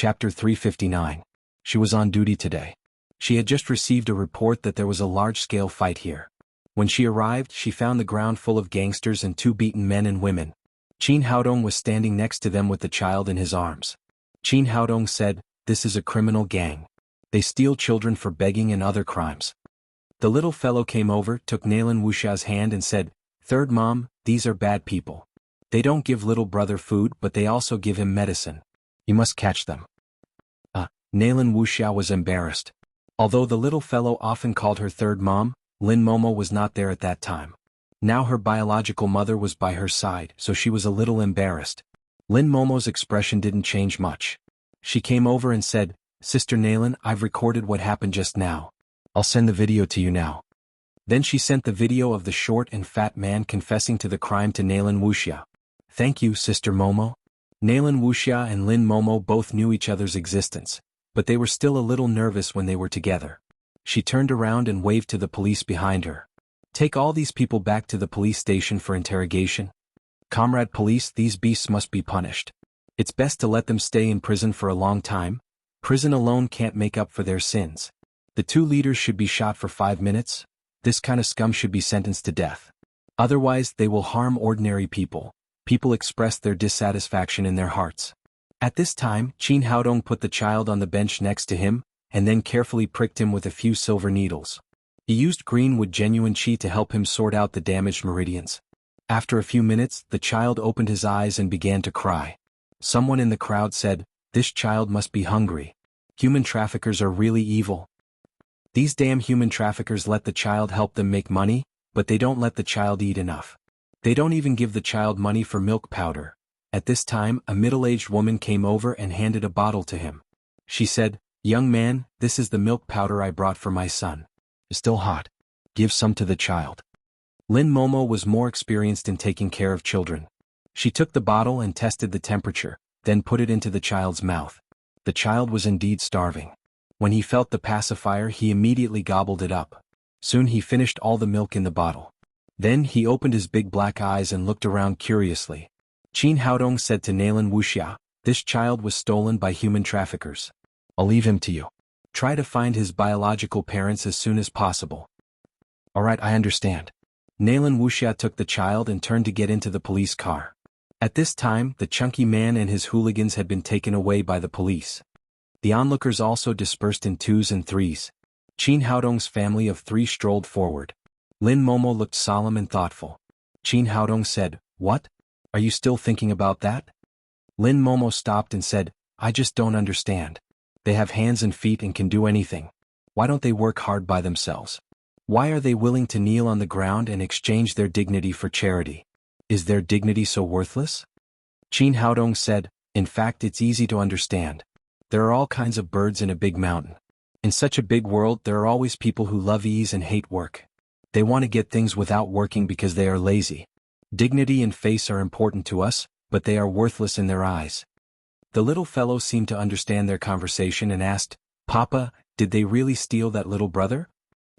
Chapter 359. She was on duty today. She had just received a report that there was a large-scale fight here. When she arrived, she found the ground full of gangsters and 2 beaten men and women. Qin Haodong was standing next to them with the child in his arms. Qin Haodong said, "This is a criminal gang. They steal children for begging and other crimes." The little fellow came over, took Nalan Wuxia's hand and said, "Third mom, these are bad people. They don't give little brother food, but they also give him medicine. You must catch them." Nalan Wuxia was embarrassed. Although the little fellow often called her third mom, Lin Momo was not there at that time. Now her biological mother was by her side, so she was a little embarrassed. Lin Momo's expression didn't change much. She came over and said, "Sister Nalan, I've recorded what happened just now. I'll send the video to you now." Then she sent the video of the short and fat man confessing to the crime to Nalan Wuxia. "Thank you, Sister Momo." Nalan Wuxia and Lin Momo both knew each other's existence, but they were still a little nervous when they were together. She turned around and waved to the police behind her. "Take all these people back to the police station for interrogation. Comrade police, these beasts must be punished. It's best to let them stay in prison for a long time. Prison alone can't make up for their sins. The 2 leaders should be shot for 5 minutes. This kind of scum should be sentenced to death. Otherwise, they will harm ordinary people. People express their dissatisfaction in their hearts." At this time, Qin Haodong put the child on the bench next to him, and then carefully pricked him with a few silver needles. He used greenwood genuine qi to help him sort out the damaged meridians. After a few minutes, the child opened his eyes and began to cry. Someone in the crowd said, "This child must be hungry. Human traffickers are really evil. These damn human traffickers let the child help them make money, but they don't let the child eat enough. They don't even give the child money for milk powder." At this time, a middle-aged woman came over and handed a bottle to him. She said, "Young man, this is the milk powder I brought for my son. It's still hot. Give some to the child." Lin Momo was more experienced in taking care of children. She took the bottle and tested the temperature, then put it into the child's mouth. The child was indeed starving. When he felt the pacifier, he immediately gobbled it up. Soon he finished all the milk in the bottle. Then he opened his big black eyes and looked around curiously. Qin Haodong said to Nalan Wuxia, "This child was stolen by human traffickers. I'll leave him to you. Try to find his biological parents as soon as possible." "All right, I understand." Nalan Wuxia took the child and turned to get into the police car. At this time, the chunky man and his hooligans had been taken away by the police. The onlookers also dispersed in 2s and 3s. Qin Haodong's family of 3 strolled forward. Lin Momo looked solemn and thoughtful. Qin Haodong said, "What? Are you still thinking about that?" Lin Momo stopped and said, "I just don't understand. They have hands and feet and can do anything. Why don't they work hard by themselves? Why are they willing to kneel on the ground and exchange their dignity for charity? Is their dignity so worthless?" Qin Haodong said, "In fact, it's easy to understand. There are all kinds of birds in a big mountain. In such a big world, there are always people who love ease and hate work. They want to get things without working because they are lazy. Dignity and face are important to us, but they are worthless in their eyes." The little fellow seemed to understand their conversation and asked, "Papa, did they really steal that little brother?"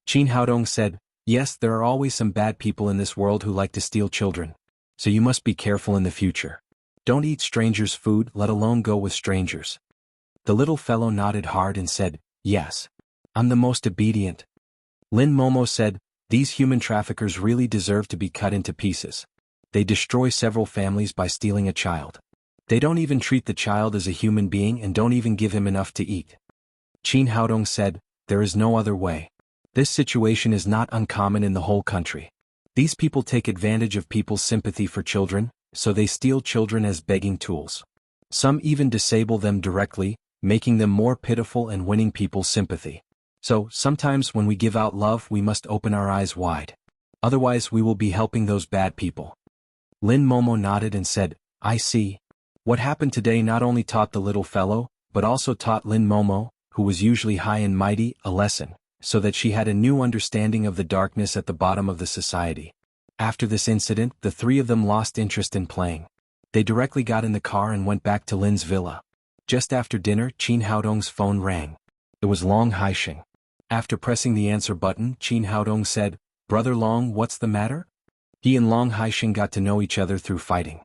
Qin Haodong said, "Yes, there are always some bad people in this world who like to steal children. So you must be careful in the future. Don't eat strangers' food, let alone go with strangers." The little fellow nodded hard and said, "Yes. I'm the most obedient." Lin Momo said, "These human traffickers really deserve to be cut into pieces. They destroy several families by stealing a child. They don't even treat the child as a human being and don't even give him enough to eat." Qin Haodong said, "There is no other way. This situation is not uncommon in the whole country. These people take advantage of people's sympathy for children, so they steal children as begging tools. Some even disable them directly, making them more pitiful and winning people's sympathy. So, sometimes when we give out love, we must open our eyes wide. Otherwise we will be helping those bad people." Lin Momo nodded and said, "I see. What happened today not only taught the little fellow, but also taught Lin Momo, who was usually high and mighty, a lesson, so that she had a new understanding of the darkness at the bottom of the society." After this incident, the 3 of them lost interest in playing. They directly got in the car and went back to Lin's villa. Just after dinner, Qin Haodong's phone rang. It was Long Haisheng. After pressing the answer button, Qin Haodong said, "Brother Long, what's the matter?" He and Long Haisheng got to know each other through fighting.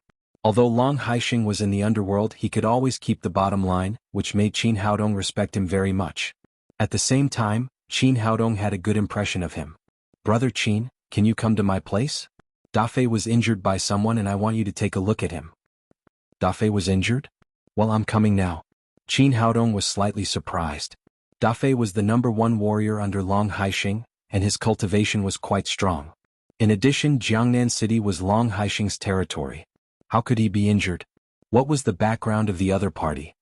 Although Long Haixing was in the underworld, he could always keep the bottom line, which made Qin Haodong respect him very much. At the same time, Qin Haodong had a good impression of him. "Brother Qin, can you come to my place? Dafei was injured by someone and I want you to take a look at him." "Dafei was injured? Well, I'm coming now." Qin Haodong was slightly surprised. Dafei was the #1 warrior under Long Haixing, and his cultivation was quite strong. In addition, Jiangnan City was Long Haixing's territory. How could he be injured? What was the background of the other party?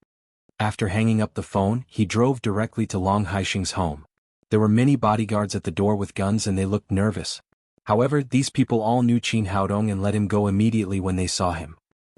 After hanging up the phone, he drove directly to Long Haixing's home. There were many bodyguards at the door with guns and they looked nervous. However, these people all knew Qin Haodong and let him go immediately when they saw him.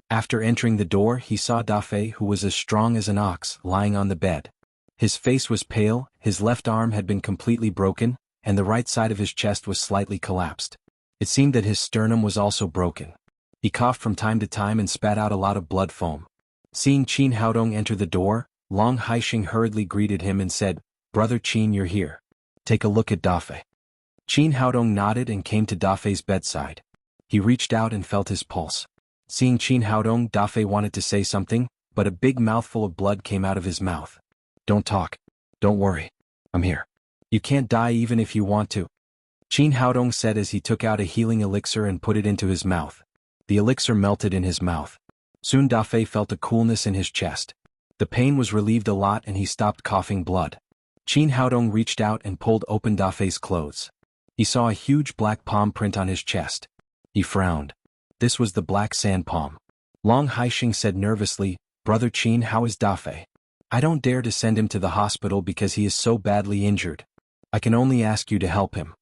After entering the door, he saw Dafei, who was as strong as an ox, lying on the bed. His face was pale, his left arm had been completely broken, and the right side of his chest was slightly collapsed. It seemed that his sternum was also broken. He coughed from time to time and spat out a lot of blood foam. Seeing Qin Haodong enter the door, Long Haixing hurriedly greeted him and said, "Brother Qin, you're here. Take a look at Dafei." Qin Haodong nodded and came to Dafei's bedside. He reached out and felt his pulse. Seeing Qin Haodong, Dafei wanted to say something, but a big mouthful of blood came out of his mouth. "Don't talk. Don't worry. I'm here. You can't die even if you want to," Qin Haodong said as he took out a healing elixir and put it into his mouth. The elixir melted in his mouth. Soon Dafei felt a coolness in his chest. The pain was relieved a lot and he stopped coughing blood. Qin Haodong reached out and pulled open Dafei's clothes. He saw a huge black palm print on his chest. He frowned. This was the black sand palm. Long Haixing said nervously, "Brother Qin, how is Dafei? I don't dare to send him to the hospital because he is so badly injured. I can only ask you to help him."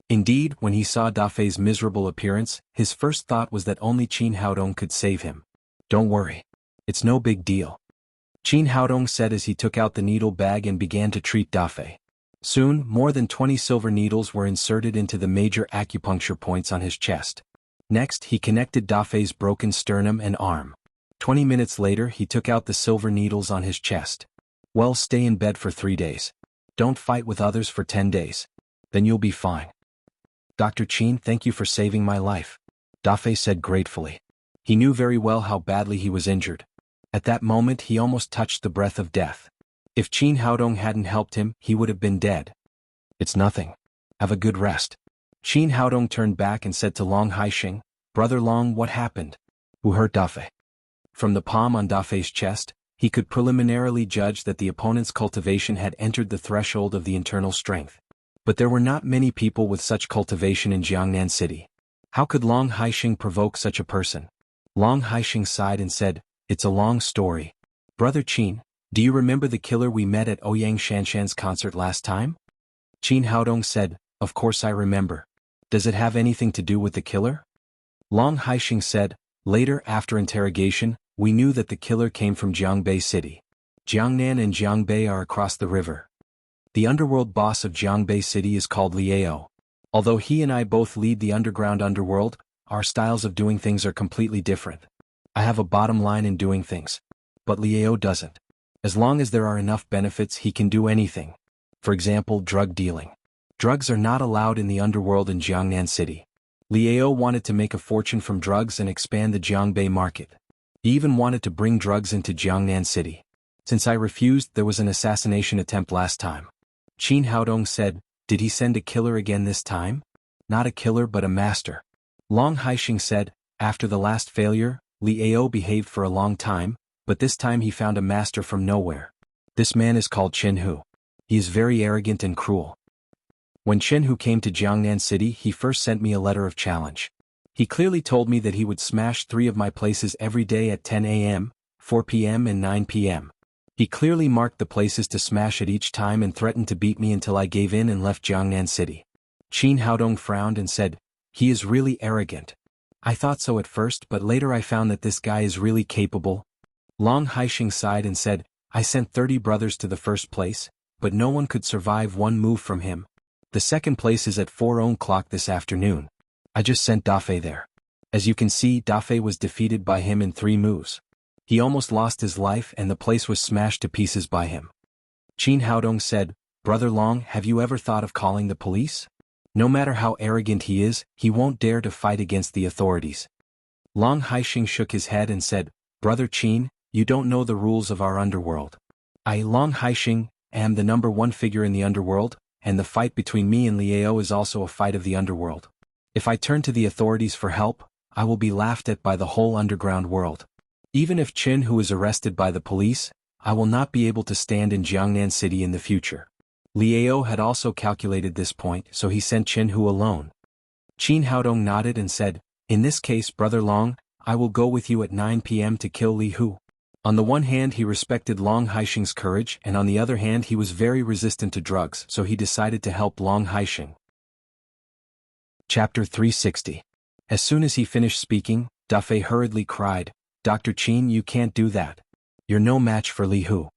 Indeed, when he saw Dafei's miserable appearance, his first thought was that only Qin Haodong could save him. "Don't worry. It's no big deal," Qin Haodong said as he took out the needle bag and began to treat Dafei. Soon, more than 20 silver needles were inserted into the major acupuncture points on his chest. Next, he connected Dafei's broken sternum and arm. 20 minutes later, he took out the silver needles on his chest. "Well, stay in bed for 3 days. Don't fight with others for 10 days. Then you'll be fine." "Dr. Qin, thank you for saving my life," Dafei said gratefully. He knew very well how badly he was injured. At that moment he almost touched the breath of death. If Qin Haodong hadn't helped him, he would have been dead. "It's nothing. Have a good rest." Qin Haodong turned back and said to Long Haixing, "Brother Long, what happened? Who hurt Dafei?" From the palm on Dafei's chest, he could preliminarily judge that the opponent's cultivation had entered the threshold of the internal strength. But there were not many people with such cultivation in Jiangnan City. How could Long Haixing provoke such a person? Long Haixing sighed and said, "It's a long story. Brother Qin, do you remember the killer we met at Ouyang Shanshan's concert last time?" Qin Haodong said, "Of course I remember. Does it have anything to do with the killer?" Long Haixing said, "Later, after interrogation, we knew that the killer came from Jiangbei City. Jiangnan and Jiangbei are across the river. The underworld boss of Jiangbei City is called Liao. Although he and I both lead the underground underworld, our styles of doing things are completely different. I have a bottom line in doing things. But Liao doesn't. As long as there are enough benefits, he can do anything. For example, drug dealing. Drugs are not allowed in the underworld in Jiangnan City. Liao wanted to make a fortune from drugs and expand the Jiangbei market. He even wanted to bring drugs into Jiangnan City. Since I refused, there was an assassination attempt last time." Qin Haodong said, "Did he send a killer again this time?" "Not a killer but a master." Long Haixing said, "After the last failure, Liao behaved for a long time, but this time he found a master from nowhere. This man is called Chen Hu. He is very arrogant and cruel. When Chen Hu came to Jiangnan City, he first sent me a letter of challenge. He clearly told me that he would smash 3 of my places every day at 10 a.m., 4 p.m. and 9 p.m. He clearly marked the places to smash at each time and threatened to beat me until I gave in and left Jiangnan City." Qin Haodong frowned and said, "He is really arrogant. I thought so at first, but later I found that this guy is really capable." Long Haixing sighed and said, "I sent 30 brothers to the first place, but no one could survive one move from him. The second place is at 4 o'clock this afternoon. I just sent Dafei there. As you can see, Dafei was defeated by him in 3 moves. He almost lost his life and the place was smashed to pieces by him." Qin Haodong said, "Brother Long, have you ever thought of calling the police? No matter how arrogant he is, he won't dare to fight against the authorities." Long Haixing shook his head and said, Brother Qin, you don't know the rules of our underworld. I, Long Haixing, am the #1 figure in the underworld, and the fight between me and Liao is also a fight of the underworld. If I turn to the authorities for help, I will be laughed at by the whole underground world. Even if Qin Hu is arrested by the police, I will not be able to stand in Jiangnan City in the future. Liao had also calculated this point, so he sent Qin Hu alone. Qin Haodong nodded and said, In this case, Brother Long, I will go with you at 9 p.m. to kill Li Hu. On the one hand he respected Long Haixing's courage, and on the other hand he was very resistant to drugs, so he decided to help Long Haixing. Chapter 360. As soon as he finished speaking, Dafei hurriedly cried, Dr. Qin, you can't do that. You're no match for Li Hu.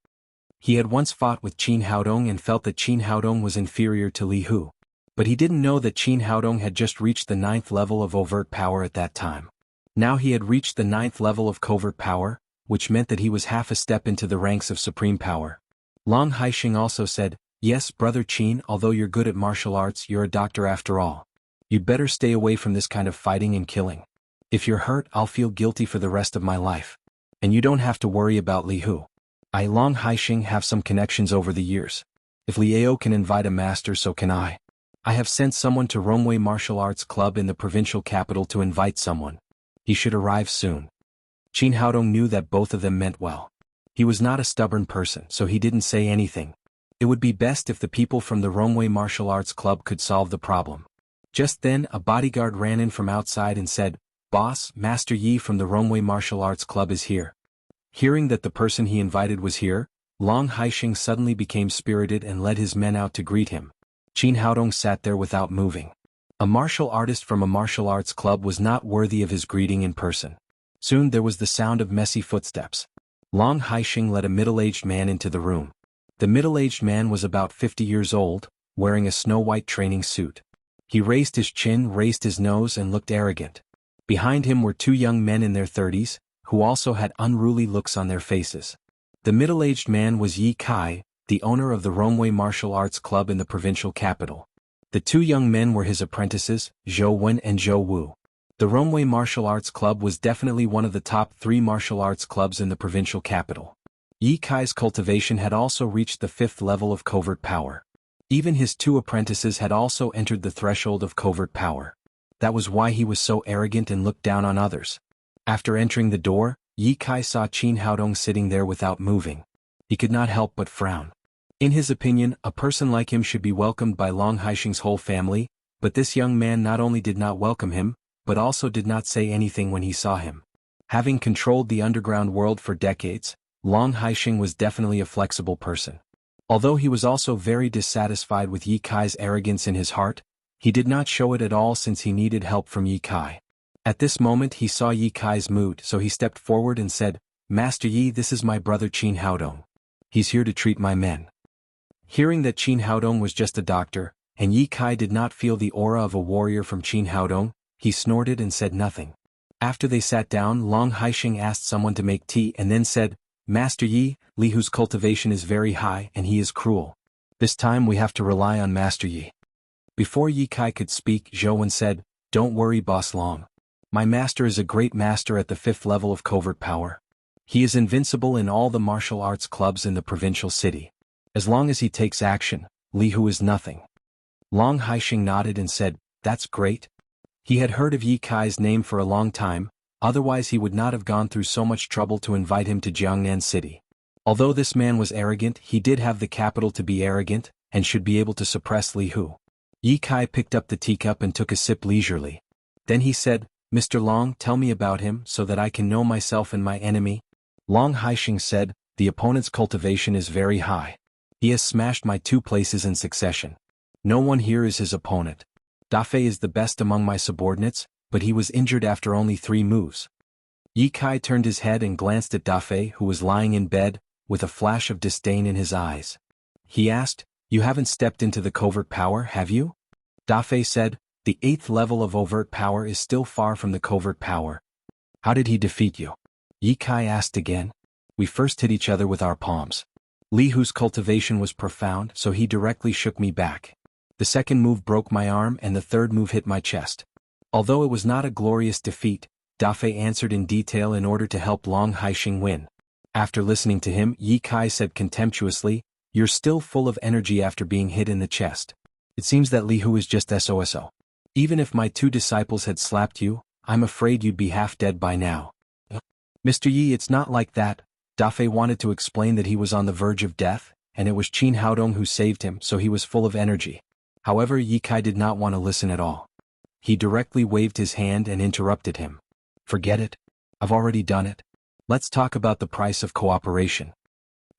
He had once fought with Qin Haodong and felt that Qin Haodong was inferior to Li Hu. But he didn't know that Qin Haodong had just reached the 9th level of overt power at that time. Now he had reached the 9th level of covert power, which meant that he was half a step into the ranks of supreme power. Long Haixing also said, Yes, Brother Qin, although you're good at martial arts, you're a doctor after all. You'd better stay away from this kind of fighting and killing. If you're hurt, I'll feel guilty for the rest of my life. And you don't have to worry about Li Hu. I, Long Haixing, have some connections over the years. If Liao can invite a master, so can I. I have sent someone to Rongwei Martial Arts Club in the provincial capital to invite someone. He should arrive soon. Qin Haodong knew that both of them meant well. He was not a stubborn person, so he didn't say anything. It would be best if the people from the Rongwei Martial Arts Club could solve the problem. Just then a bodyguard ran in from outside and said, Boss, Master Yi from the Rongwei Martial Arts Club is here. Hearing that the person he invited was here, Long Haixing suddenly became spirited and led his men out to greet him. Qin Haodong sat there without moving. A martial artist from a martial arts club was not worthy of his greeting in person. Soon there was the sound of messy footsteps. Long Haixing led a middle-aged man into the room. The middle-aged man was about 50 years old, wearing a snow-white training suit. He raised his chin, raised his nose, and looked arrogant. Behind him were 2 young men in their 30s, who also had unruly looks on their faces. The middle-aged man was Yi Kai, the owner of the Rongwei Martial Arts Club in the provincial capital. The 2 young men were his apprentices, Zhou Wen and Zhou Wu. The Rongwei Martial Arts Club was definitely one of the top 3 martial arts clubs in the provincial capital. Yi Kai's cultivation had also reached the 5th level of covert power. Even his 2 apprentices had also entered the threshold of covert power. That was why he was so arrogant and looked down on others. After entering the door, Yi Kai saw Qin Haodong sitting there without moving. He could not help but frown. In his opinion, a person like him should be welcomed by Long Haixing's whole family, but this young man not only did not welcome him, but also did not say anything when he saw him. Having controlled the underground world for decades, Long Haixing was definitely a flexible person. Although he was also very dissatisfied with Yi Kai's arrogance in his heart, he did not show it at all since he needed help from Yi Kai. At this moment he saw Yi Kai's mood, so he stepped forward and said, Master Yi, this is my brother Qin Haodong. He's here to treat my men. Hearing that Qin Haodong was just a doctor, and Yi Kai did not feel the aura of a warrior from Qin Haodong, he snorted and said nothing. After they sat down, Long Haixing asked someone to make tea and then said, Master Yi, Li Hu's cultivation is very high and he is cruel. This time we have to rely on Master Yi. Before Yi Kai could speak, Zhou Wen said, Don't worry, Boss Long. My master is a great master at the 5th level of covert power. He is invincible in all the martial arts clubs in the provincial city. As long as he takes action, Li Hu is nothing. Long Haixing nodded and said, That's great. He had heard of Yi Kai's name for a long time, otherwise he would not have gone through so much trouble to invite him to Jiangnan City. Although this man was arrogant, he did have the capital to be arrogant, and should be able to suppress Li Hu. Yi Kai picked up the teacup and took a sip leisurely. Then he said, Mr. Long, tell me about him so that I can know myself and my enemy. Long Haixing said, The opponent's cultivation is very high. He has smashed my 2 places in succession. No one here is his opponent. Dafei is the best among my subordinates, but he was injured after only 3 moves. Yi Kai turned his head and glanced at Dafei, who was lying in bed, with a flash of disdain in his eyes. He asked, You haven't stepped into the covert power, have you? Dafei said, The 8th level of overt power is still far from the covert power. How did he defeat you? Yi Kai asked again. We first hit each other with our palms. Li Hu's cultivation was profound, so he directly shook me back. The second move broke my arm and the third move hit my chest. Although it was not a glorious defeat, Dafei answered in detail in order to help Long Haixing win. After listening to him, Yi Kai said contemptuously, "You're still full of energy after being hit in the chest. It seems that Li Hu is just SOSO. Even if my 2 disciples had slapped you, I'm afraid you'd be half dead by now." "Mr. Yi, it's not like that." Dafei wanted to explain that he was on the verge of death, and it was Qin Haodong who saved him, so he was full of energy. However, Yi Kai did not want to listen at all. He directly waved his hand and interrupted him. "Forget it. I've already done it. Let's talk about the price of cooperation."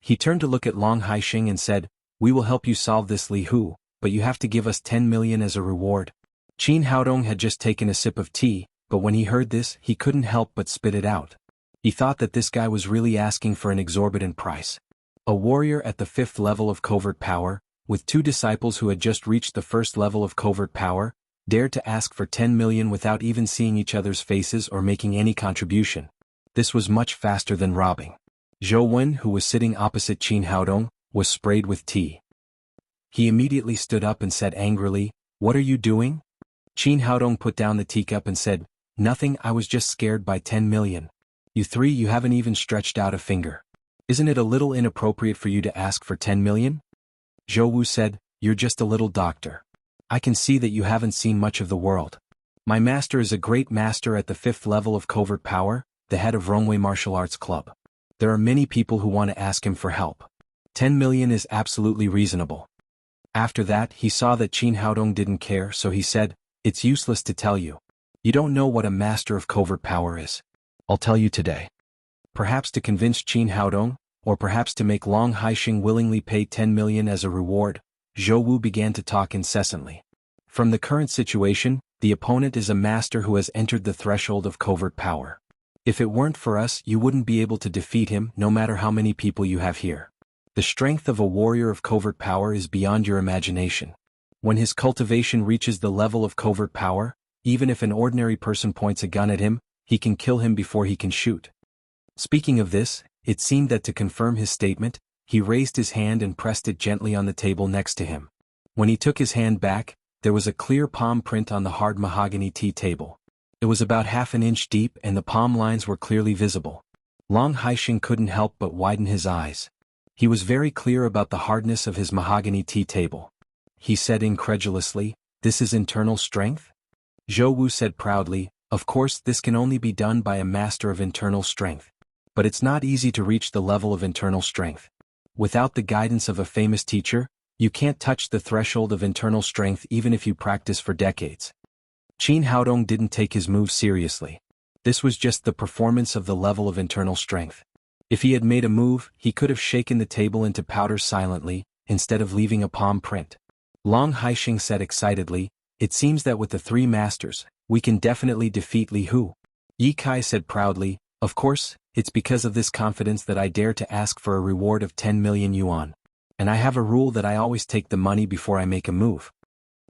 He turned to look at Long Haixing and said, "We will help you solve this, Li Hu, but you have to give us 10 million as a reward." Qin Haodong had just taken a sip of tea, but when he heard this, he couldn't help but spit it out. He thought that this guy was really asking for an exorbitant price. A warrior at the 5th level of covert power, with 2 disciples who had just reached the 1st level of covert power, dared to ask for 10 million without even seeing each other's faces or making any contribution. This was much faster than robbing. Zhou Wen, who was sitting opposite Qin Haodong, was sprayed with tea. He immediately stood up and said angrily, "What are you doing?" Qin Haodong put down the teacup and said, "Nothing, I was just scared by 10 million. You 3, you haven't even stretched out a finger. Isn't it a little inappropriate for you to ask for 10 million? Zhou Wu said, "You're just a little doctor. I can see that you haven't seen much of the world. My master is a great master at the 5th level of covert power, the head of Rongwei Martial Arts Club. There are many people who want to ask him for help. 10 million is absolutely reasonable." After that, he saw that Qin Haodong didn't care, so he said, "It's useless to tell you. You don't know what a master of covert power is. I'll tell you today." Perhaps to convince Qin Haodong, or perhaps to make Long Haixing willingly pay 10 million as a reward, Zhou Wu began to talk incessantly. From the current situation, the opponent is a master who has entered the threshold of covert power. If it weren't for us, you wouldn't be able to defeat him no matter how many people you have here. The strength of a warrior of covert power is beyond your imagination. When his cultivation reaches the level of covert power, even if an ordinary person points a gun at him, he can kill him before he can shoot. Speaking of this, it seemed that to confirm his statement, he raised his hand and pressed it gently on the table next to him. When he took his hand back, there was a clear palm print on the hard mahogany tea table. It was about half an inch deep and the palm lines were clearly visible. Long Haixing couldn't help but widen his eyes. He was very clear about the hardness of his mahogany tea table. He said incredulously, "This is internal strength?" Zhou Wu said proudly, "Of course this can only be done by a master of internal strength. But it's not easy to reach the level of internal strength. Without the guidance of a famous teacher, you can't touch the threshold of internal strength even if you practice for decades." Qin Haodong didn't take his move seriously. This was just the performance of the level of internal strength. If he had made a move, he could have shaken the table into powder silently, instead of leaving a palm print. Long Haixing said excitedly, "It seems that with the 3 masters, we can definitely defeat Li Hu." Yi Kai said proudly, "Of course, it's because of this confidence that I dare to ask for a reward of 10 million yuan. And I have a rule that I always take the money before I make a move."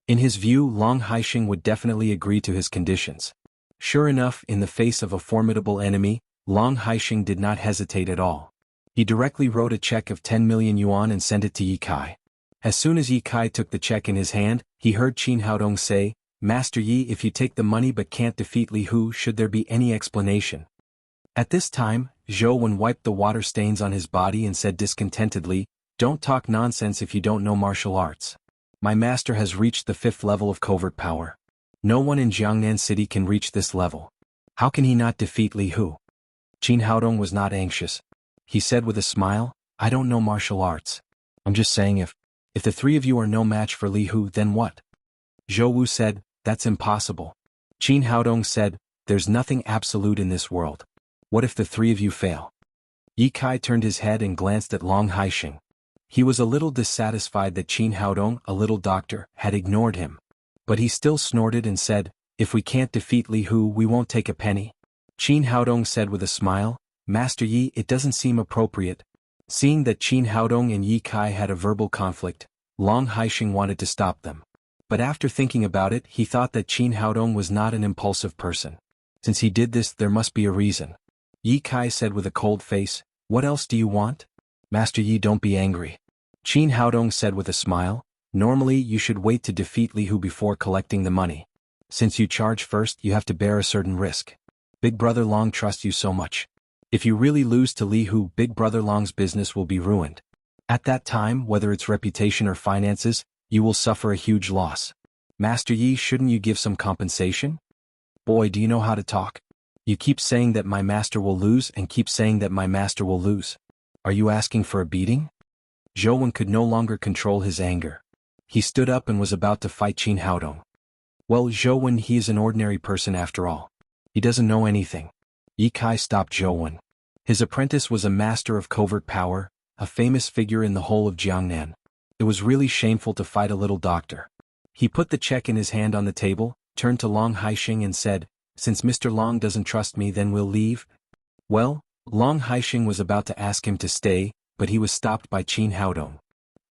In his view, Long Haixing would definitely agree to his conditions. Sure enough, in the face of a formidable enemy, Long Haixing did not hesitate at all. He directly wrote a check of 10 million yuan and sent it to Yi Kai. As soon as Yi Kai took the check in his hand, he heard Qin Haodong say, "Master Yi, if you take the money but can't defeat Li Hu, should there be any explanation?" At this time, Zhou Wen wiped the water stains on his body and said discontentedly, "Don't talk nonsense if you don't know martial arts. My master has reached the 5th level of covert power. No one in Jiangnan City can reach this level. How can he not defeat Li Hu?" Qin Haodong was not anxious. He said with a smile, "I don't know martial arts. I'm just saying if the 3 of you are no match for Li Hu, then what?" Zhou Wu said, "That's impossible." Qin Haodong said, "There's nothing absolute in this world. What if the 3 of you fail?" Yi Kai turned his head and glanced at Long Haixing. He was a little dissatisfied that Qin Haodong, a little doctor, had ignored him. But he still snorted and said, "If we can't defeat Li Hu, we won't take a penny." Qin Haodong said with a smile, "Master Yi, it doesn't seem appropriate." Seeing that Qin Haodong and Yi Kai had a verbal conflict, Long Haixing wanted to stop them. But after thinking about it, he thought that Qin Haodong was not an impulsive person. Since he did this, there must be a reason. Yi Kai said with a cold face, "What else do you want?" "Master Yi, don't be angry." Qin Haodong said with a smile, "Normally you should wait to defeat Li Hu before collecting the money. Since you charge first, you have to bear a certain risk. Big Brother Long trusts you so much. If you really lose to Li Hu, Big Brother Long's business will be ruined. At that time, whether it's reputation or finances, you will suffer a huge loss. Master Yi, shouldn't you give some compensation? Boy, do you know how to talk? You keep saying that my master will lose and keep saying that my master will lose. Are you asking for a beating? Zhou Wen could no longer control his anger. He stood up and was about to fight Qin Haodong. Well, Zhou Wen, he is an ordinary person after all. He doesn't know anything. Yi Kai stopped Zhou Wen. His apprentice was a master of covert power, a famous figure in the whole of Jiangnan. It was really shameful to fight a little doctor. He put the check in his hand on the table, turned to Long Haixing and said, "Since Mr. Long doesn't trust me, then we'll leave." Well, Long Haixing was about to ask him to stay, but he was stopped by Qin Haodong.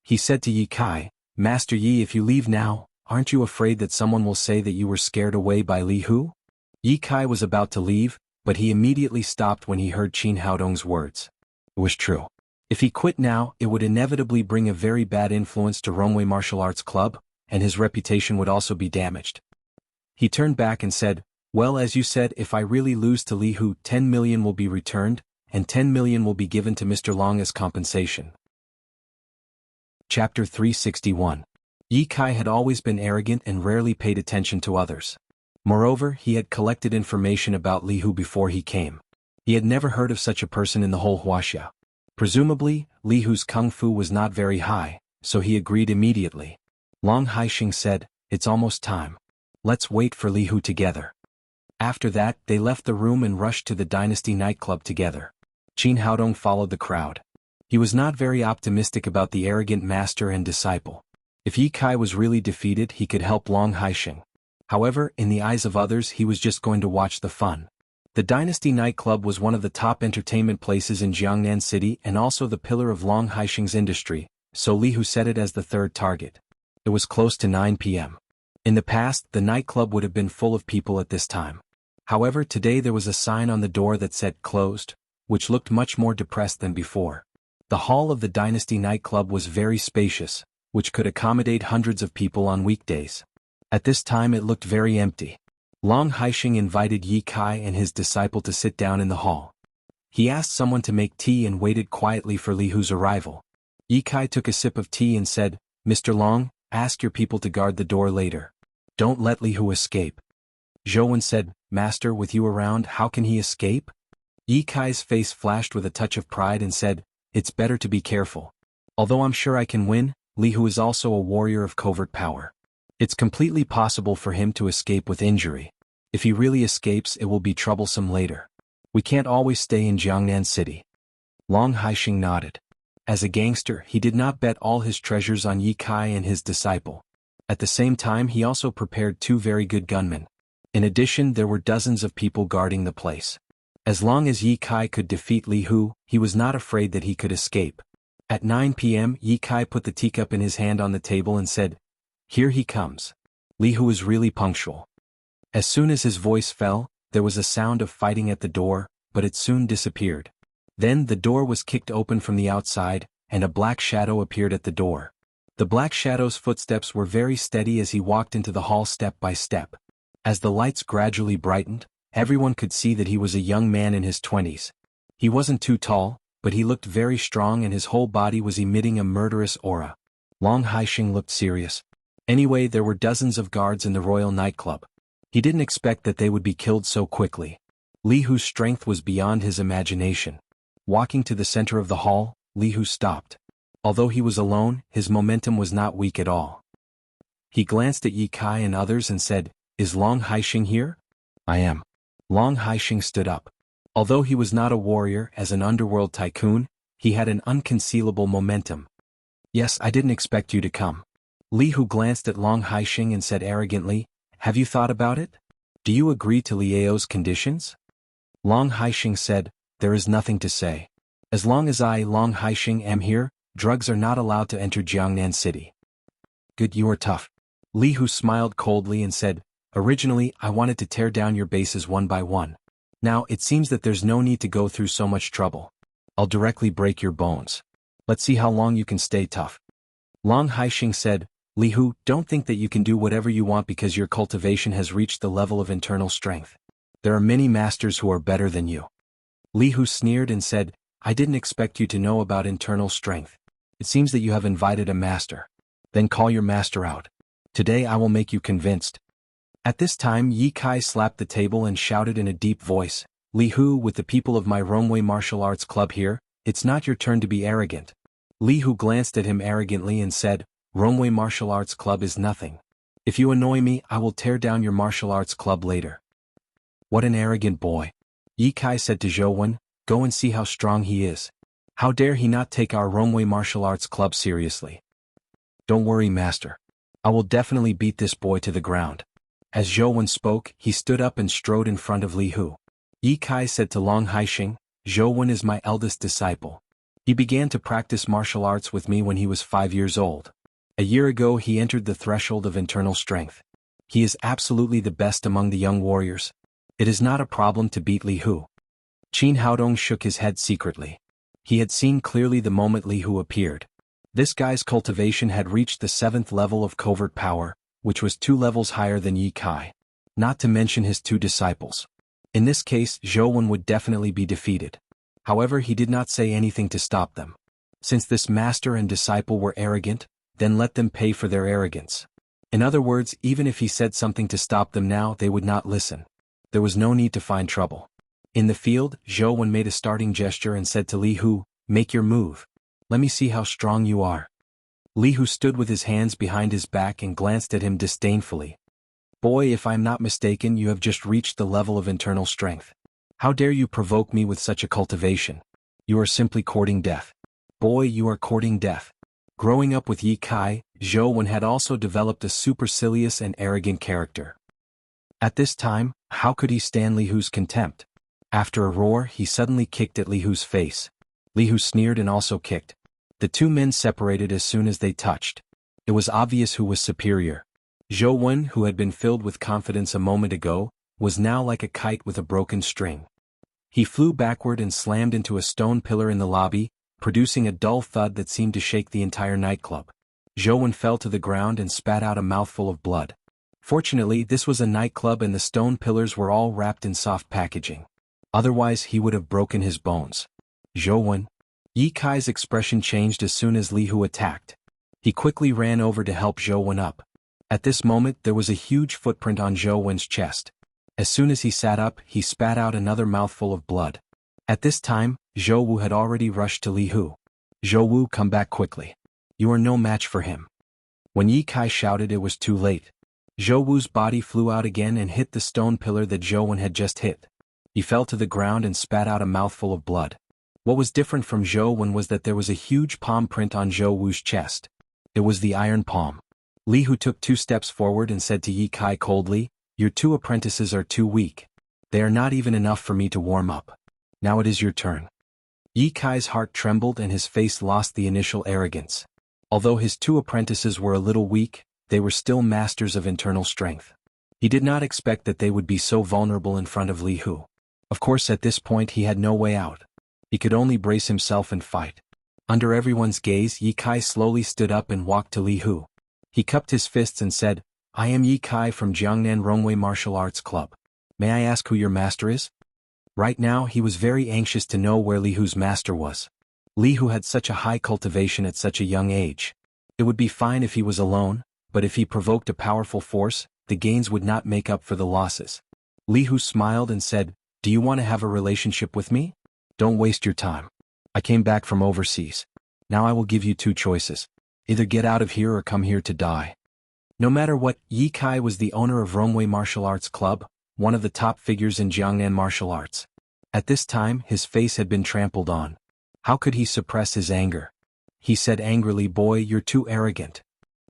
He said to Yi Kai, "Master Yi, if you leave now, aren't you afraid that someone will say that you were scared away by Li Hu?" Yi Kai was about to leave, but he immediately stopped when he heard Qin Haodong's words. It was true. If he quit now, it would inevitably bring a very bad influence to Rongwei Martial Arts Club, and his reputation would also be damaged. He turned back and said, "Well, as you said, if I really lose to Li Hu, 10 million will be returned, and 10 million will be given to Mr. Long as compensation." Chapter 361. Yi Kai had always been arrogant and rarely paid attention to others. Moreover, he had collected information about Li Hu before he came. He had never heard of such a person in the whole Wuxia. Presumably, Li Hu's kung fu was not very high, so he agreed immediately. Long Haixing said, "It's almost time. Let's wait for Li Hu together." After that, they left the room and rushed to the Dynasty nightclub together. Qin Haodong followed the crowd. He was not very optimistic about the arrogant master and disciple. If Yi Kai was really defeated, he could help Long Haixing. However, in the eyes of others, he was just going to watch the fun. The Dynasty nightclub was one of the top entertainment places in Jiangnan City and also the pillar of Long Haixing's industry, so Li Hu set it as the third target. It was close to 9 p.m. In the past, the nightclub would have been full of people at this time. However, today there was a sign on the door that said "closed," which looked much more depressed than before. The hall of the Dynasty nightclub was very spacious, which could accommodate hundreds of people on weekdays. At this time it looked very empty. Long Haixing invited Yi Kai and his disciple to sit down in the hall. He asked someone to make tea and waited quietly for Li Hu's arrival. Yi Kai took a sip of tea and said, "Mr. Long, ask your people to guard the door later. Don't let Li Hu escape." Zhou Wen said, "Master, with you around, how can he escape?" Yi Kai's face flashed with a touch of pride and said, "It's better to be careful. Although I'm sure I can win, Li Hu is also a warrior of covert power. It's completely possible for him to escape with injury. If he really escapes, it will be troublesome later. We can't always stay in Jiangnan City." Long Haixing nodded. As a gangster, he did not bet all his treasures on Yi Kai and his disciple. At the same time, he also prepared 2 very good gunmen. In addition, there were dozens of people guarding the place. As long as Yi Kai could defeat Li Hu, he was not afraid that he could escape. At 9 p.m., Yi Kai put the teacup in his hand on the table and said, "Here he comes." Li Hu is really punctual. As soon as his voice fell, there was a sound of fighting at the door, but it soon disappeared. Then the door was kicked open from the outside, and a black shadow appeared at the door. The black shadow's footsteps were very steady as he walked into the hall step by step. As the lights gradually brightened, everyone could see that he was a young man in his 20s. He wasn't too tall, but he looked very strong and his whole body was emitting a murderous aura. Long Haixing looked serious. Anyway, there were dozens of guards in the royal nightclub. He didn't expect that they would be killed so quickly. Li Hu's strength was beyond his imagination. Walking to the center of the hall, Li Hu stopped. Although he was alone, his momentum was not weak at all. He glanced at Yi Kai and others and said, "Is Long Haixing here?" "I am." Long Haixing stood up. Although he was not a warrior, as an underworld tycoon, he had an unconcealable momentum. "Yes, I didn't expect you to come." Li Hu glanced at Long Haixing and said arrogantly, "Have you thought about it? Do you agree to Liao's conditions?" Long Haixing said, "There is nothing to say. As long as I, Long Haixing, am here, drugs are not allowed to enter Jiangnan City." "Good, you are tough." Li Hu smiled coldly and said, "Originally, I wanted to tear down your bases one by one. Now, it seems that there's no need to go through so much trouble. I'll directly break your bones. Let's see how long you can stay tough." Long Haixing said, "Li Hu, don't think that you can do whatever you want because your cultivation has reached the level of internal strength. There are many masters who are better than you. Li Hu sneered and said, I didn't expect you to know about internal strength. It seems that you have invited a master. Then call your master out. Today I will make you convinced. At this time Yi Kai slapped the table and shouted in a deep voice, Li Hu, with the people of my Romway Martial Arts Club here, it's not your turn to be arrogant. Li Hu glanced at him arrogantly and said, Romway Martial Arts Club is nothing. If you annoy me, I will tear down your martial arts club later. What an arrogant boy. Yi Kai said to Zhou Wen, go and see how strong he is. How dare he not take our Romway Martial Arts Club seriously? Don't worry, master. I will definitely beat this boy to the ground. As Zhou Wen spoke, he stood up and strode in front of Li Hu. Yi Kai said to Long Haixing, Zhou Wen is my eldest disciple. He began to practice martial arts with me when he was 5 years old. A year ago he entered the threshold of internal strength. He is absolutely the best among the young warriors. It is not a problem to beat Li Hu. Qin Haodong shook his head secretly. He had seen clearly the moment Li Hu appeared. This guy's cultivation had reached the 7th level of covert power, which was 2 levels higher than Yi Kai. Not to mention his 2 disciples. In this case, Zhou Wen would definitely be defeated. However, he did not say anything to stop them. Since this master and disciple were arrogant, then let them pay for their arrogance. In other words, even if he said something to stop them now, they would not listen. There was no need to find trouble. In the field, Zhou Wen made a starting gesture and said to Li Hu, make your move. Let me see how strong you are. Li Hu stood with his hands behind his back and glanced at him disdainfully. Boy, if I am not mistaken, you have just reached the level of internal strength. How dare you provoke me with such a cultivation? You are simply courting death. Boy, you are courting death. Growing up with Yi Kai, Zhou Wen had also developed a supercilious and arrogant character. At this time, how could he stand Li Hu's contempt? After a roar, he suddenly kicked at Li Hu's face. Li Hu sneered and also kicked. The 2 men separated as soon as they touched. It was obvious who was superior. Zhou Wen, who had been filled with confidence a moment ago, was now like a kite with a broken string. He flew backward and slammed into a stone pillar in the lobby, producing a dull thud that seemed to shake the entire nightclub. Zhou Wen fell to the ground and spat out a mouthful of blood. Fortunately, this was a nightclub and the stone pillars were all wrapped in soft packaging. Otherwise, he would have broken his bones. Zhou Wen. Yi Kai's expression changed as soon as Li Hu attacked. He quickly ran over to help Zhou Wen up. At this moment, there was a huge footprint on Zhou Wen's chest. As soon as he sat up, he spat out another mouthful of blood. At this time, Zhou Wu had already rushed to Li Hu. Zhou Wu, come back quickly. You are no match for him. When Yi Kai shouted, it was too late. Zhou Wu's body flew out again and hit the stone pillar that Zhou Wen had just hit. He fell to the ground and spat out a mouthful of blood. What was different from Zhou Wen was that there was a huge palm print on Zhou Wu's chest. It was the iron palm. Li Hu took 2 steps forward and said to Yi Kai coldly, your 2 apprentices are too weak. They are not even enough for me to warm up. Now it is your turn. Yi Kai's heart trembled and his face lost the initial arrogance. Although his 2 apprentices were a little weak, they were still masters of internal strength. He did not expect that they would be so vulnerable in front of Li Hu. Of course, at this point he had no way out. He could only brace himself and fight. Under everyone's gaze, Yi Kai slowly stood up and walked to Li Hu. He cupped his fists and said, I am Yi Kai from Jiangnan Rongwei Martial Arts Club. May I ask who your master is? Right now he was very anxious to know where Li Hu's master was. Li Hu had such a high cultivation at such a young age. It would be fine if he was alone, but if he provoked a powerful force, the gains would not make up for the losses. Li Hu smiled and said, do you want to have a relationship with me? Don't waste your time. I came back from overseas. Now I will give you 2 choices. Either get out of here or come here to die. No matter what, Yi Kai was the owner of Romway Martial Arts Club, one of the top figures in Jiangnan martial arts. At this time, his face had been trampled on. How could he suppress his anger? He said angrily, boy, you're too arrogant.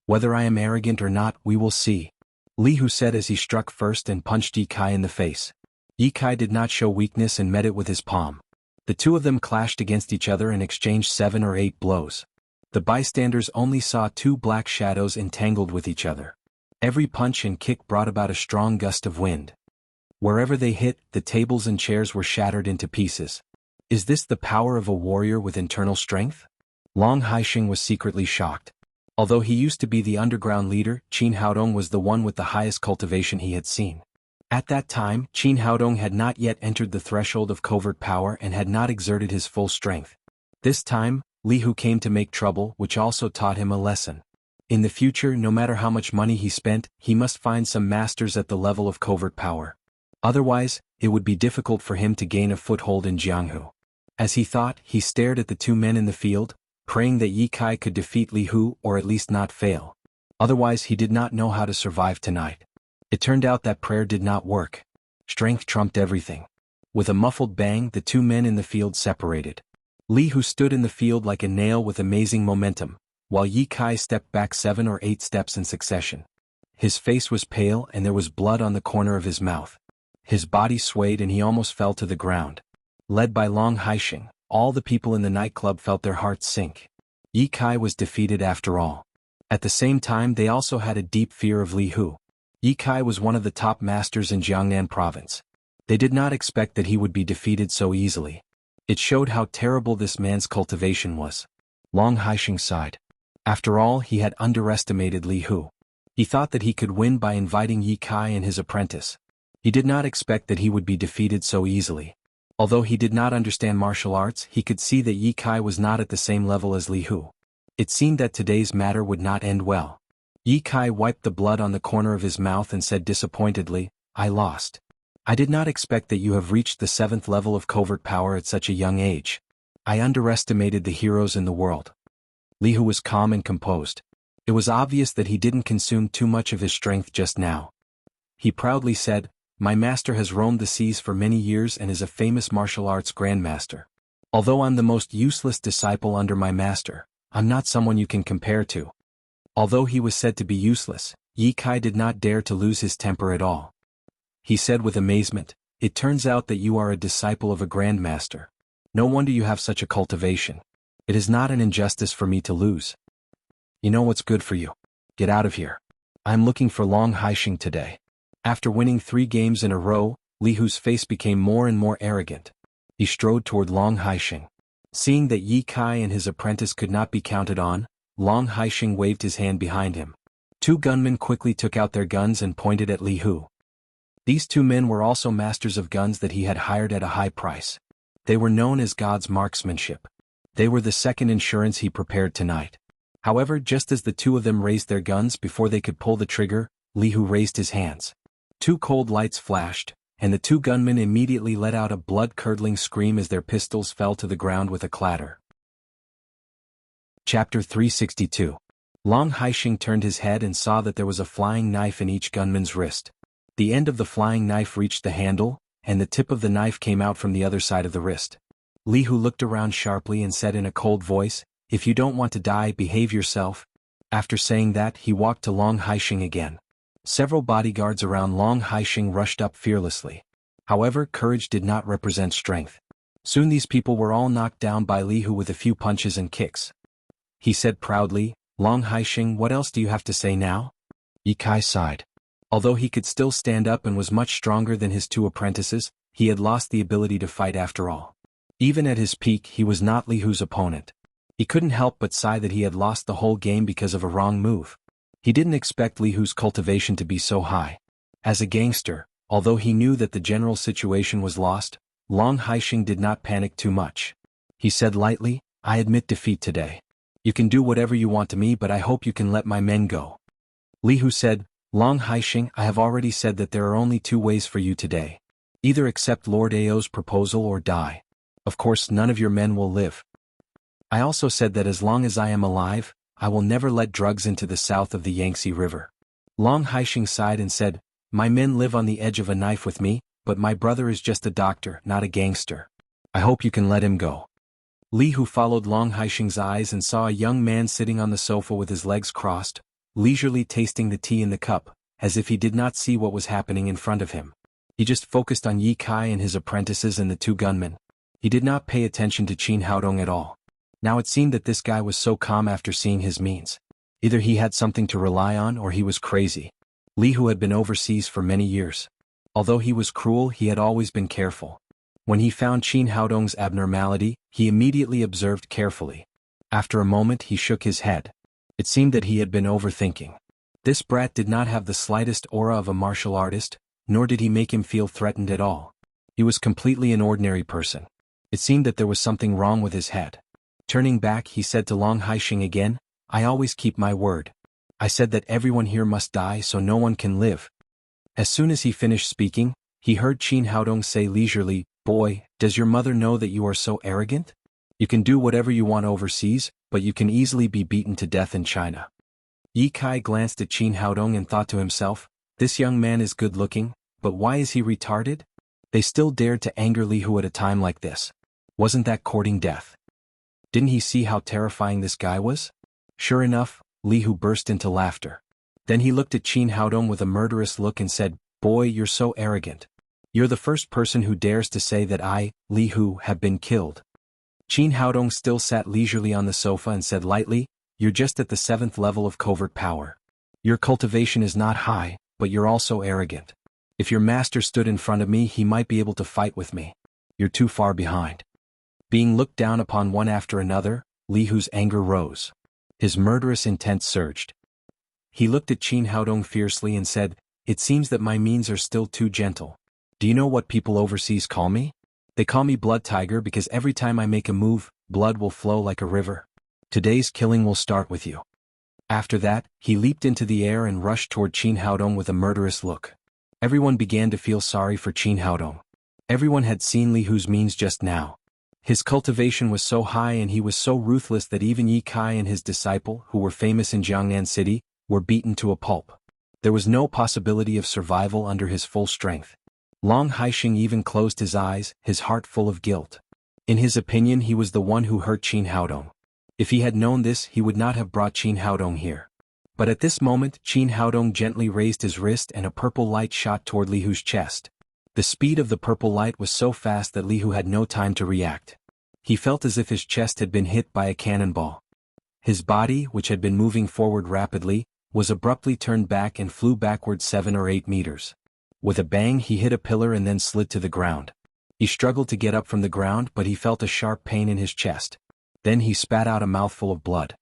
Whether I am arrogant or not, we will see. Li Hu said as he struck first and punched Yi Kai in the face. Yi Kai did not show weakness and met it with his palm. The 2 of them clashed against each other and exchanged 7 or 8 blows. The bystanders only saw 2 black shadows entangled with each other. Every punch and kick brought about a strong gust of wind. Wherever they hit, the tables and chairs were shattered into pieces. Is this the power of a warrior with internal strength? Long Haixing was secretly shocked. Although he used to be the underground leader, Qin Haodong was the one with the highest cultivation he had seen. At that time, Qin Haodong had not yet entered the threshold of covert power and had not exerted his full strength. This time, Li Hu came to make trouble, which also taught him a lesson. In the future, no matter how much money he spent, he must find some masters at the level of covert power. Otherwise, it would be difficult for him to gain a foothold in Jianghu. As he thought, he stared at the two men in the field, praying that Ye Kai could defeat Li Hu or at least not fail. Otherwise he did not know how to survive tonight. It turned out that prayer did not work. Strength trumped everything. With a muffled bang, the two men in the field separated. Li Hu stood in the field like a nail with amazing momentum, while Ye Kai stepped back 7 or 8 steps in succession. His face was pale and there was blood on the corner of his mouth. His body swayed and he almost fell to the ground. Led by Long Haixing, all the people in the nightclub felt their hearts sink. Ye Kai was defeated after all. At the same time, they also had a deep fear of Li Hu. Ye Kai was one of the top masters in Jiangnan province. They did not expect that he would be defeated so easily. It showed how terrible this man's cultivation was. Long Haixing sighed. After all, he had underestimated Li Hu. He thought that he could win by inviting Ye Kai and his apprentice. He did not expect that he would be defeated so easily. Although he did not understand martial arts, he could see that Ye Kai was not at the same level as Li Hu. It seemed that today's matter would not end well. Ye Kai wiped the blood on the corner of his mouth and said disappointedly, "I lost. I did not expect that you have reached the 7th level of covert power at such a young age. I underestimated the heroes in the world." Li Hu was calm and composed. It was obvious that he didn't consume too much of his strength just now. He proudly said, "My master has roamed the seas for many years and is a famous martial arts grandmaster. Although I'm the most useless disciple under my master, I'm not someone you can compare to." Although he was said to be useless, Ye Kai did not dare to lose his temper at all. He said with amazement, "It turns out that you are a disciple of a grandmaster. No wonder you have such a cultivation. It is not an injustice for me to lose. You know what's good for you? Get out of here. I'm looking for Long Haixing today." After winning 3 games in a row, Li Hu's face became more and more arrogant. He strode toward Long Haixing. Seeing that Ye Kai and his apprentice could not be counted on, Long Haixing waved his hand behind him. 2 gunmen quickly took out their guns and pointed at Li Hu. These 2 men were also masters of guns that he had hired at a high price. They were known as God's marksmanship. They were the second insurance he prepared tonight. However, just as the 2 of them raised their guns before they could pull the trigger, Li Hu raised his hands. 2 cold lights flashed, and the 2 gunmen immediately let out a blood-curdling scream as their pistols fell to the ground with a clatter. Chapter 362. Long Haixing turned his head and saw that there was a flying knife in each gunman's wrist. The end of the flying knife reached the handle, and the tip of the knife came out from the other side of the wrist. Li Hu looked around sharply and said in a cold voice, "If you don't want to die, behave yourself." After saying that, he walked to Long Haixing again. Several bodyguards around Long Haixing rushed up fearlessly. However, courage did not represent strength. Soon these people were all knocked down by Li Hu with a few punches and kicks. He said proudly, "Long Haixing, what else do you have to say now?" Ye Kai sighed. Although he could still stand up and was much stronger than his 2 apprentices, he had lost the ability to fight after all. Even at his peak, he was not Li Hu's opponent. He couldn't help but sigh that he had lost the whole game because of a wrong move. He didn't expect Li Hu's cultivation to be so high. As a gangster, although he knew that the general situation was lost, Long Haixing did not panic too much. He said lightly, "I admit defeat today. You can do whatever you want to me, but I hope you can let my men go." Li Hu said, "Long Haixing, I have already said that there are only 2 ways for you today. Either accept Lord Ao's proposal or die. Of course, none of your men will live. I also said that as long as I am alive, I will never let drugs into the south of the Yangtze River." Long Haixing sighed and said, "My men live on the edge of a knife with me, but my brother is just a doctor, not a gangster. I hope you can let him go." Li Hu followed Long Haixing's eyes and saw a young man sitting on the sofa with his legs crossed, leisurely tasting the tea in the cup, as if he did not see what was happening in front of him. He just focused on Ye Kai and his apprentices and the 2 gunmen. He did not pay attention to Qin Haodong at all. Now it seemed that this guy was so calm after seeing his means. Either he had something to rely on or he was crazy. Li Hu had been overseas for many years. Although he was cruel, he had always been careful. When he found Qin Haodong's abnormality, he immediately observed carefully. After a moment he shook his head. It seemed that he had been overthinking. This brat did not have the slightest aura of a martial artist, nor did he make him feel threatened at all. He was completely an ordinary person. It seemed that there was something wrong with his head. Turning back, he said to Long Haixing again, "I always keep my word. I said that everyone here must die so no one can live." As soon as he finished speaking, he heard Qin Haodong say leisurely, "Boy, does your mother know that you are so arrogant? You can do whatever you want overseas, but you can easily be beaten to death in China." Yi Kai glanced at Qin Haodong and thought to himself, "This young man is good-looking, but why is he retarded?" They still dared to anger Li Hu at a time like this. Wasn't that courting death? Didn't he see how terrifying this guy was? Sure enough, Li Hu burst into laughter. Then he looked at Qin Haodong with a murderous look and said, "Boy, you're so arrogant. You're the first person who dares to say that I, Li Hu, have been killed." Qin Haodong still sat leisurely on the sofa and said lightly, "You're just at the 7th level of covert power. Your cultivation is not high, but you're also arrogant. If your master stood in front of me, he might be able to fight with me. You're too far behind." Being looked down upon one after another, Li Hu's anger rose. His murderous intent surged. He looked at Qin Haodong fiercely and said, "It seems that my means are still too gentle. Do you know what people overseas call me? They call me Blood Tiger because every time I make a move, blood will flow like a river. Today's killing will start with you." After that, he leaped into the air and rushed toward Qin Haodong with a murderous look. Everyone began to feel sorry for Qin Haodong. Everyone had seen Li Hu's means just now. His cultivation was so high and he was so ruthless that even Yi Kai and his disciple, who were famous in Jiangnan City, were beaten to a pulp. There was no possibility of survival under his full strength. Long Haixing even closed his eyes, his heart full of guilt. In his opinion, he was the one who hurt Qin Haodong. If he had known this, he would not have brought Qin Haodong here. But at this moment, Qin Haodong gently raised his wrist and a purple light shot toward Li Hu's chest. The speed of the purple light was so fast that Li Hu had no time to react. He felt as if his chest had been hit by a cannonball. His body, which had been moving forward rapidly, was abruptly turned back and flew backward 7 or 8 meters. With a bang, he hit a pillar and then slid to the ground. He struggled to get up from the ground, but he felt a sharp pain in his chest. Then he spat out a mouthful of blood.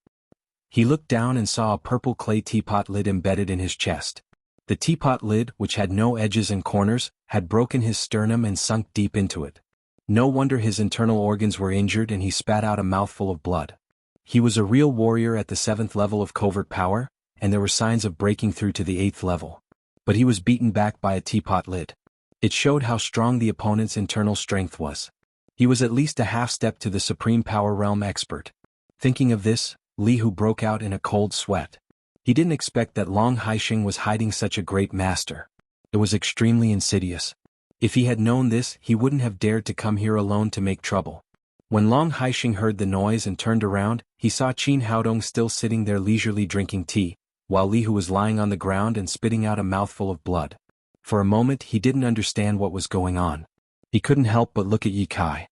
He looked down and saw a purple clay teapot lid embedded in his chest. The teapot lid, which had no edges and corners, had broken his sternum and sunk deep into it. No wonder his internal organs were injured, and he spat out a mouthful of blood. He was a real warrior at the 7th level of covert power, and there were signs of breaking through to the 8th level. But he was beaten back by a teapot lid. It showed how strong the opponent's internal strength was. He was at least a half-step to the Supreme Power Realm expert. Thinking of this, Li Hu broke out in a cold sweat. He didn't expect that Long Haixing was hiding such a great master. It was extremely insidious. If he had known this, he wouldn't have dared to come here alone to make trouble. When Long Haixing heard the noise and turned around, he saw Qin Haodong still sitting there leisurely drinking tea, while Li Hu was lying on the ground and spitting out a mouthful of blood. For a moment he didn't understand what was going on. He couldn't help but look at Yi Kai.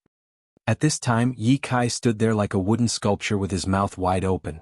At this time Yi Kai stood there like a wooden sculpture with his mouth wide open.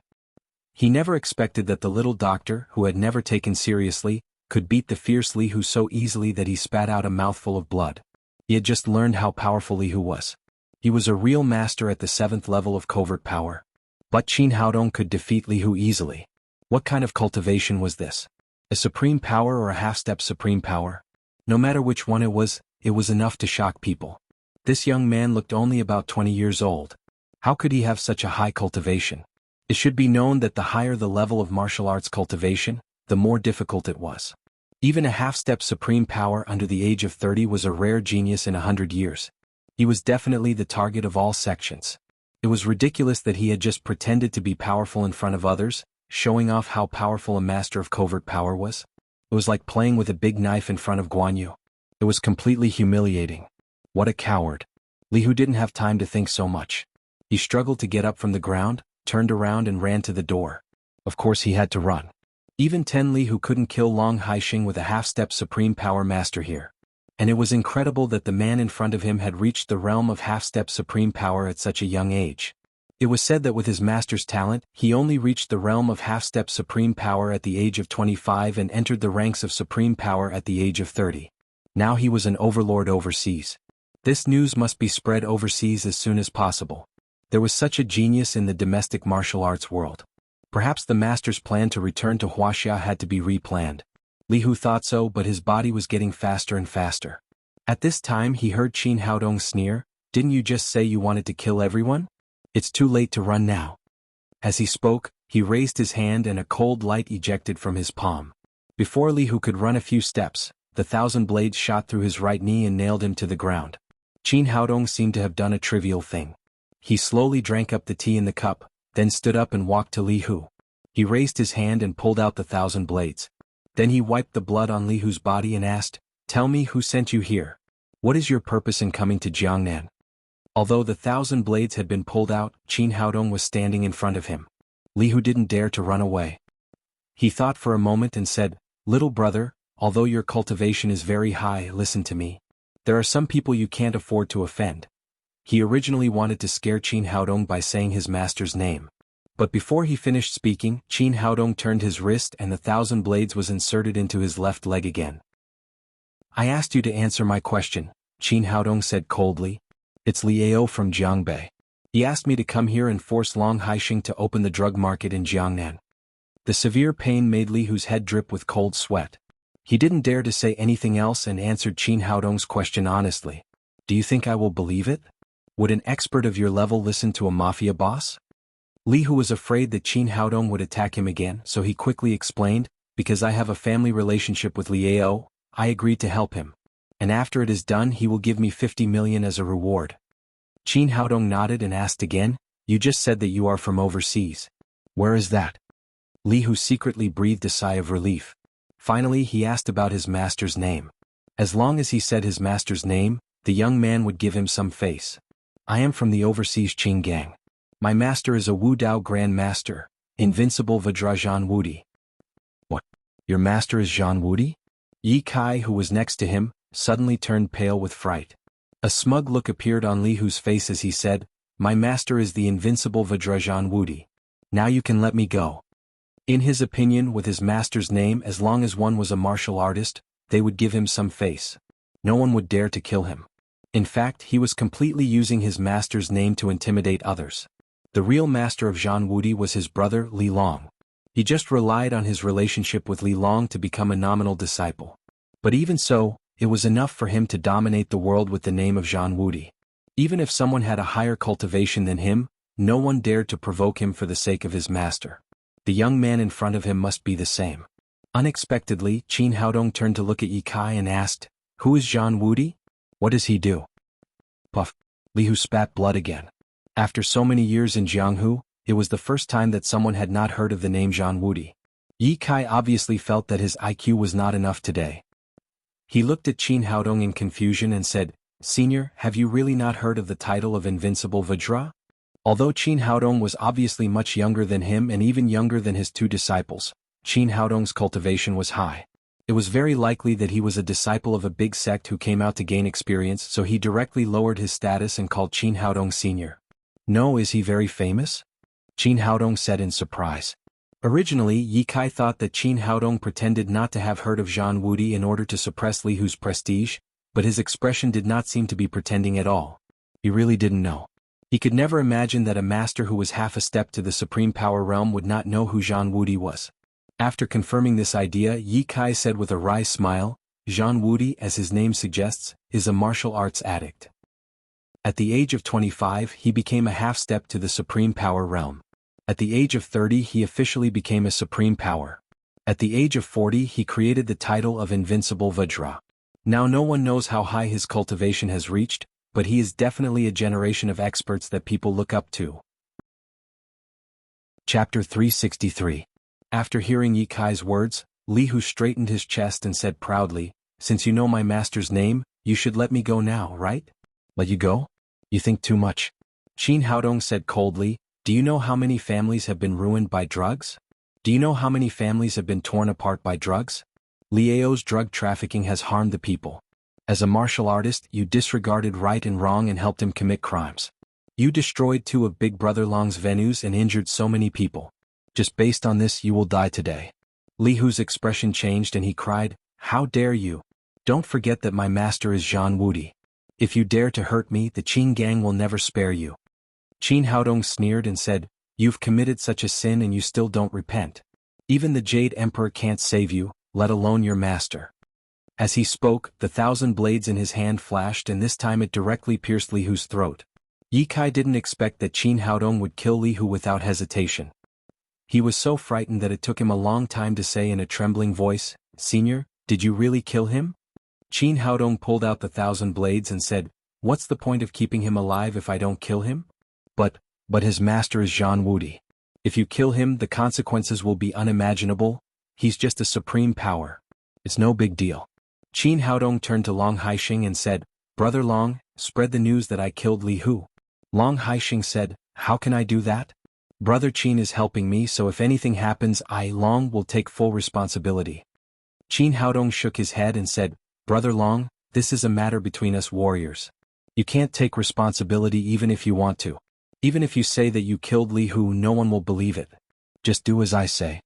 He never expected that the little doctor, who had never taken seriously, could beat the fierce Li Hu so easily that he spat out a mouthful of blood. He had just learned how powerful Li Hu was. He was a real master at the 7th level of covert power. But Qin Haodong could defeat Li Hu easily. What kind of cultivation was this? A supreme power or a half-step supreme power? No matter which one it was enough to shock people. This young man looked only about 20 years old. How could he have such a high cultivation? It should be known that the higher the level of martial arts cultivation, the more difficult it was. Even a half-step supreme power under the age of 30 was a rare genius in 100 years. He was definitely the target of all sections. It was ridiculous that he had just pretended to be powerful in front of others, showing off how powerful a master of covert power was. It was like playing with a big knife in front of Guan Yu. It was completely humiliating. What a coward. Li Hu didn't have time to think so much. He struggled to get up from the ground, turned around and ran to the door. Of course he had to run. Even Li Hu couldn't kill Long Haixing with a half-step supreme power master here. And it was incredible that the man in front of him had reached the realm of half-step supreme power at such a young age. It was said that with his master's talent, he only reached the realm of half-step supreme power at the age of 25 and entered the ranks of supreme power at the age of 30. Now he was an overlord overseas. This news must be spread overseas as soon as possible. There was such a genius in the domestic martial arts world. Perhaps the master's plan to return to Wuxia had to be replanned. Li Hu thought so, but his body was getting faster and faster. At this time he heard Qin Haodong sneer, "Didn't you just say you wanted to kill everyone? It's too late to run now." As he spoke, he raised his hand and a cold light ejected from his palm. Before Li Hu could run a few steps, the 1,000 blades shot through his right knee and nailed him to the ground. Qin Haodong seemed to have done a trivial thing. He slowly drank up the tea in the cup, then stood up and walked to Li Hu. He raised his hand and pulled out the 1,000 blades. Then he wiped the blood on Li Hu's body and asked, "Tell me who sent you here. What is your purpose in coming to Jiangnan?" Although the 1,000 blades had been pulled out, Qin Haodong was standing in front of him. Li Hu didn't dare to run away. He thought for a moment and said, "Little brother, although your cultivation is very high, listen to me. There are some people you can't afford to offend." He originally wanted to scare Qin Haodong by saying his master's name. But before he finished speaking, Qin Haodong turned his wrist and the 1,000 blades was inserted into his left leg again. "I asked you to answer my question," Qin Haodong said coldly. "It's Liao from Jiangbei. He asked me to come here and force Long Haixing to open the drug market in Jiangnan." The severe pain made Li Hu's head drip with cold sweat. He didn't dare to say anything else and answered Qin Haodong's question honestly. "Do you think I will believe it? Would an expert of your level listen to a mafia boss?" Li Hu was afraid that Qin Haodong would attack him again, so he quickly explained, "Because I have a family relationship with Liao, I agreed to help him. And after it is done he will give me 50 million as a reward." Qin Haodong nodded and asked again, "You just said that you are from overseas. Where is that?" Li Hu secretly breathed a sigh of relief. Finally he asked about his master's name. As long as he said his master's name, the young man would give him some face. "I am from the overseas Qing gang. My master is a Wu Dao Grand Master, Invincible Vajrajan Wudi." "What? Your master is Zhan Wudi?" Yi Kai, who was next to him, suddenly turned pale with fright. A smug look appeared on Li Hu's face as he said, "My master is the Invincible Vajrajan Wudi. Now you can let me go." In his opinion, with his master's name, as long as one was a martial artist, they would give him some face. No one would dare to kill him. In fact, he was completely using his master's name to intimidate others. The real master of Zhan Wudi was his brother, Li Long. He just relied on his relationship with Li Long to become a nominal disciple. But even so, it was enough for him to dominate the world with the name of Zhan Wudi. Even if someone had a higher cultivation than him, no one dared to provoke him for the sake of his master. The young man in front of him must be the same. Unexpectedly, Qin Haodong turned to look at Yi Kai and asked, "Who is Zhan Wudi? What does he do?" Puff. Li Hu spat blood again. After so many years in Jianghu, it was the first time that someone had not heard of the name Zhan Wudi. Yi Kai obviously felt that his IQ was not enough today. He looked at Qin Haodong in confusion and said, "Senior, have you really not heard of the title of Invincible Vajra?" Although Qin Haodong was obviously much younger than him and even younger than his two disciples, Qin Haodong's cultivation was high. It was very likely that he was a disciple of a big sect who came out to gain experience, so he directly lowered his status and called Qin Haodong senior. "No, is he very famous?" Qin Haodong said in surprise. Originally, Yi Kai thought that Qin Haodong pretended not to have heard of Zhan Wudi in order to suppress Li Hu's prestige, but his expression did not seem to be pretending at all. He really didn't know. He could never imagine that a master who was half a step to the supreme power realm would not know who Zhan Wudi was. After confirming this idea, Yi Kai said with a wry smile, "Zhan Wudi, as his name suggests, is a martial arts addict." At the age of 25, he became a half-step to the supreme power realm. At the age of 30, he officially became a supreme power. At the age of 40, he created the title of Invincible Vajra. Now no one knows how high his cultivation has reached, but he is definitely a generation of experts that people look up to. Chapter 363. After hearing Yi Kai's words, Li Hu straightened his chest and said proudly, "Since you know my master's name, you should let me go now, right?" "Let you go? You think too much." Qin Haodong said coldly, "Do you know how many families have been ruined by drugs? Do you know how many families have been torn apart by drugs? Liao's drug trafficking has harmed the people. As a martial artist, you disregarded right and wrong and helped him commit crimes. You destroyed 2 of Big Brother Long's venues and injured so many people. Just based on this, you will die today." Li Hu's expression changed and he cried, "How dare you? Don't forget that my master is Zhan Wudi. If you dare to hurt me, the Qin gang will never spare you." Qin Haodong sneered and said, "You've committed such a sin and you still don't repent. Even the Jade Emperor can't save you, let alone your master." As he spoke, the 1,000 blades in his hand flashed, and this time it directly pierced Li Hu's throat. Ye Kai didn't expect that Qin Haodong would kill Li Hu without hesitation. He was so frightened that it took him a long time to say in a trembling voice, "Senior, did you really kill him?" Qin Haodong pulled out the 1,000 blades and said, "What's the point of keeping him alive if I don't kill him? But his master is Zhang Wudi. If you kill him, the consequences will be unimaginable. He's just a supreme power. It's no big deal." Qin Haodong turned to Long Haixing and said, "Brother Long, spread the news that I killed Li Hu." Long Haixing said, "How can I do that? Brother Qin is helping me, so if anything happens, I, Long, will take full responsibility." Qin Haodong shook his head and said, "Brother Long, this is a matter between us warriors. You can't take responsibility even if you want to. Even if you say that you killed Li Hu, no one will believe it. Just do as I say."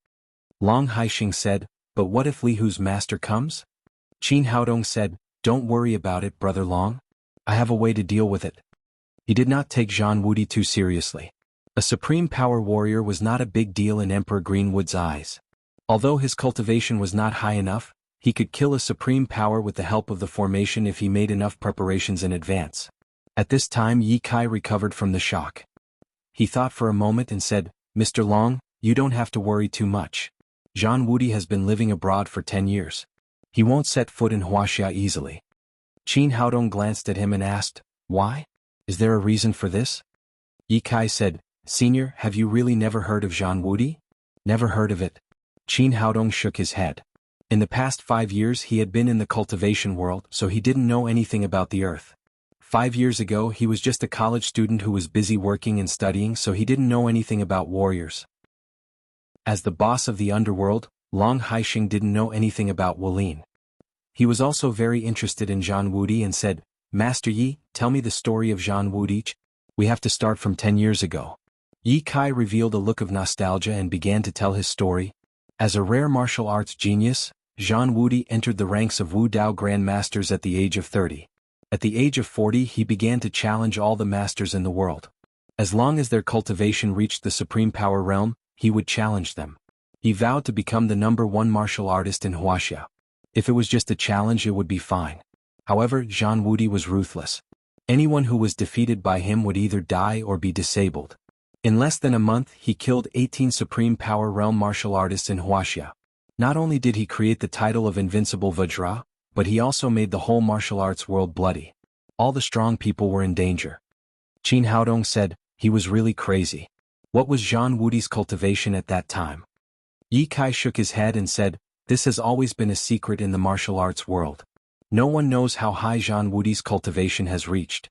Long Haixing said, "But what if Li Hu's master comes?" Qin Haodong said, "Don't worry about it, Brother Long. I have a way to deal with it." He did not take Zhang Wudi too seriously. A supreme power warrior was not a big deal in Emperor Greenwood's eyes. Although his cultivation was not high enough, he could kill a supreme power with the help of the formation if he made enough preparations in advance. At this time Ye Kai recovered from the shock. He thought for a moment and said, "Mr. Long, you don't have to worry too much. Zhang Wudi has been living abroad for 10 years. He won't set foot in Wuxia easily." Qin Haodong glanced at him and asked, "Why? Is there a reason for this?" Ye Kai said, "Senior, have you really never heard of Zhang Wudi?" "Never heard of it." Qin Haodong shook his head. In the past 5 years he had been in the cultivation world, so he didn't know anything about the earth. 5 years ago he was just a college student who was busy working and studying, so he didn't know anything about warriors. As the boss of the underworld, Long Haixing didn't know anything about Wulin. He was also very interested in Zhang Wudi and said, "Master Yi, tell me the story of Zhang Wudi. We have to start from 10 years ago." Ye Kai revealed a look of nostalgia and began to tell his story. As a rare martial arts genius, Zhang Wudi entered the ranks of Wu Dao Grandmasters at the age of 30. At the age of 40 he began to challenge all the masters in the world. As long as their cultivation reached the supreme power realm, he would challenge them. He vowed to become the #1 martial artist in Wuxia. If it was just a challenge, it would be fine. However, Zhang Wudi was ruthless. Anyone who was defeated by him would either die or be disabled. In less than a month he killed 18 supreme power realm martial artists in Wuxia. Not only did he create the title of Invincible Vajra, but he also made the whole martial arts world bloody. All the strong people were in danger. Qin Haodong said, "He was really crazy." What was Zhang Wudi's cultivation at that time? Ye Kai shook his head and said, "This has always been a secret in the martial arts world. No one knows how high Zhang Wudi's cultivation has reached."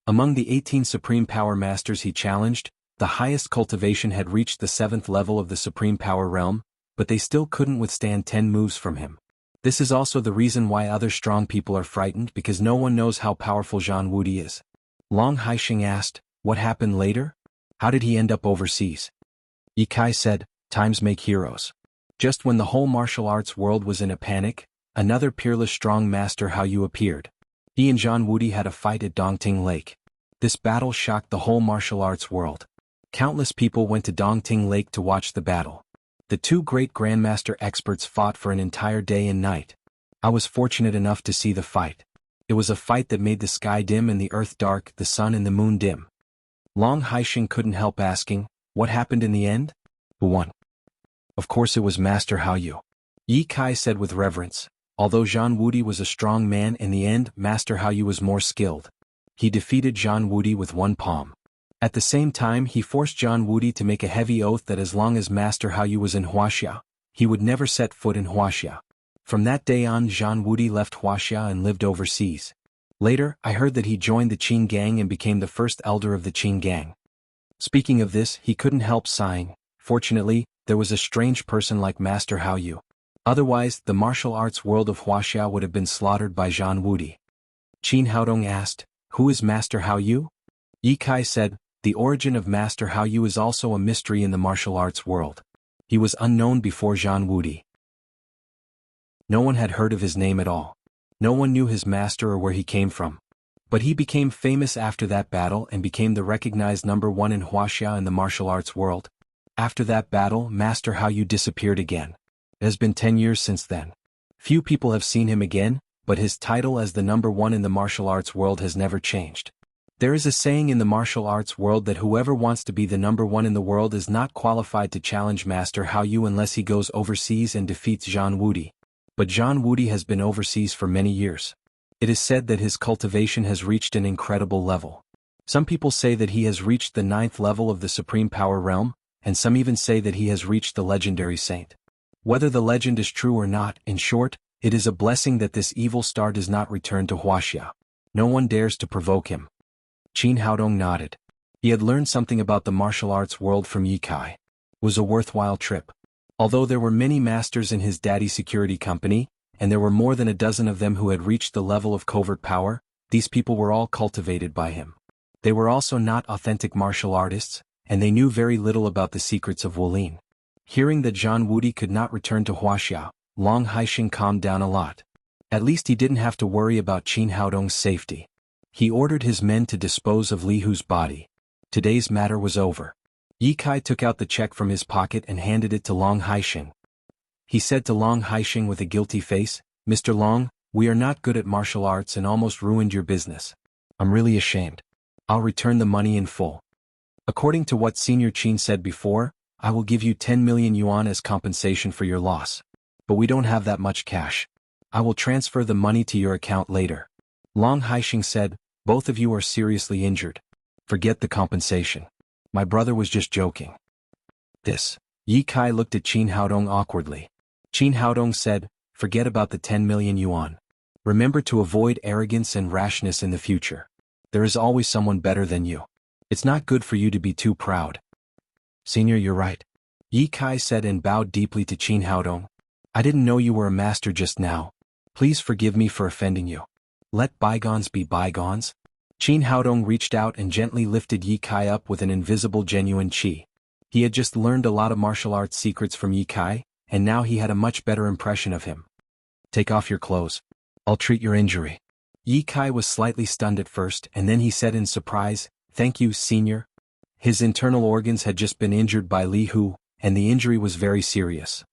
Among the 18 supreme power masters he challenged, the highest cultivation had reached the 7th level of the supreme power realm, but they still couldn't withstand 10 moves from him. This is also the reason why other strong people are frightened, because no one knows how powerful Zhang Wudi is. Long Haixing asked, "What happened later? How did he end up overseas?" Ye Kai said, "Times make heroes." Just when the whole martial arts world was in a panic, another peerless strong master Hao Yu appeared. He and Zhang Wudi had a fight at Dongting Lake. This battle shocked the whole martial arts world. Countless people went to Dongting Lake to watch the battle. The two great grandmaster experts fought for an entire day and night. I was fortunate enough to see the fight. It was a fight that made the sky dim and the earth dark, the sun and the moon dim. Long Haixing couldn't help asking, "What happened in the end? Who won?" "Of course it was Master Hao Yu." Ye Kai said with reverence. Although Zhang Wudi was a strong man, in the end Master Hao Yu was more skilled. He defeated Zhang Wudi with one palm. At the same time he forced Zhang Wudi to make a heavy oath that as long as Master Hao Yu was in Wuxia, he would never set foot in Wuxia. From that day on Zhang Wudi left Wuxia and lived overseas. Later, I heard that he joined the Qin gang and became the first elder of the Qin gang. Speaking of this, he couldn't help sighing. Fortunately, there was a strange person like Master Hao Yu. Otherwise, the martial arts world of Wuxia would have been slaughtered by Zhang Wudi. Qin Haodong asked, "Who is Master Hao Yu?" Ye Kai said, "The origin of Master Hao Yu is also a mystery in the martial arts world. He was unknown before Zhang Wudi. No one had heard of his name at all. No one knew his master or where he came from. But he became famous after that battle and became the recognized #1 in Wuxia in the martial arts world. After that battle, Master Hao Yu disappeared again. It has been 10 years since then. Few people have seen him again, but his title as the number one in the martial arts world has never changed. There is a saying in the martial arts world that whoever wants to be the number one in the world is not qualified to challenge Master Hao Yu unless he goes overseas and defeats Zhang Wudi. But Zhang Wudi has been overseas for many years. It is said that his cultivation has reached an incredible level. Some people say that he has reached the 9th level of the Supreme Power Realm, and some even say that he has reached the legendary saint. Whether the legend is true or not, in short, it is a blessing that this evil star does not return to Wuxia. No one dares to provoke him. Qin Haodong nodded. He had learned something about the martial arts world from Ye Kai. It was a worthwhile trip. Although there were many masters in his daddy's security company, and there were more than a dozen of them who had reached the level of covert power, these people were all cultivated by him. They were also not authentic martial artists, and they knew very little about the secrets of Wulin. Hearing that Zhang Wudi could not return to Wuxia, Long Haixing calmed down a lot. At least he didn't have to worry about Qin Haodong's safety. He ordered his men to dispose of Li Hu's body. Today's matter was over. Ye Kai took out the check from his pocket and handed it to Long Haixing. He said to Long Haixing with a guilty face, "Mr. Long, we are not good at martial arts and almost ruined your business. I'm really ashamed. I'll return the money in full. According to what Senior Qin said before, I will give you 10 million yuan as compensation for your loss. But we don't have that much cash. I will transfer the money to your account later." Long Haixing said, "Both of you are seriously injured. Forget the compensation. My brother was just joking." Ye Kai looked at Qin Haodong awkwardly. Qin Haodong said, "Forget about the 10 million yuan. Remember to avoid arrogance and rashness in the future. There is always someone better than you. It's not good for you to be too proud." "Senior, you're right," Ye Kai said and bowed deeply to Qin Haodong. "I didn't know you were a master just now. Please forgive me for offending you. Let bygones be bygones." Qin Haodong reached out and gently lifted Ye Kai up with an invisible genuine qi. He had just learned a lot of martial arts secrets from Ye Kai, and now he had a much better impression of him. "Take off your clothes. I'll treat your injury." Ye Kai was slightly stunned at first, and then he said in surprise, "Thank you, Senior." His internal organs had just been injured by Li Hu, and the injury was very serious.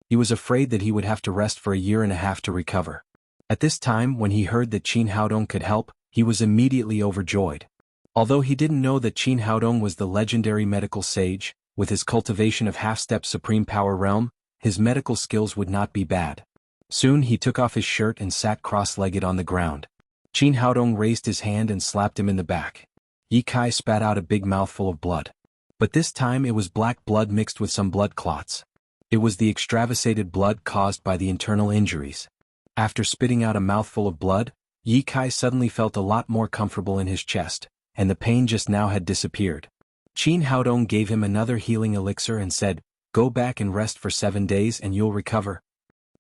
He was afraid that he would have to rest for a year and a half to recover. At this time, when he heard that Qin Haodong could help, he was immediately overjoyed. Although he didn't know that Qin Haodong was the legendary medical sage, with his cultivation of half-step Supreme Power Realm, his medical skills would not be bad. Soon he took off his shirt and sat cross-legged on the ground. Qin Haodong raised his hand and slapped him in the back. Ye Kai spat out a big mouthful of blood. But this time it was black blood mixed with some blood clots. It was the extravasated blood caused by the internal injuries. After spitting out a mouthful of blood, Ye Kai suddenly felt a lot more comfortable in his chest, and the pain just now had disappeared. Qin Haodong gave him another healing elixir and said, "Go back and rest for 7 days and you'll recover."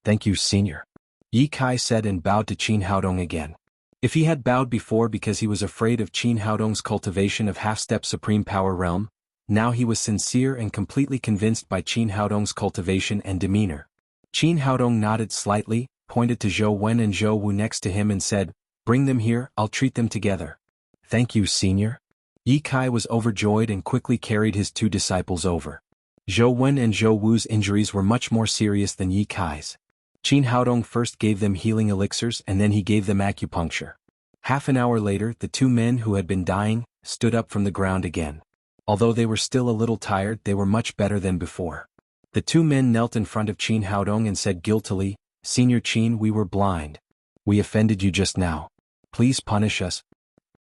"Thank you, Senior," Ye Kai said and bowed to Qin Haodong again. If he had bowed before because he was afraid of Qin Haodong's cultivation of half-step Supreme Power Realm, now he was sincere and completely convinced by Qin Haodong's cultivation and demeanor. Qin Haodong nodded slightly, pointed to Zhou Wen and Zhou Wu next to him and said, "Bring them here, I'll treat them together." "Thank you, Senior." Ye Kai was overjoyed and quickly carried his 2 disciples over. Zhou Wen and Zhou Wu's injuries were much more serious than Ye Kai's. Qin Haodong first gave them healing elixirs and then he gave them acupuncture. Half an hour later, the 2 men who had been dying stood up from the ground again. Although they were still a little tired, they were much better than before. The 2 men knelt in front of Qin Haodong and said guiltily, "Senior Qin, we were blind. We offended you just now. Please punish us."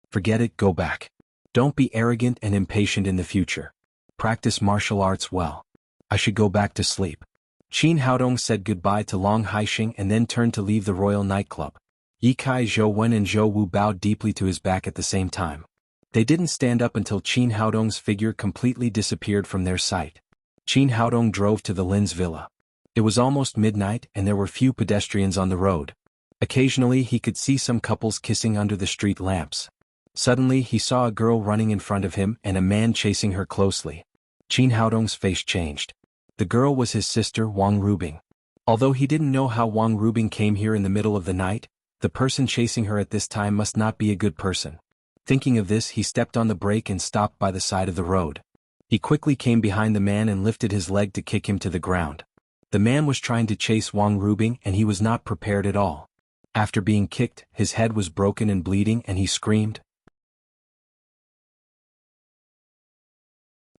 "Forget it, go back. Don't be arrogant and impatient in the future. Practice martial arts well. I should go back to sleep." Qin Haodong said goodbye to Long Haixing and then turned to leave the royal nightclub. Ye Kai, Zhou Wen and Zhou Wu bowed deeply to his back at the same time. They didn't stand up until Qin Haodong's figure completely disappeared from their sight. Qin Haodong drove to the Lin's villa. It was almost midnight and there were few pedestrians on the road. Occasionally he could see some couples kissing under the street lamps. Suddenly he saw a girl running in front of him and a man chasing her closely. Qin Haodong's face changed. The girl was his sister Wang Rubing. Although he didn't know how Wang Rubing came here in the middle of the night, the person chasing her at this time must not be a good person. Thinking of this, he stepped on the brake and stopped by the side of the road. He quickly came behind the man and lifted his leg to kick him to the ground. The man was trying to chase Wang Rubing and he was not prepared at all. After being kicked, his head was broken and bleeding and he screamed.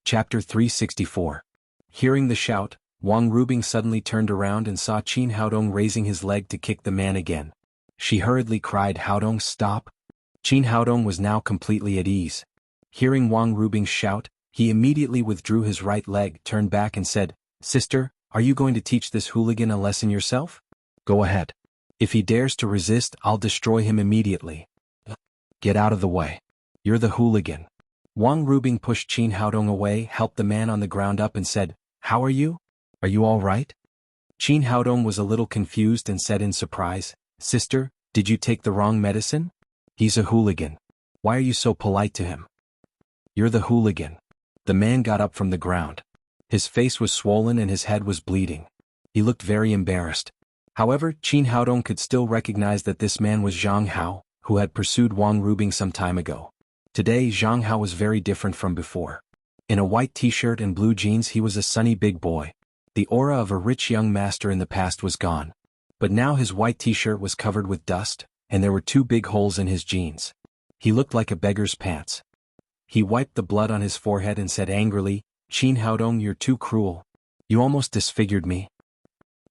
Chapter 364. Hearing the shout, Wang Rubing suddenly turned around and saw Qin Haodong raising his leg to kick the man again. She hurriedly cried, "Haodong, stop!" Qin Haodong was now completely at ease. Hearing Wang Rubing's shout, he immediately withdrew his right leg, turned back and said, "Sister, are you going to teach this hooligan a lesson yourself? Go ahead. If he dares to resist, I'll destroy him immediately. Get out of the way. You're the hooligan." Wang Rubing pushed Qin Haodong away, helped the man on the ground up and said, "How are you? Are you all right?" Qin Haodong was a little confused and said in surprise, "Sister, did you take the wrong medicine? He's a hooligan. Why are you so polite to him?" "You're the hooligan." The man got up from the ground. His face was swollen and his head was bleeding. He looked very embarrassed. However, Qin Haodong could still recognize that this man was Zhang Hao, who had pursued Wang Rubing some time ago. Today Zhang Hao was very different from before. In a white t-shirt and blue jeans he was a sunny big boy. The aura of a rich young master in the past was gone. But now his white t-shirt was covered with dust, and there were 2 big holes in his jeans. He looked like a beggar's pants. He wiped the blood on his forehead and said angrily, "Qin Haodong, you're too cruel. You almost disfigured me.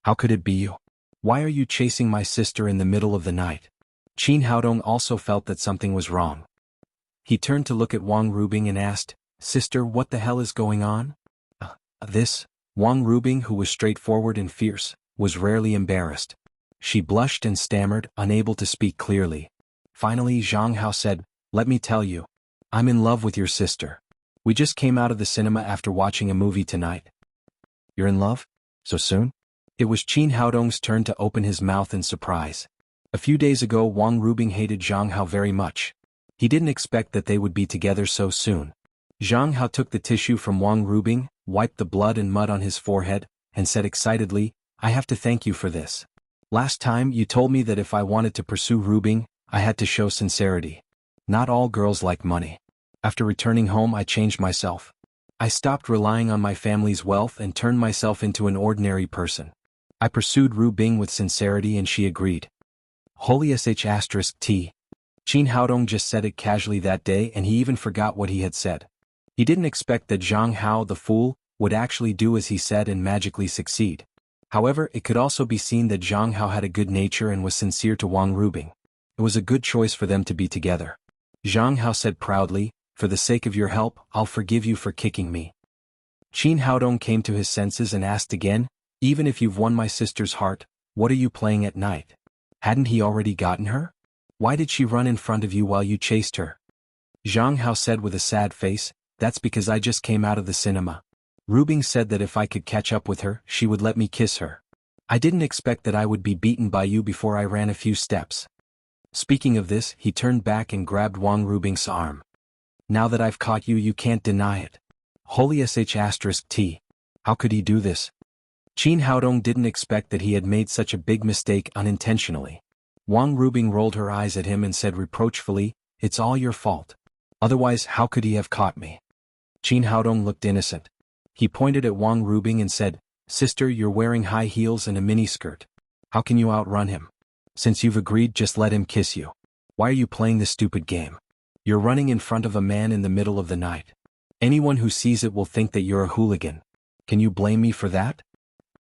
How could it be you? Why are you chasing my sister in the middle of the night?" Qin Haodong also felt that something was wrong. He turned to look at Wang Rubing and asked, "Sister, what the hell is going on?" Wang Rubing, who was straightforward and fierce, was rarely embarrassed. She blushed and stammered, unable to speak clearly. Finally Zhang Hao said, "Let me tell you. I'm in love with your sister. We just came out of the cinema after watching a movie tonight." "You're in love? So soon?" It was Qin Haodong's turn to open his mouth in surprise. A few days ago Wang Rubing hated Zhang Hao very much. He didn't expect that they would be together so soon. Zhang Hao took the tissue from Wang Rubing, wiped the blood and mud on his forehead, and said excitedly, "I have to thank you for this. Last time you told me that if I wanted to pursue Rubing, I had to show sincerity. Not all girls like money. After returning home I changed myself. I stopped relying on my family's wealth and turned myself into an ordinary person. I pursued Rubing with sincerity and she agreed." Holy *T. Qin Haodong just said it casually that day and he even forgot what he had said. He didn't expect that Zhang Hao, the fool, would actually do as he said and magically succeed. However, it could also be seen that Zhang Hao had a good nature and was sincere to Wang Rubing. It was a good choice for them to be together. Zhang Hao said proudly, "For the sake of your help, I'll forgive you for kicking me." Qin Haodong came to his senses and asked again, "Even if you've won my sister's heart, what are you playing at night? Hadn't he already gotten her? Why did she run in front of you while you chased her?" Zhang Hao said with a sad face, "That's because I just came out of the cinema. Rubing said that if I could catch up with her, she would let me kiss her. I didn't expect that I would be beaten by you before I ran a few steps." Speaking of this, he turned back and grabbed Wang Rubing's arm. "Now that I've caught you, you can't deny it." Holy *T. How could he do this? Qin Haodong didn't expect that he had made such a big mistake unintentionally. Wang Rubing rolled her eyes at him and said reproachfully, "It's all your fault. Otherwise how could he have caught me?" Qin Haodong looked innocent. He pointed at Wang Rubing and said, "Sister, you're wearing high heels and a miniskirt. How can you outrun him? Since you've agreed, just let him kiss you. Why are you playing this stupid game? You're running in front of a man in the middle of the night. Anyone who sees it will think that you're a hooligan. Can you blame me for that?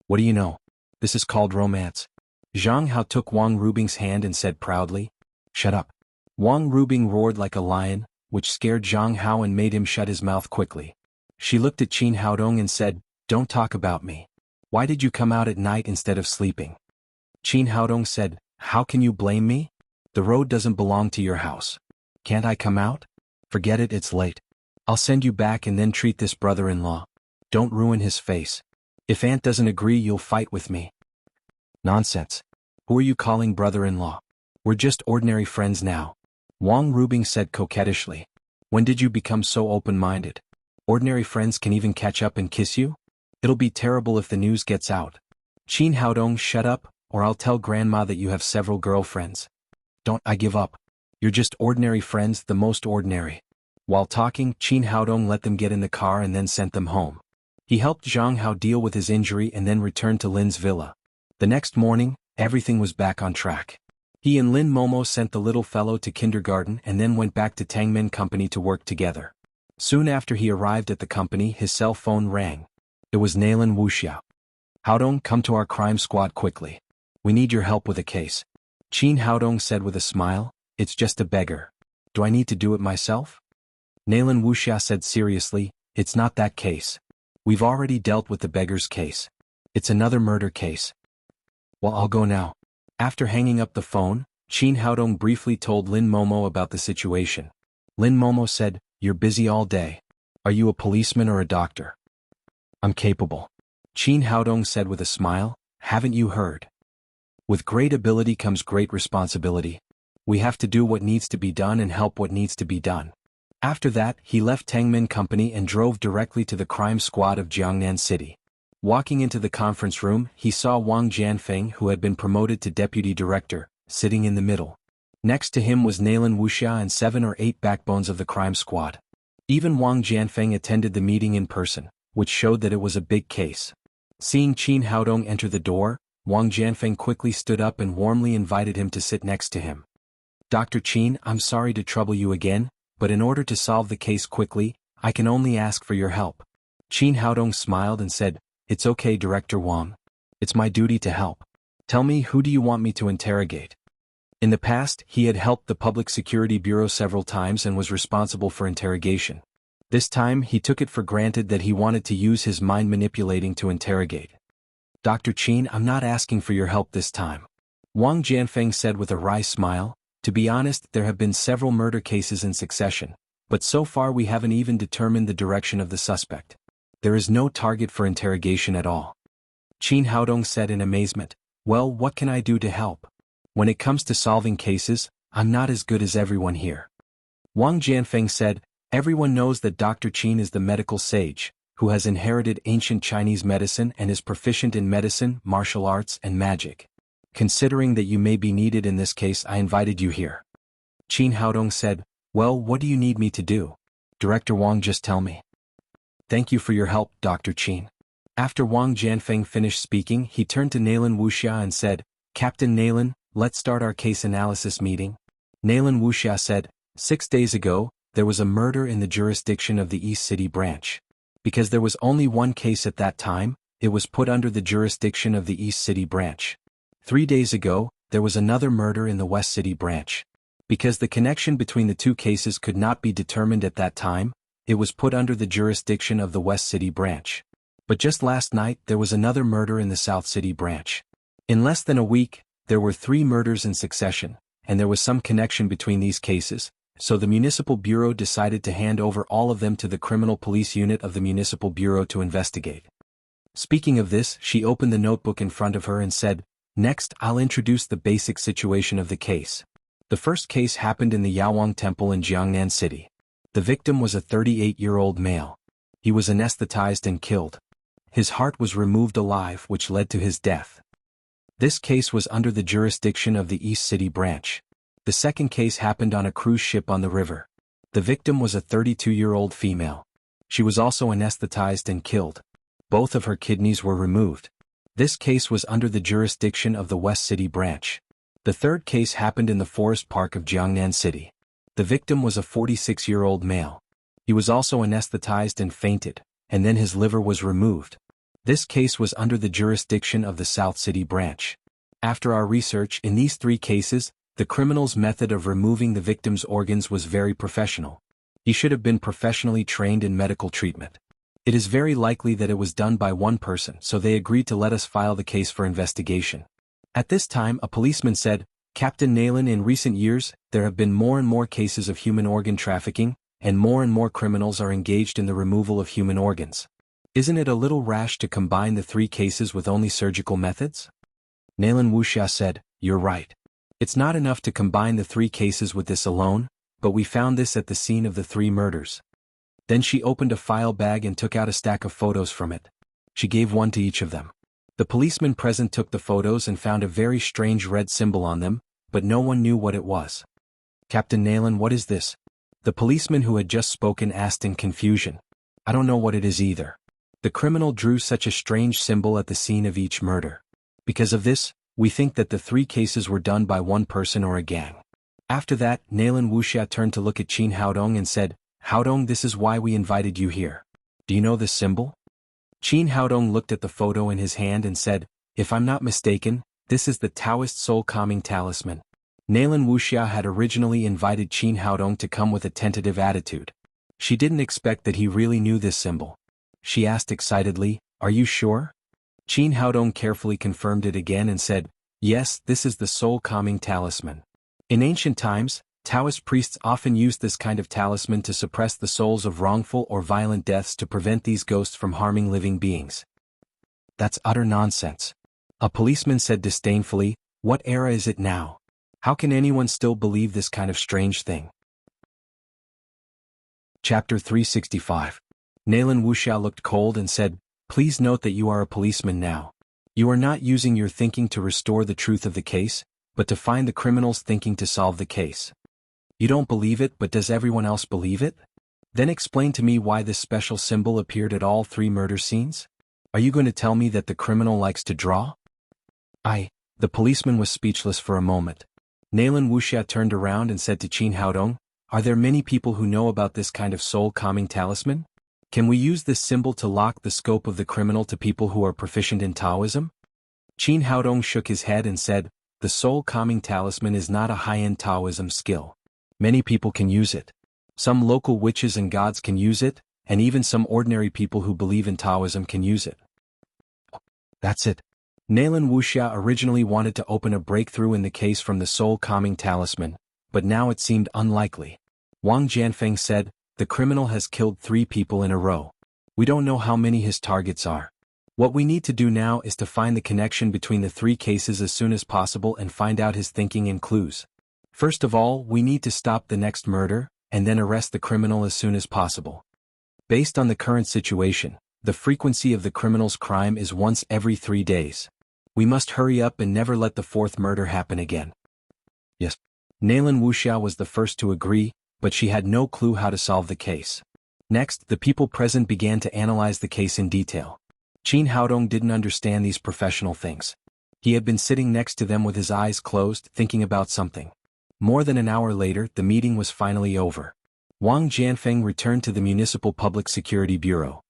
What do you know? This is called romance." Zhang Hao took Wang Rubing's hand and said proudly, "Shut up." Wang Rubing roared like a lion, which scared Zhang Hao and made him shut his mouth quickly. She looked at Qin Haodong and said, "Don't talk about me. Why did you come out at night instead of sleeping?" Qin Haodong said, "How can you blame me? The road doesn't belong to your house. Can't I come out? Forget it, it's late. I'll send you back and then treat this brother-in-law. Don't ruin his face. If Aunt doesn't agree, you'll fight with me." "Nonsense. Who are you calling brother-in-law? We're just ordinary friends now," Wang Rubing said coquettishly. "When did you become so open-minded? Ordinary friends can even catch up and kiss you? It'll be terrible if the news gets out." Qin Haodong, shut up, or I'll tell grandma that you have several girlfriends. "Don't, I give up. You're just ordinary friends, the most ordinary." While talking, Qin Haodong let them get in the car and then sent them home. He helped Zhang Hao deal with his injury and then returned to Lin's villa. The next morning, everything was back on track. He and Lin Momo sent the little fellow to kindergarten and then went back to Tangmen Company to work together. Soon after he arrived at the company, his cell phone rang. It was Nailin Wuxia. Haodong, come to our crime squad quickly. We need your help with a case. Qin Haodong said with a smile, it's just a beggar. Do I need to do it myself? Nailin Wuxia said seriously, it's not that case. We've already dealt with the beggar's case. It's another murder case. Well, I'll go now. After hanging up the phone, Qin Haodong briefly told Lin Momo about the situation. Lin Momo said, you're busy all day. Are you a policeman or a doctor? I'm capable. Qin Haodong said with a smile, haven't you heard? With great ability comes great responsibility. We have to do what needs to be done and help what needs to be done. After that, he left Tangmen Company and drove directly to the crime squad of Jiangnan City. Walking into the conference room, he saw Wang Jianfeng, who had been promoted to deputy director, sitting in the middle. Next to him was Nailin Wuxia and 7 or 8 backbones of the crime squad. Even Wang Jianfeng attended the meeting in person, which showed that it was a big case. Seeing Qin Haodong enter the door, Wang Jianfeng quickly stood up and warmly invited him to sit next to him. Dr. Qin, I'm sorry to trouble you again, but in order to solve the case quickly, I can only ask for your help. Qin Haodong smiled and said, it's okay, Director Wang. It's my duty to help. Tell me, who do you want me to interrogate? In the past, he had helped the Public Security Bureau several times and was responsible for interrogation. This time, he took it for granted that he wanted to use his mind manipulating to interrogate. Dr. Qin, I'm not asking for your help this time. Wang Jianfeng said with a wry smile, to be honest, there have been several murder cases in succession, but so far we haven't even determined the direction of the suspect. There is no target for interrogation at all. Qin Haodong said in amazement, well, what can I do to help? When it comes to solving cases, I'm not as good as everyone here. Wang Jianfeng said, everyone knows that Dr. Qin is the medical sage, who has inherited ancient Chinese medicine and is proficient in medicine, martial arts, and magic. Considering that you may be needed in this case, I invited you here. Qin Haodong said, well, what do you need me to do? Director Wang, just tell me. Thank you for your help, Dr. Qin. After Wang Jianfeng finished speaking, he turned to Nailin Wuxia and said, Captain Nailin, let's start our case analysis meeting. Nailin Wuxia said, 6 days ago, there was a murder in the jurisdiction of the East City branch. Because there was only one case at that time, it was put under the jurisdiction of the East City branch. 3 days ago, there was another murder in the West City branch. Because the connection between the two cases could not be determined at that time, it was put under the jurisdiction of the West City branch. But just last night, there was another murder in the South City branch. In less than a week, there were 3 murders in succession, and there was some connection between these cases, so the Municipal Bureau decided to hand over all of them to the Criminal Police Unit of the Municipal Bureau to investigate. Speaking of this, she opened the notebook in front of her and said, next, I'll introduce the basic situation of the case. The first case happened in the Yaowang Temple in Jiangnan City. The victim was a 38-year-old male. He was anesthetized and killed. His heart was removed alive, which led to his death. This case was under the jurisdiction of the East City branch. The second case happened on a cruise ship on the river. The victim was a 32-year-old female. She was also anesthetized and killed. Both of her kidneys were removed. This case was under the jurisdiction of the West City branch. The third case happened in the forest park of Jiangnan City. The victim was a 46-year-old male. He was also anesthetized and fainted, and then his liver was removed. This case was under the jurisdiction of the South City branch. After our research in these 3 cases, the criminal's method of removing the victim's organs was very professional. He should have been professionally trained in medical treatment. It is very likely that it was done by one person, so they agreed to let us file the case for investigation. At this time, a policeman said, Captain Nailin, in recent years, there have been more and more cases of human organ trafficking, and more criminals are engaged in the removal of human organs. Isn't it a little rash to combine the 3 cases with only surgical methods? Nailin Wuxia said, you're right. It's not enough to combine the 3 cases with this alone, but we found this at the scene of the 3 murders. Then she opened a file bag and took out a stack of photos from it. She gave one to each of them. The policeman present took the photos and found a very strange red symbol on them, but no one knew what it was. Captain Nailin, what is this? The policeman who had just spoken asked in confusion. I don't know what it is either. The criminal drew such a strange symbol at the scene of each murder. Because of this, we think that the 3 cases were done by one person or a gang. After that, Nalan Wuxia turned to look at Qin Haodong and said, "Haodong, this is why we invited you here. Do you know this symbol?" Qin Haodong looked at the photo in his hand and said, "If I'm not mistaken, this is the Taoist soul-calming talisman." Nalan Wuxia had originally invited Qin Haodong to come with a tentative attitude. She didn't expect that he really knew this symbol. She asked excitedly, "Are you sure?" Qin Haodong carefully confirmed it again and said, "Yes, this is the soul-calming talisman." In ancient times, Taoist priests often used this kind of talisman to suppress the souls of wrongful or violent deaths to prevent these ghosts from harming living beings. "That's utter nonsense," a policeman said disdainfully. "What era is it now? How can anyone still believe this kind of strange thing?" Chapter 365. Nalan Wuxia looked cold and said, "Please note that you are a policeman now. You are not using your thinking to restore the truth of the case, but to find the criminals thinking to solve the case. You don't believe it, but does everyone else believe it? Then explain to me why this special symbol appeared at all 3 murder scenes? Are you going to tell me that the criminal likes to draw?" The policeman was speechless for a moment. Nalan Wuxia turned around and said to Qin Haodong, "Are there many people who know about this kind of soul-calming talisman? Can we use this symbol to lock the scope of the criminal to people who are proficient in Taoism?" Qin Haodong shook his head and said, "The soul-calming talisman is not a high-end Taoism skill. Many people can use it. Some local witches and gods can use it, and even some ordinary people who believe in Taoism can use it." That's it. Nalan Wuxia originally wanted to open a breakthrough in the case from the soul-calming talisman, but now it seemed unlikely. Wang Jianfeng said, "The criminal has killed 3 people in a row. We don't know how many his targets are. What we need to do now is to find the connection between the 3 cases as soon as possible and find out his thinking and clues. First of all, we need to stop the next murder, and then arrest the criminal as soon as possible. Based on the current situation, the frequency of the criminal's crime is once every 3 days. We must hurry up and never let the 4th murder happen again." Yes. Nalan Wuxia was the first to agree, but she had no clue how to solve the case. Next, the people present began to analyze the case in detail. Qin Haodong didn't understand these professional things. He had been sitting next to them with his eyes closed, thinking about something. More than an hour later, the meeting was finally over. Wang Jianfeng returned to the Municipal Public Security Bureau.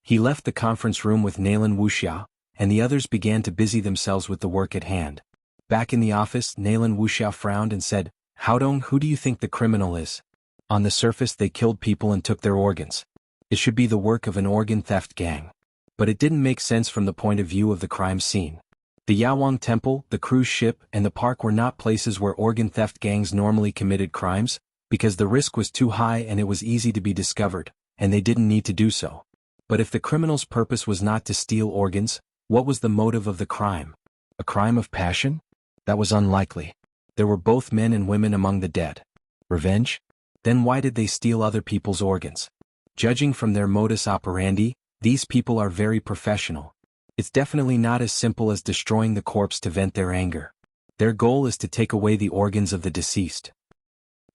He left the conference room with Nalan Wuxia, and the others began to busy themselves with the work at hand. Back in the office, Nalan Wuxia frowned and said, "Haodong, who do you think the criminal is? On the surface they killed people and took their organs. It should be the work of an organ theft gang. But it didn't make sense from the point of view of the crime scene. The Yawang Temple, the cruise ship, and the park were not places where organ theft gangs normally committed crimes, because the risk was too high and it was easy to be discovered, and they didn't need to do so. But if the criminal's purpose was not to steal organs, what was the motive of the crime? A crime of passion? That was unlikely. There were both men and women among the dead. Revenge? Then why did they steal other people's organs? Judging from their modus operandi, these people are very professional. It's definitely not as simple as destroying the corpse to vent their anger. Their goal is to take away the organs of the deceased."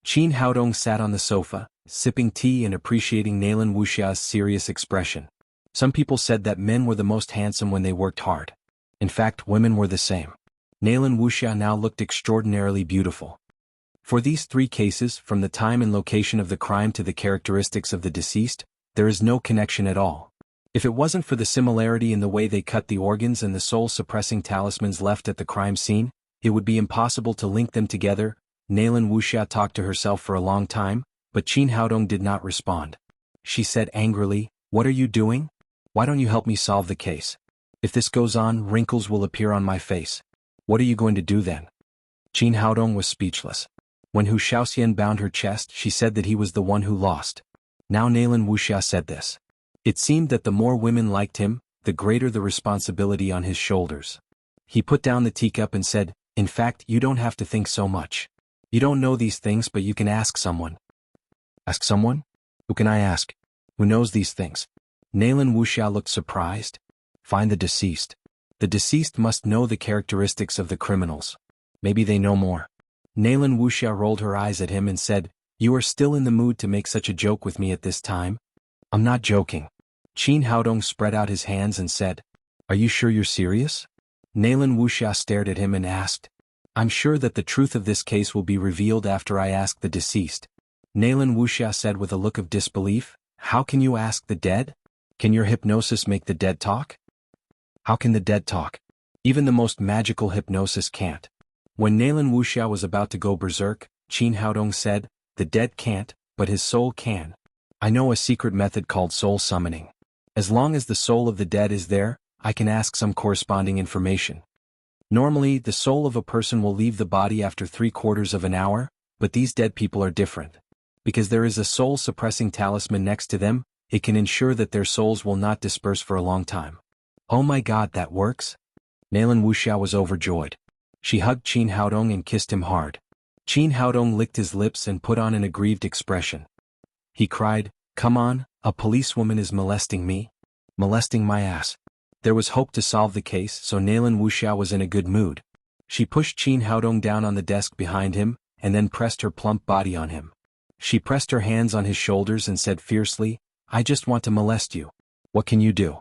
Qin Haodong sat on the sofa, sipping tea and appreciating Nalan Wuxia's serious expression. Some people said that men were the most handsome when they worked hard. In fact, women were the same. Nalan Wuxia now looked extraordinarily beautiful. For these 3 cases, from the time and location of the crime to the characteristics of the deceased, there is no connection at all. If it wasn't for the similarity in the way they cut the organs and the soul-suppressing talismans left at the crime scene, it would be impossible to link them together. Nalan Wuxia talked to herself for a long time, but Qin Haodong did not respond. She said angrily, "What are you doing? Why don't you help me solve the case? If this goes on, wrinkles will appear on my face. What are you going to do then?" Qin Haodong was speechless. When Hu Shaoxian bound her chest, she said that he was the one who lost. Now Nalan Wuxia said this. It seemed that the more women liked him, the greater the responsibility on his shoulders. He put down the teacup and said, "In fact, you don't have to think so much. You don't know these things, but you can ask someone." "Ask someone? Who can I ask? Who knows these things?" Nalan Wuxia looked surprised. "Find the deceased. The deceased must know the characteristics of the criminals. Maybe they know more." Nalan Wuxia rolled her eyes at him and said, "You are still in the mood to make such a joke with me at this time?" "I'm not joking. Qin Haodong spread out his hands and said, "Are you sure you're serious?" Naylan Wuxia stared at him and asked, "I'm sure that the truth of this case will be revealed after I ask the deceased." Naylan Wuxia said with a look of disbelief, "How can you ask the dead? Can your hypnosis make the dead talk?" "How can the dead talk? Even the most magical hypnosis can't." When Naylan Wuxia was about to go berserk, Qin Haodong said, "The dead can't, but his soul can. I know a secret method called soul summoning. As long as the soul of the dead is there, I can ask some corresponding information. Normally, the soul of a person will leave the body after 3/4 of an hour, but these dead people are different. Because there is a soul-suppressing talisman next to them, it can ensure that their souls will not disperse for a long time." "Oh my God, that works?" Naylan Wuxia was overjoyed. She hugged Qin Haodong and kissed him hard. Qin Haodong licked his lips and put on an aggrieved expression. He cried, "Come on, a policewoman is molesting me? Molesting my ass." There was hope to solve the case, so Naylan Wuxia was in a good mood. She pushed Qin Haodong down on the desk behind him, and then pressed her plump body on him. She pressed her hands on his shoulders and said fiercely, "I just want to molest you. What can you do?"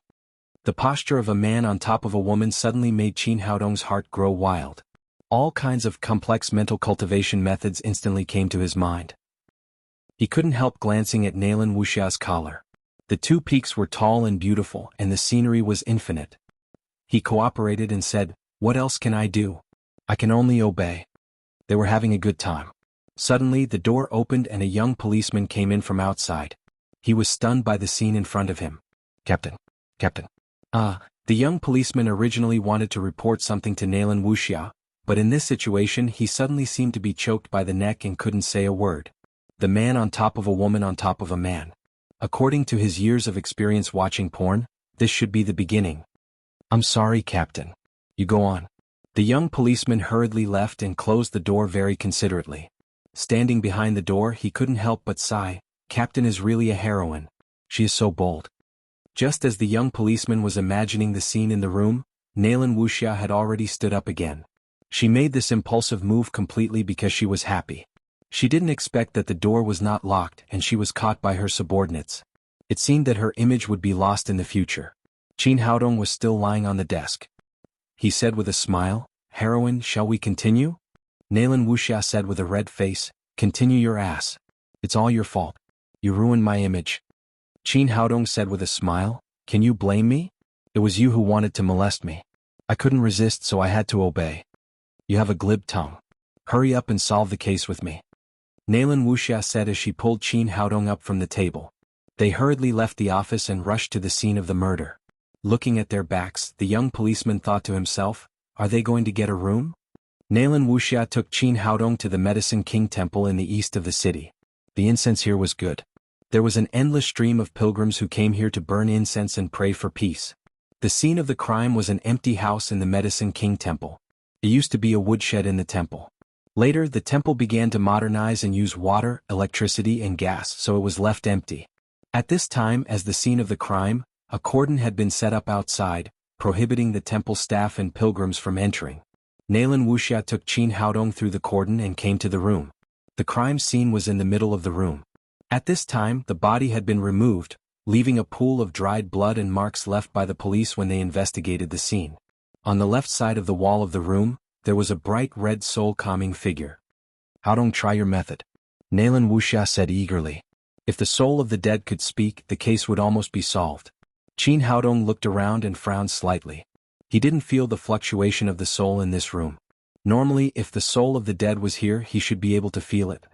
The posture of a man on top of a woman suddenly made Qin Haodong's heart grow wild. All kinds of complex mental cultivation methods instantly came to his mind. He couldn't help glancing at Naylan Wuxia's collar. The two peaks were tall and beautiful, and the scenery was infinite. He cooperated and said, "What else can I do? I can only obey." They were having a good time. Suddenly the door opened and a young policeman came in from outside. He was stunned by the scene in front of him. Captain. The young policeman originally wanted to report something to Naylan Wuxia, but in this situation he suddenly seemed to be choked by the neck and couldn't say a word. The man on top of a woman on top of a man. According to his years of experience watching porn, this should be the beginning. "I'm sorry, Captain. You go on." The young policeman hurriedly left and closed the door very considerately. Standing behind the door, he couldn't help but sigh, "Captain is really a heroine. She is so bold." Just as the young policeman was imagining the scene in the room, Naylan Wuxia had already stood up again. She made this impulsive move completely because she was happy. She didn't expect that the door was not locked and she was caught by her subordinates. It seemed that her image would be lost in the future. Qin Haodong was still lying on the desk. He said with a smile, "Heroine, shall we continue?" Naylan Wuxia said with a red face, "Continue your ass. It's all your fault. You ruined my image." Qin Haodong said with a smile, "Can you blame me? It was you who wanted to molest me. I couldn't resist, so I had to obey. You have a glib tongue. Hurry up and solve the case with me." Naylan Wuxia said as she pulled Qin Haodong up from the table. They hurriedly left the office and rushed to the scene of the murder. Looking at their backs, the young policeman thought to himself, "Are they going to get a room?" Naylan Wuxia took Qin Haodong to the Medicine King Temple in the east of the city. The incense here was good. There was an endless stream of pilgrims who came here to burn incense and pray for peace. The scene of the crime was an empty house in the Medicine King Temple. It used to be a woodshed in the temple. Later, the temple began to modernize and use water, electricity, and gas, so it was left empty. At this time, as the scene of the crime, a cordon had been set up outside, prohibiting the temple staff and pilgrims from entering. Naylan Wuxia took Qin Haodong through the cordon and came to the room. The crime scene was in the middle of the room. At this time, the body had been removed, leaving a pool of dried blood and marks left by the police when they investigated the scene. On the left side of the wall of the room, there was a bright red soul-calming figure. "Haodong, try your method," Naylan Wuxia said eagerly. If the soul of the dead could speak, the case would almost be solved. Qin Haodong looked around and frowned slightly. He didn't feel the fluctuation of the soul in this room. Normally, if the soul of the dead was here, he should be able to feel it.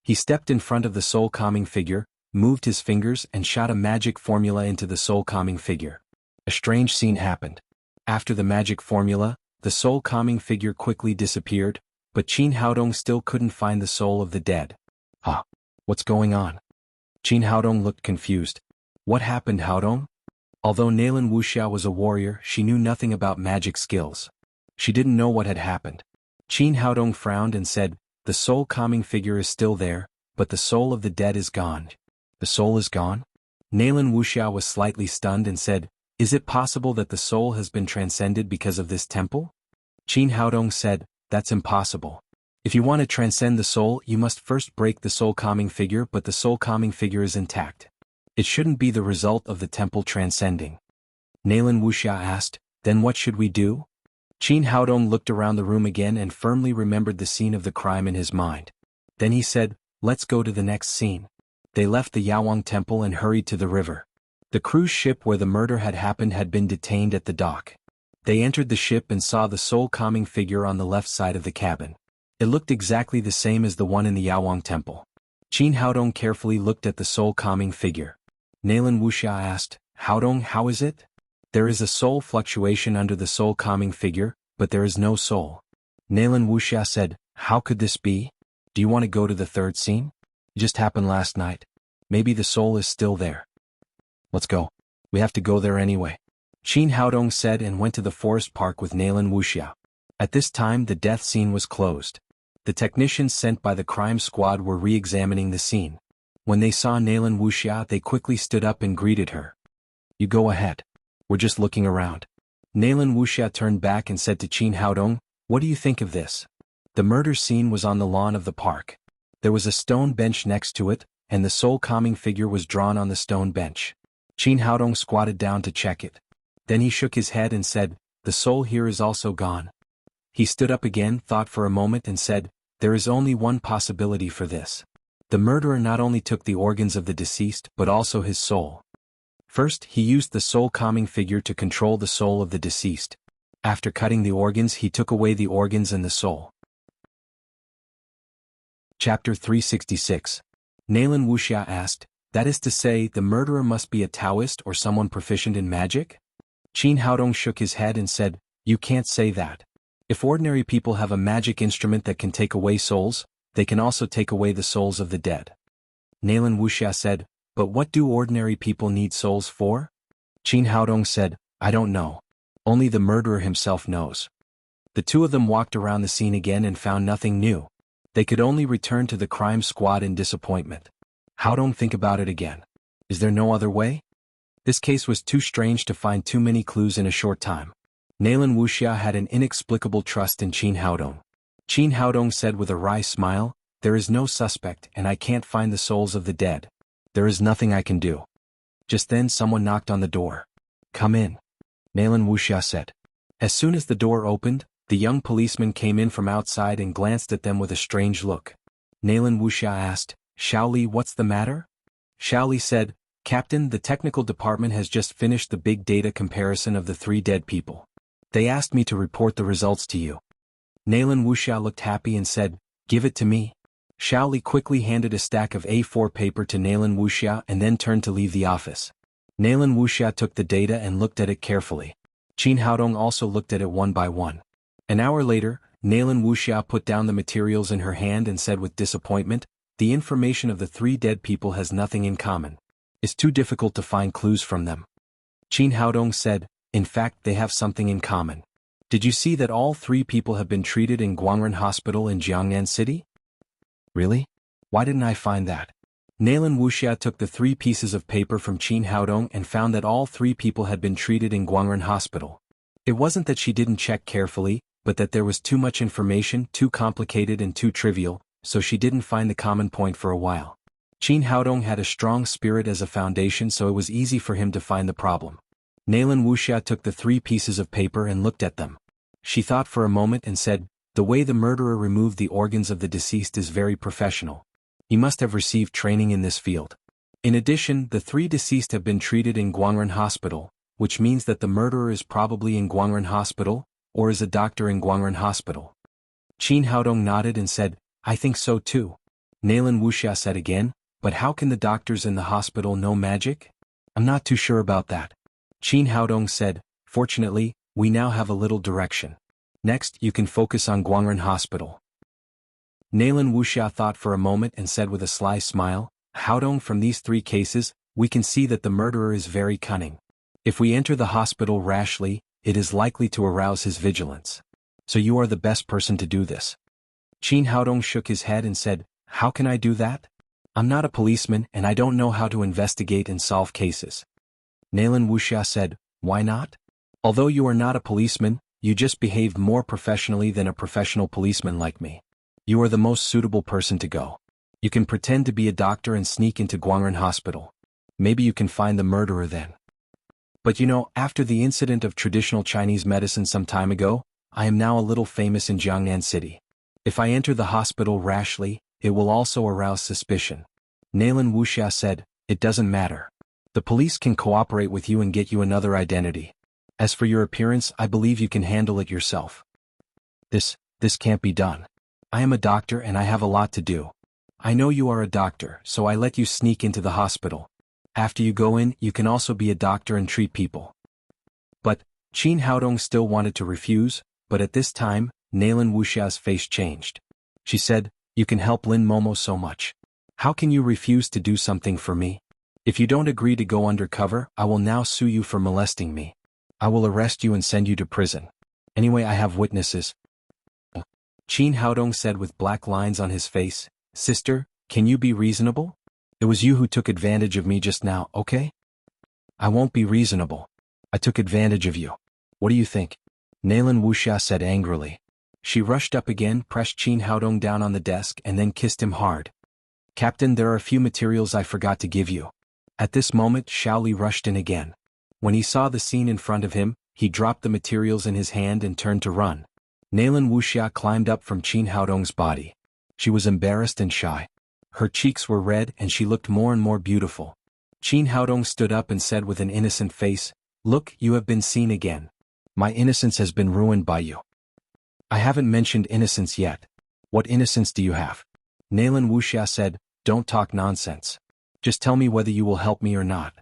He stepped in front of the soul-calming figure, moved his fingers and shot a magic formula into the soul-calming figure. A strange scene happened. After the magic formula, the soul-calming figure quickly disappeared, but Qin Haodong still couldn't find the soul of the dead. What's going on?" Qin Haodong looked confused. "What happened, Haodong?" Although Naylan Wuxia was a warrior, she knew nothing about magic skills. She didn't know what had happened. Qin Haodong frowned and said, "The soul-calming figure is still there, but the soul of the dead is gone." "The soul is gone?" Naylan Wuxia was slightly stunned and said, "Is it possible that the soul has been transcended because of this temple?" Qin Haodong said, "That's impossible. If you want to transcend the soul, you must first break the soul-calming figure, but the soul-calming figure is intact. It shouldn't be the result of the temple transcending. Nalan Wuxia asked, then what should we do? Qin Haodong looked around the room again and firmly remembered the scene of the crime in his mind. Then he said, let's go to the next scene. They left the Yawang temple and hurried to the river. The cruise ship where the murder had happened had been detained at the dock. They entered the ship and saw the soul-calming figure on the left side of the cabin. It looked exactly the same as the one in the Yawang temple. Qin Haodong carefully looked at the soul-calming figure. Nalan Wuxia asked, Haodong, how is it? There is a soul fluctuation under the soul-calming figure, but there is no soul. Nalan Wuxia said, how could this be? Do you want to go to the third scene? It just happened last night. Maybe the soul is still there. Let's go. We have to go there anyway. Qin Haodong said and went to the forest park with Nalan Wuxia. At this time the death scene was closed. The technicians sent by the crime squad were re-examining the scene. When they saw Nalan Wuxia they quickly stood up and greeted her. You go ahead. We're just looking around. Nalan Wuxia turned back and said to Qin Haodong, what do you think of this? The murder scene was on the lawn of the park. There was a stone bench next to it, and the soul-calming figure was drawn on the stone bench. Qin Haodong squatted down to check it. Then he shook his head and said, the soul here is also gone. He stood up again, thought for a moment and said, there is only one possibility for this. The murderer not only took the organs of the deceased but also his soul. First, he used the soul-calming figure to control the soul of the deceased. After cutting the organs he took away the organs and the soul. Chapter 366. Nalan Wuxia asked, that is to say, the murderer must be a Taoist or someone proficient in magic? Qin Haodong shook his head and said, you can't say that. If ordinary people have a magic instrument that can take away souls, they can also take away the souls of the dead. Nalan Wuxia said, but what do ordinary people need souls for? Qin Haodong said, I don't know. Only the murderer himself knows. The two of them walked around the scene again and found nothing new. They could only return to the crime squad in disappointment. Haodong, think about it again. Is there no other way? This case was too strange to find too many clues in a short time. Nalan Wuxia had an inexplicable trust in Qin Haodong. Qin Haodong said with a wry smile, there is no suspect and I can't find the souls of the dead. There is nothing I can do. Just then someone knocked on the door. Come in. Nalan Wuxia said. As soon as the door opened, the young policeman came in from outside and glanced at them with a strange look. Nalan Wuxia asked, Shaoli, what's the matter? Shaoli said, Captain, the technical department has just finished the big data comparison of the 3 dead people. They asked me to report the results to you. Nalan Wuxia looked happy and said, give it to me. Shaoli quickly handed a stack of A4 paper to Nalan Wuxia and then turned to leave the office. Nalan Wuxia took the data and looked at it carefully. Qin Haodong also looked at it one by one. An hour later, Nalan Wuxia put down the materials in her hand and said with disappointment, the information of the 3 dead people has nothing in common. It's too difficult to find clues from them. Qin Haodong said, in fact they have something in common. Did you see that all 3 people have been treated in Guangren Hospital in Jiangnan City? Really? Why didn't I find that? Nalan Wuxia took the 3 pieces of paper from Qin Haodong and found that all 3 people had been treated in Guangren Hospital. It wasn't that she didn't check carefully, but that there was too much information, too complicated and too trivial, so she didn't find the common point for a while. Qin Haodong had a strong spirit as a foundation, so it was easy for him to find the problem. Nalan Wuxia took the 3 pieces of paper and looked at them. She thought for a moment and said, the way the murderer removed the organs of the deceased is very professional. He must have received training in this field. In addition, the 3 deceased have been treated in Guangren Hospital, which means that the murderer is probably in Guangren Hospital, or is a doctor in Guangren Hospital. Qin Haodong nodded and said, I think so too. Nalan Wuxia said again, but how can the doctors in the hospital know magic? I'm not too sure about that. Qin Haodong said, fortunately, we now have a little direction. Next, you can focus on Guangren Hospital. Nalan Wuxia thought for a moment and said with a sly smile, Haodong, from these 3 cases, we can see that the murderer is very cunning. If we enter the hospital rashly, it is likely to arouse his vigilance. So you are the best person to do this. Qin Haodong shook his head and said, how can I do that? I'm not a policeman and I don't know how to investigate and solve cases. Nalan Wuxia said, why not? Although you are not a policeman, you just behaved more professionally than a professional policeman like me. You are the most suitable person to go. You can pretend to be a doctor and sneak into Guangren Hospital. Maybe you can find the murderer then. But you know, after the incident of traditional Chinese medicine some time ago, I am now a little famous in Jiangnan City. If I enter the hospital rashly, it will also arouse suspicion. Naylan Wuxia said, it doesn't matter. The police can cooperate with you and get you another identity. As for your appearance, I believe you can handle it yourself. This can't be done. I am a doctor and I have a lot to do. I know you are a doctor, so I let you sneak into the hospital. After you go in, you can also be a doctor and treat people. But, Qin Haodong still wanted to refuse, but at this time, Naylan Wuxia's face changed. She said, you can help Lin Momo so much. How can you refuse to do something for me? If you don't agree to go undercover, I will now sue you for molesting me. I will arrest you and send you to prison. Anyway, I have witnesses. Qin Haodong said with black lines on his face, Sister, can you be reasonable? It was you who took advantage of me just now, okay? I won't be reasonable. I took advantage of you. What do you think? Naylan Wuxia said angrily. She rushed up again, pressed Qin Haodong down on the desk and then kissed him hard. Captain, there are a few materials I forgot to give you. At this moment, Shaoli rushed in again. When he saw the scene in front of him, he dropped the materials in his hand and turned to run. Naylan Wuxia climbed up from Qin Haodong's body. She was embarrassed and shy. Her cheeks were red and she looked more and more beautiful. Qin Haodong stood up and said with an innocent face, Look, you have been seen again. My innocence has been ruined by you. I haven't mentioned innocence yet. What innocence do you have? Naylan Wuxia said, Don't talk nonsense. Just tell me whether you will help me or not.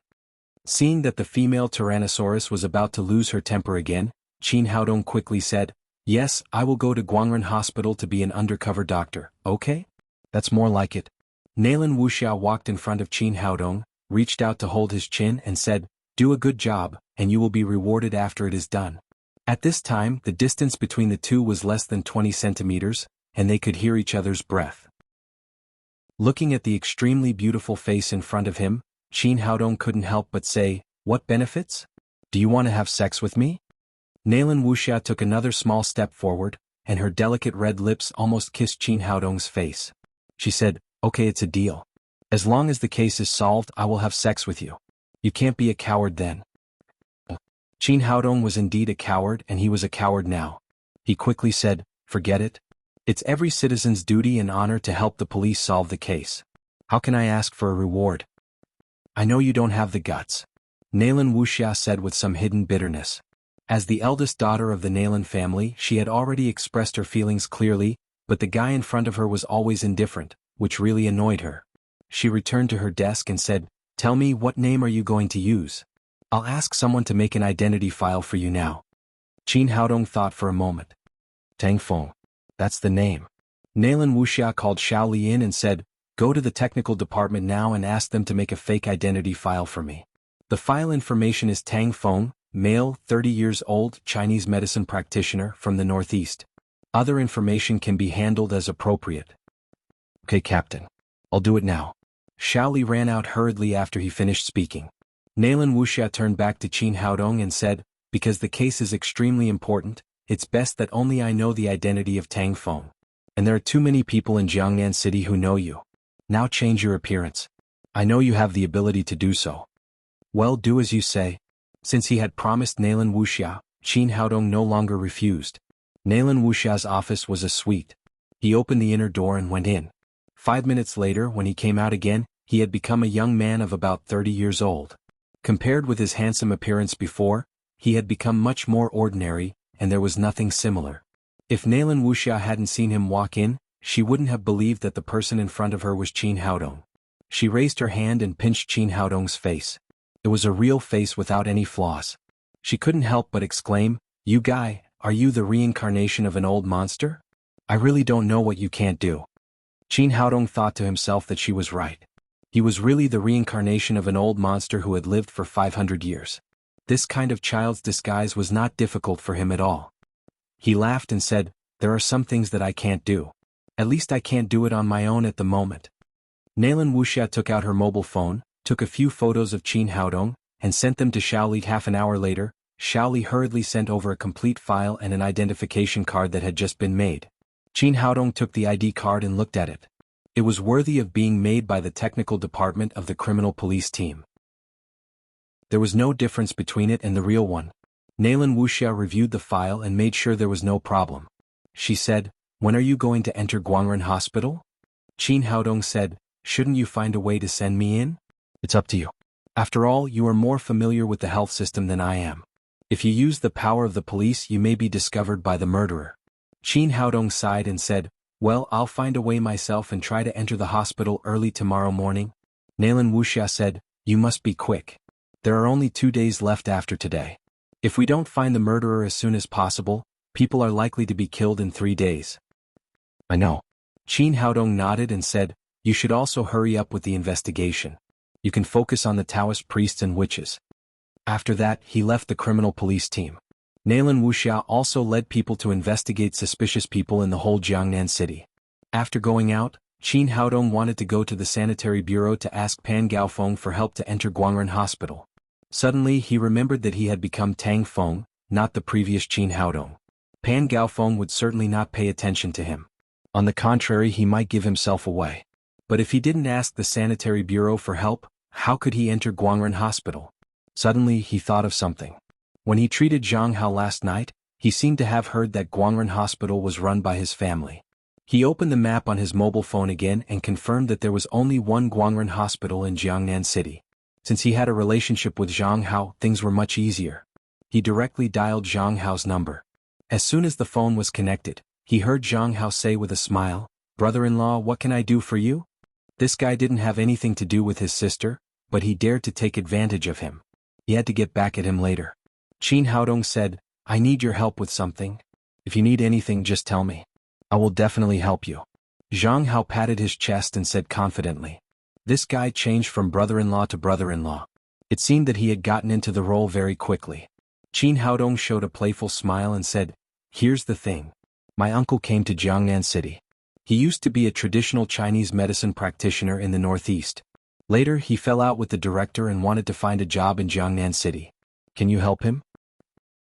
Seeing that the female Tyrannosaurus was about to lose her temper again, Qin Haodong quickly said, Yes, I will go to Guangren Hospital to be an undercover doctor, okay? That's more like it. Naylan Wuxia walked in front of Qin Haodong, reached out to hold his chin and said, Do a good job, and you will be rewarded after it is done. At this time, the distance between the two was less than 20 centimeters, and they could hear each other's breath. Looking at the extremely beautiful face in front of him, Qin Haodong couldn't help but say, What benefits? Do you want to have sex with me? Naylan Wuxia took another small step forward, and her delicate red lips almost kissed Qin Haodong's face. She said, Okay, it's a deal. As long as the case is solved, I will have sex with you. You can't be a coward then. Qin Haodong was indeed a coward and he was a coward now. He quickly said, Forget it. It's every citizen's duty and honor to help the police solve the case. How can I ask for a reward? I know you don't have the guts. Naylan Wuxia said with some hidden bitterness. As the eldest daughter of the Naylan family, she had already expressed her feelings clearly, but the guy in front of her was always indifferent, which really annoyed her. She returned to her desk and said, Tell me, what name are you going to use? I'll ask someone to make an identity file for you now. Qin Haodong thought for a moment. Tang Feng. That's the name. Naylan Wuxia called Shaoli in and said, Go to the technical department now and ask them to make a fake identity file for me. The file information is Tang Feng, male, 30 years old, Chinese medicine practitioner from the Northeast. Other information can be handled as appropriate. Okay, Captain. I'll do it now. Shaoli ran out hurriedly after he finished speaking. Naylan Wuxia turned back to Qin Haodong and said, Because the case is extremely important, it's best that only I know the identity of Tang Feng. And there are too many people in Jiangnan City who know you. Now change your appearance. I know you have the ability to do so. Well, do as you say. Since he had promised Naylan Wuxia, Qin Haodong no longer refused. Naylan Wuxia's office was a suite. He opened the inner door and went in. 5 minutes later, when he came out again, he had become a young man of about 30 years old. Compared with his handsome appearance before, he had become much more ordinary, and there was nothing similar. If Naylan Wuxia hadn't seen him walk in, she wouldn't have believed that the person in front of her was Qin Haodong. She raised her hand and pinched Qin Haodong's face. It was a real face without any flaws. She couldn't help but exclaim, You guy, are you the reincarnation of an old monster? I really don't know what you can't do. Qin Haodong thought to himself that she was right. He was really the reincarnation of an old monster who had lived for 500 years. This kind of child's disguise was not difficult for him at all. He laughed and said, There are some things that I can't do. At least I can't do it on my own at the moment. Naylan Wuxia took out her mobile phone, took a few photos of Qin Haodong, and sent them to Shaoli. Half an hour later, Shaoli hurriedly sent over a complete file and an identification card that had just been made. Qin Haodong took the ID card and looked at it. It was worthy of being made by the technical department of the criminal police team. There was no difference between it and the real one. Nalan Wuxia reviewed the file and made sure there was no problem. She said, "When are you going to enter Guangren Hospital?" Qin Haodong said, "Shouldn't you find a way to send me in?" "It's up to you. After all, you are more familiar with the health system than I am. If you use the power of the police, you may be discovered by the murderer." Qin Haodong sighed and said, "Well, I'll find a way myself and try to enter the hospital early tomorrow morning." Nalan Wuxia said, "You must be quick. There are only 2 days left after today. If we don't find the murderer as soon as possible, people are likely to be killed in 3 days." "I know." Qin Haodong nodded and said, "You should also hurry up with the investigation. You can focus on the Taoist priests and witches." After that, he left the criminal police team. Nalan Wuxia also led people to investigate suspicious people in the whole Jiangnan city. After going out, Qin Haodong wanted to go to the sanitary bureau to ask Pan Gaofeng for help to enter Guangren Hospital. Suddenly he remembered that he had become Tang Feng, not the previous Qin Haodong. Pan Gaofeng would certainly not pay attention to him. On the contrary, he might give himself away. But if he didn't ask the sanitary bureau for help, how could he enter Guangren Hospital? Suddenly he thought of something. When he treated Zhang Hao last night, he seemed to have heard that Guangren Hospital was run by his family. He opened the map on his mobile phone again and confirmed that there was only one Guangren Hospital in Jiangnan City. Since he had a relationship with Zhang Hao, things were much easier. He directly dialed Zhang Hao's number. As soon as the phone was connected, he heard Zhang Hao say with a smile, "Brother-in-law, what can I do for you?" This guy didn't have anything to do with his sister, but he dared to take advantage of him. He had to get back at him later. Qin Haodong said, "I need your help with something. If you need anything, just tell me. I will definitely help you." Zhang Hao patted his chest and said confidently. This guy changed from brother-in-law to brother-in-law. It seemed that he had gotten into the role very quickly. Qin Haodong showed a playful smile and said, "Here's the thing. My uncle came to Jiangnan City. He used to be a traditional Chinese medicine practitioner in the northeast. Later he fell out with the director and wanted to find a job in Jiangnan City. Can you help him?"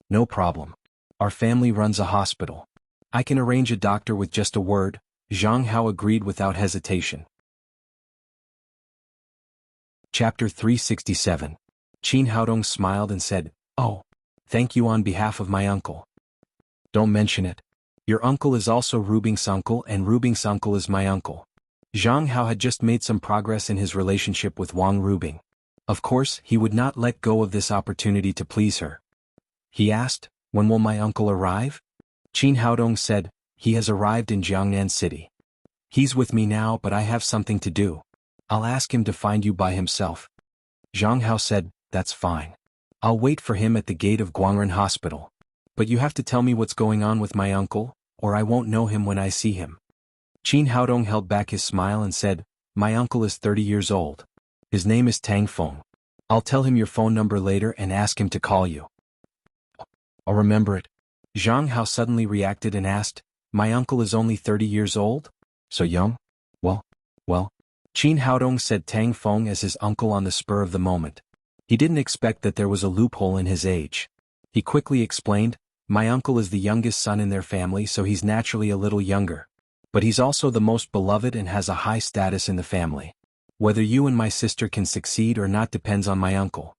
"No problem. Our family runs a hospital. I can arrange a doctor with just a word." Zhang Hao agreed without hesitation. Chapter 367. Qin Haodong smiled and said, "Oh, thank you on behalf of my uncle." "Don't mention it. Your uncle is also Rubing's uncle and Rubing's uncle is my uncle." Zhang Hao had just made some progress in his relationship with Wang Rubing. Of course, he would not let go of this opportunity to please her. He asked, "When will my uncle arrive?" Qin Haodong said, "He has arrived in Jiangnan City. He's with me now, but I have something to do. I'll ask him to find you by himself." Zhang Hao said, "That's fine. I'll wait for him at the gate of Guangren Hospital. But you have to tell me what's going on with my uncle, or I won't know him when I see him." Qin Haodong held back his smile and said, "My uncle is 30 years old. His name is Tang Feng. I'll tell him your phone number later and ask him to call you." "I'll remember it." Zhang Hao suddenly reacted and asked, "My uncle is only 30 years old? So young?" Well. Qin Haodong said Tang Feng as his uncle on the spur of the moment. He didn't expect that there was a loophole in his age. He quickly explained, "My uncle is the youngest son in their family, so he's naturally a little younger. But he's also the most beloved and has a high status in the family. Whether you and my sister can succeed or not depends on my uncle."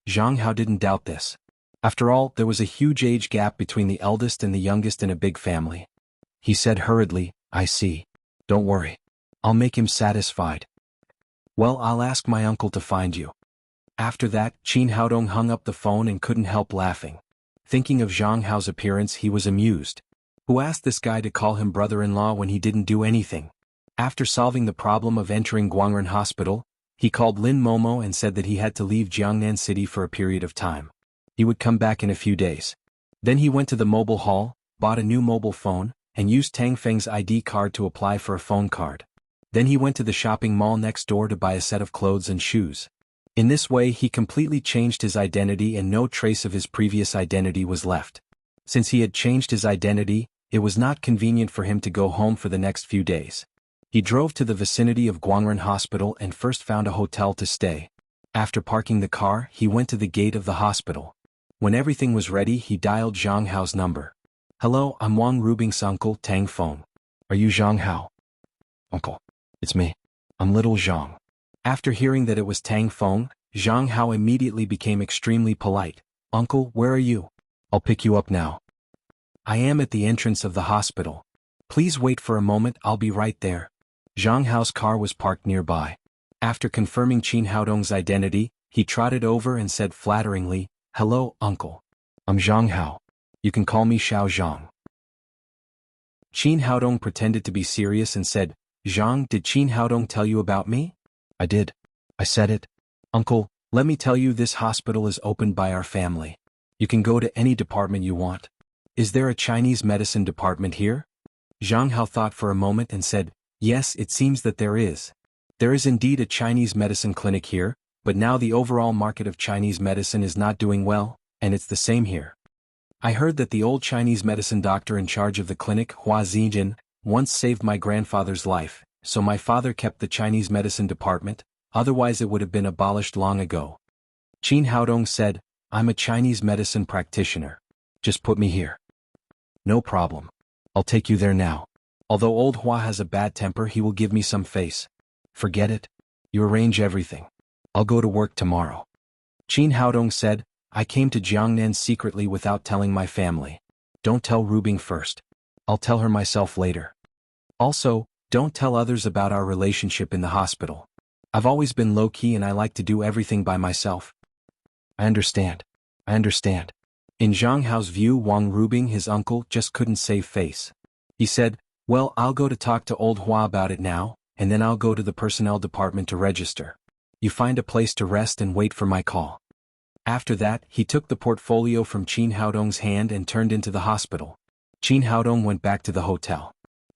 Zhang Hao didn't doubt this. After all, there was a huge age gap between the eldest and the youngest in a big family. He said hurriedly, "I see. Don't worry. I'll make him satisfied. Well, I'll ask my uncle to find you." After that, Qin Haodong hung up the phone and couldn't help laughing. Thinking of Zhang Hao's appearance, he was amused. Who asked this guy to call him brother-in-law when he didn't do anything? After solving the problem of entering Guangren Hospital, he called Lin Momo and said that he had to leave Jiangnan City for a period of time. He would come back in a few days. Then he went to the mobile hall, bought a new mobile phone, and used Tang Feng's ID card to apply for a phone card. Then he went to the shopping mall next door to buy a set of clothes and shoes. In this way he completely changed his identity and no trace of his previous identity was left. Since he had changed his identity, it was not convenient for him to go home for the next few days. He drove to the vicinity of Guangren Hospital and first found a hotel to stay. After parking the car, he went to the gate of the hospital. When everything was ready, he dialed Zhang Hao's number. "Hello, I'm Wang Rubing's uncle, Tang Feng. Are you Zhang Hao?" "Uncle. It's me. I'm little Zhang." After hearing that it was Tang Feng, Zhang Hao immediately became extremely polite. "Uncle, where are you? I'll pick you up now. I am at the entrance of the hospital. Please wait for a moment, I'll be right there." Zhang Hao's car was parked nearby. After confirming Qin Haodong's identity, he trotted over and said flatteringly, "Hello, uncle. I'm Zhang Hao. You can call me Xiao Zhang." Qin Haodong pretended to be serious and said, "Zhang, did Qin Haodong tell you about me?" "I did. I said it. Uncle, let me tell you, this hospital is opened by our family. You can go to any department you want. Is there a Chinese medicine department here?" Zhang Hao thought for a moment and said, "Yes, it seems that there is. There is indeed a Chinese medicine clinic here, but now the overall market of Chinese medicine is not doing well, and it's the same here. I heard that the old Chinese medicine doctor in charge of the clinic, Hua Zijin, once saved my grandfather's life, so my father kept the Chinese medicine department, otherwise it would have been abolished long ago." Qin Haodong said, "I'm a Chinese medicine practitioner. Just put me here." "No problem. I'll take you there now. Although old Hua has a bad temper, he will give me some face." "Forget it. You arrange everything. I'll go to work tomorrow." Qin Haodong said, "I came to Jiangnan secretly without telling my family. Don't tell Rubing first. I'll tell her myself later. Also, don't tell others about our relationship in the hospital. I've always been low-key and I like to do everything by myself." "I understand. I understand." In Zhang Hao's view, Wang Rubing, his uncle, just couldn't save face. He said, "Well, I'll go to talk to old Hua about it now, and then I'll go to the personnel department to register. You find a place to rest and wait for my call." After that, he took the portfolio from Qin Haodong's hand and turned into the hospital. Qin Haodong went back to the hotel.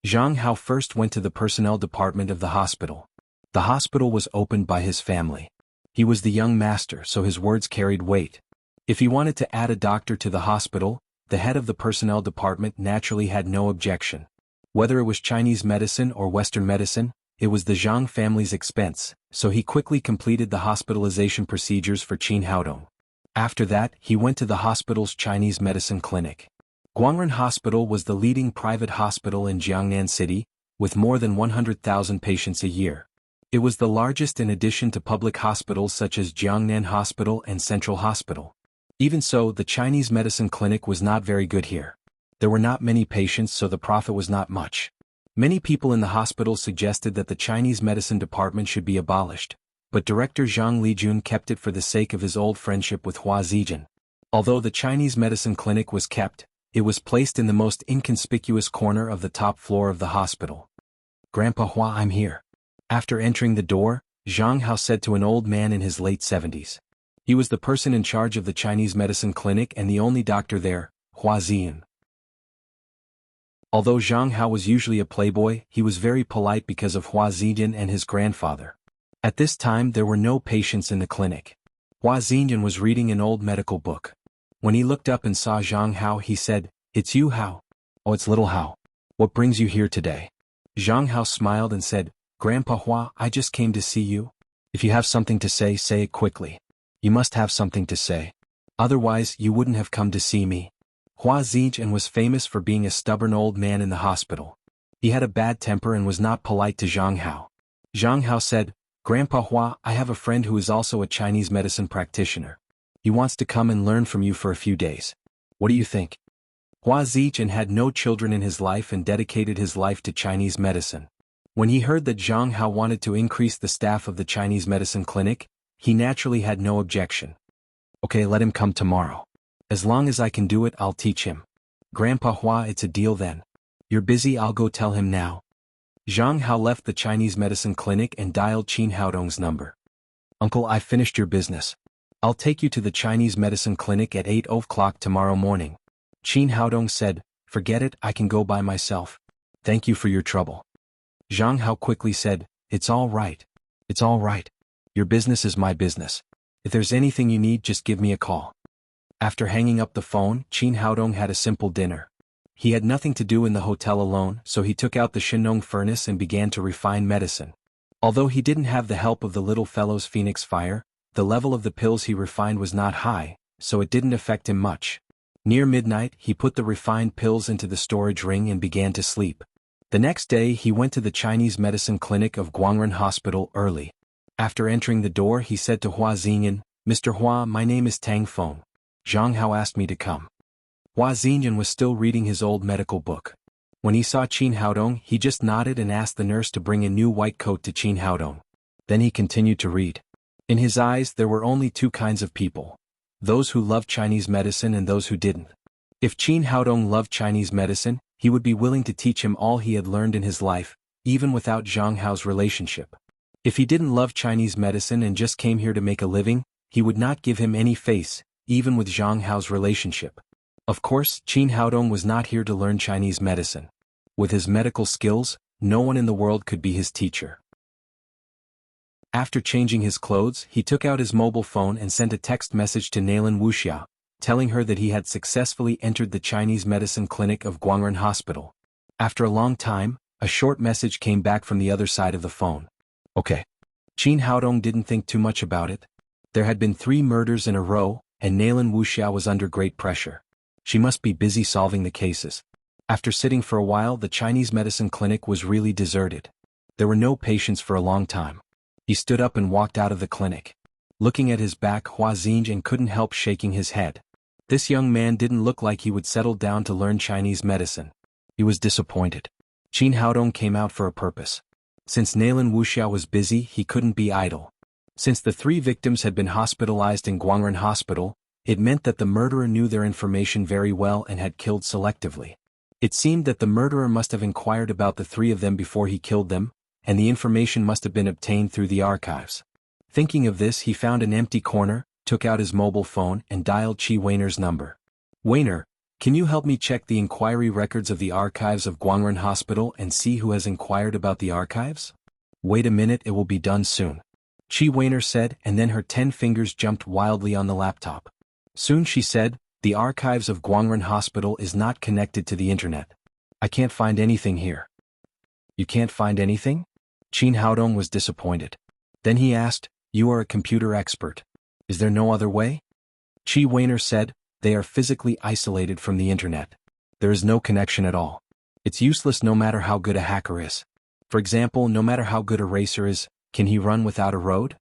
Zhang Hao first went to the personnel department of the hospital. The hospital was opened by his family. He was the young master, so his words carried weight. If he wanted to add a doctor to the hospital, the head of the personnel department naturally had no objection. Whether it was Chinese medicine or Western medicine, it was the Zhang family's expense, so he quickly completed the hospitalization procedures for Qin Haodong. After that, he went to the hospital's Chinese medicine clinic. Guangren Hospital was the leading private hospital in Jiangnan City, with more than 100,000 patients a year. It was the largest in addition to public hospitals such as Jiangnan Hospital and Central Hospital. Even so, the Chinese medicine clinic was not very good here. There were not many patients, so the profit was not much. Many people in the hospital suggested that the Chinese medicine department should be abolished, but Director Zhang Lijun kept it for the sake of his old friendship with Hua Zijin. Although the Chinese medicine clinic was kept, it was placed in the most inconspicuous corner of the top floor of the hospital. "Grandpa Hua, I'm here." After entering the door, Zhang Hao said to an old man in his late 70s. He was the person in charge of the Chinese medicine clinic and the only doctor there, Hua Ziyan. Although Zhang Hao was usually a playboy, he was very polite because of Hua Ziyan and his grandfather. At this time there were no patients in the clinic. Hua Ziyan was reading an old medical book. When he looked up and saw Zhang Hao, he said, "It's you, Hao." "Oh, it's little Hao. What brings you here today?" Zhang Hao smiled and said, "Grandpa Hua, I just came to see you. If you have something to say it quickly. You must have something to say. Otherwise, you wouldn't have come to see me." Hua Ziyan was famous for being a stubborn old man in the hospital. He had a bad temper and was not polite to Zhang Hao. Zhang Hao said, "Grandpa Hua, I have a friend who is also a Chinese medicine practitioner. He wants to come and learn from you for a few days. What do you think?" Hua Ziyan had no children in his life and dedicated his life to Chinese medicine. When he heard that Zhang Hao wanted to increase the staff of the Chinese medicine clinic, he naturally had no objection. "Okay, let him come tomorrow. As long as I can do it, I'll teach him." "Grandpa Hua, it's a deal then. You're busy, I'll go tell him now." Zhang Hao left the Chinese medicine clinic and dialed Qin Haodong's number. "Uncle, I've finished your business. I'll take you to the Chinese medicine clinic at 8 o'clock tomorrow morning." Qin Haodong said, "Forget it, I can go by myself. Thank you for your trouble." Zhang Hao quickly said, "It's all right. It's all right. Your business is my business. If there's anything you need, just give me a call." After hanging up the phone, Qin Haodong had a simple dinner. He had nothing to do in the hotel alone, so he took out the Shinong furnace and began to refine medicine. Although he didn't have the help of the little fellow's phoenix fire, the level of the pills he refined was not high, so it didn't affect him much. Near midnight, he put the refined pills into the storage ring and began to sleep. The next day he went to the Chinese medicine clinic of Guangren Hospital early. After entering the door he said to Hua Xingyan, "Mr. Hua, my name is Tang Feng. Zhang Hao asked me to come." Hua Xingyan was still reading his old medical book. When he saw Qin Haodong he just nodded and asked the nurse to bring a new white coat to Qin Haodong. Then he continued to read. In his eyes there were only two kinds of people. Those who loved Chinese medicine and those who didn't. If Qin Haodong loved Chinese medicine, he would be willing to teach him all he had learned in his life, even without Zhang Hao's relationship. If he didn't love Chinese medicine and just came here to make a living, he would not give him any face, even with Zhang Hao's relationship. Of course, Qin Haodong was not here to learn Chinese medicine. With his medical skills, no one in the world could be his teacher. After changing his clothes, he took out his mobile phone and sent a text message to Nailin Wuxia, telling her that he had successfully entered the Chinese medicine clinic of Guangren Hospital. After a long time, a short message came back from the other side of the phone. Okay. Qin Haodong didn't think too much about it. There had been 3 murders in a row, and Nailin Wuxia was under great pressure. She must be busy solving the cases. After sitting for a while, the Chinese medicine clinic was really deserted. There were no patients for a long time. He stood up and walked out of the clinic. Looking at his back, Hua Xingyan couldn't help shaking his head. This young man didn't look like he would settle down to learn Chinese medicine. He was disappointed. Qin Haodong came out for a purpose. Since Nailin Wuxia was busy, he couldn't be idle. Since the 3 victims had been hospitalized in Guangren Hospital, it meant that the murderer knew their information very well and had killed selectively. It seemed that the murderer must have inquired about the 3 of them before he killed them, and the information must have been obtained through the archives. Thinking of this, he found an empty corner, took out his mobile phone and dialed Qi Weiner's number. "Weiner, can you help me check the inquiry records of the archives of Guangren Hospital and see who has inquired about the archives?" "Wait a minute, it will be done soon," Qi Weiner said, and then her 10 fingers jumped wildly on the laptop. Soon she said, "The archives of Guangren Hospital is not connected to the internet. I can't find anything here." "You can't find anything?" Qin Haodong was disappointed. Then he asked, "You are a computer expert. Is there no other way?" Qi Weiner said, "They are physically isolated from the internet. There is no connection at all. It's useless no matter how good a hacker is. For example, no matter how good a racer is, can he run without a road?"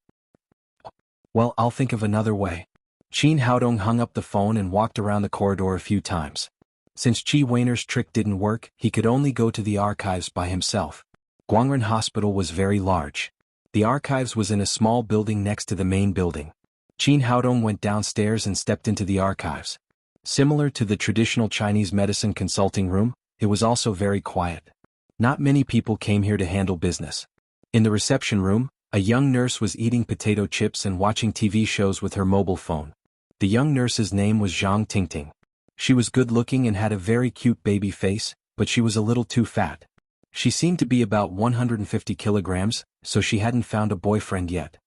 "Well, I'll think of another way." Qin Haodong hung up the phone and walked around the corridor a few times. Since Qi Weiner's trick didn't work, he could only go to the archives by himself. Guangren Hospital was very large. The archives was in a small building next to the main building. Qin Haodong went downstairs and stepped into the archives. Similar to the traditional Chinese medicine consulting room, it was also very quiet. Not many people came here to handle business. In the reception room, a young nurse was eating potato chips and watching TV shows with her mobile phone. The young nurse's name was Zhang Tingting. She was good-looking and had a very cute baby face, but she was a little too fat. She seemed to be about 150 kilograms, so she hadn't found a boyfriend yet.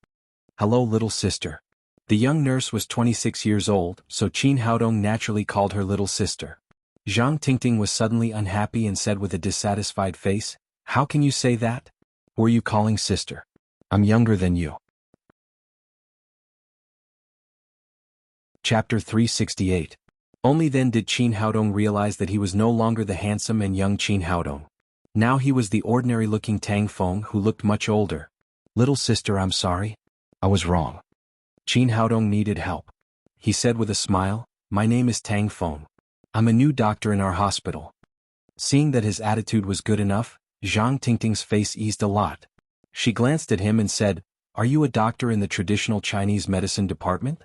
"Hello, little sister." The young nurse was 26 years old, so Qin Haodong naturally called her little sister. Zhang Tingting was suddenly unhappy and said with a dissatisfied face, "How can you say that? Who are you calling sister? I'm younger than you." Chapter 368. Only then did Qin Haodong realize that he was no longer the handsome and young Qin Haodong. Now he was the ordinary-looking Tang Feng who looked much older. "Little sister, I'm sorry. I was wrong." Qin Haodong needed help. He said with a smile, "My name is Tang Feng. I'm a new doctor in our hospital." Seeing that his attitude was good enough, Zhang Tingting's face eased a lot. She glanced at him and said, "Are you a doctor in the traditional Chinese medicine department?"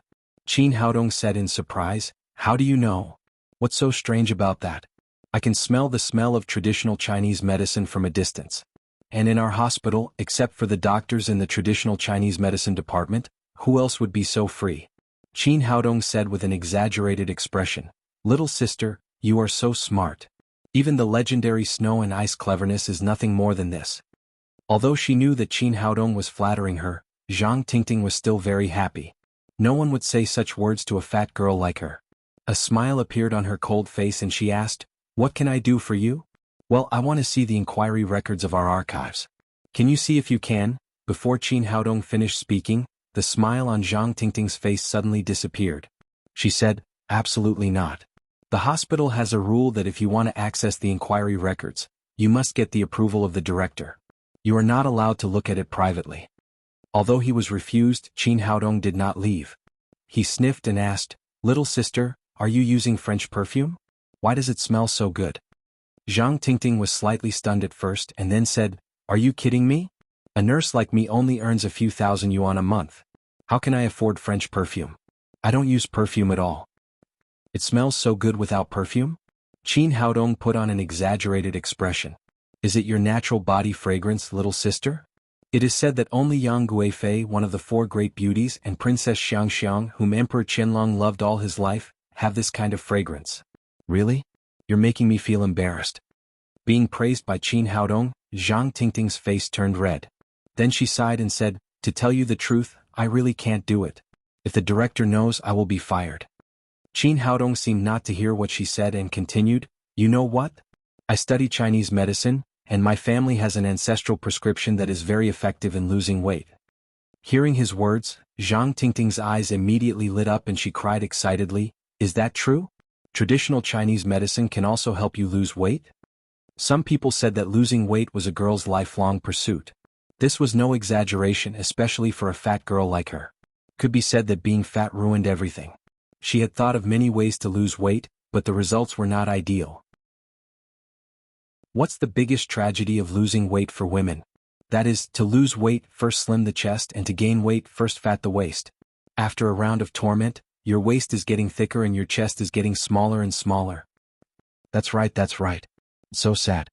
Qin Haodong said in surprise, "How do you know? What's so strange about that? I can smell the smell of traditional Chinese medicine from a distance. And in our hospital, except for the doctors in the traditional Chinese medicine department, who else would be so free?" Qin Haodong said with an exaggerated expression, "Little sister, you are so smart. Even the legendary snow and ice cleverness is nothing more than this." Although she knew that Qin Haodong was flattering her, Zhang Tingting was still very happy. No one would say such words to a fat girl like her. A smile appeared on her cold face and she asked, "What can I do for you?" "Well, I want to see the inquiry records of our archives." "Can you see if you can?" Before Qin Haodong finished speaking, the smile on Zhang Tingting's face suddenly disappeared. She said, "Absolutely not. The hospital has a rule that if you want to access the inquiry records, you must get the approval of the director. You are not allowed to look at it privately." Although he was refused, Qin Haodong did not leave. He sniffed and asked, "Little sister, are you using French perfume? Why does it smell so good?" Zhang Tingting was slightly stunned at first and then said, "Are you kidding me? A nurse like me only earns a few thousand yuan a month. How can I afford French perfume? I don't use perfume at all." "It smells so good without perfume?" Qin Haodong put on an exaggerated expression. "Is it your natural body fragrance, little sister? It is said that only Yang Guifei, one of the four great beauties, and Princess Xiangxiang, whom Emperor Qianlong loved all his life, have this kind of fragrance." "Really? You're making me feel embarrassed." Being praised by Qin Haodong, Zhang Tingting's face turned red. Then she sighed and said, "To tell you the truth, I really can't do it. If the director knows, I will be fired." Qin Haodong seemed not to hear what she said and continued, "You know what? I study Chinese medicine, and my family has an ancestral prescription that is very effective in losing weight." Hearing his words, Zhang Tingting's eyes immediately lit up and she cried excitedly, "Is that true? Traditional Chinese medicine can also help you lose weight?" Some people said that losing weight was a girl's lifelong pursuit. This was no exaggeration, especially for a fat girl like her. Could be said that being fat ruined everything. She had thought of many ways to lose weight, but the results were not ideal. What's the biggest tragedy of losing weight for women? That is, to lose weight, first slim the chest, and to gain weight, first fat the waist. After a round of torment, your waist is getting thicker and your chest is getting smaller and smaller. That's right, that's right. So sad.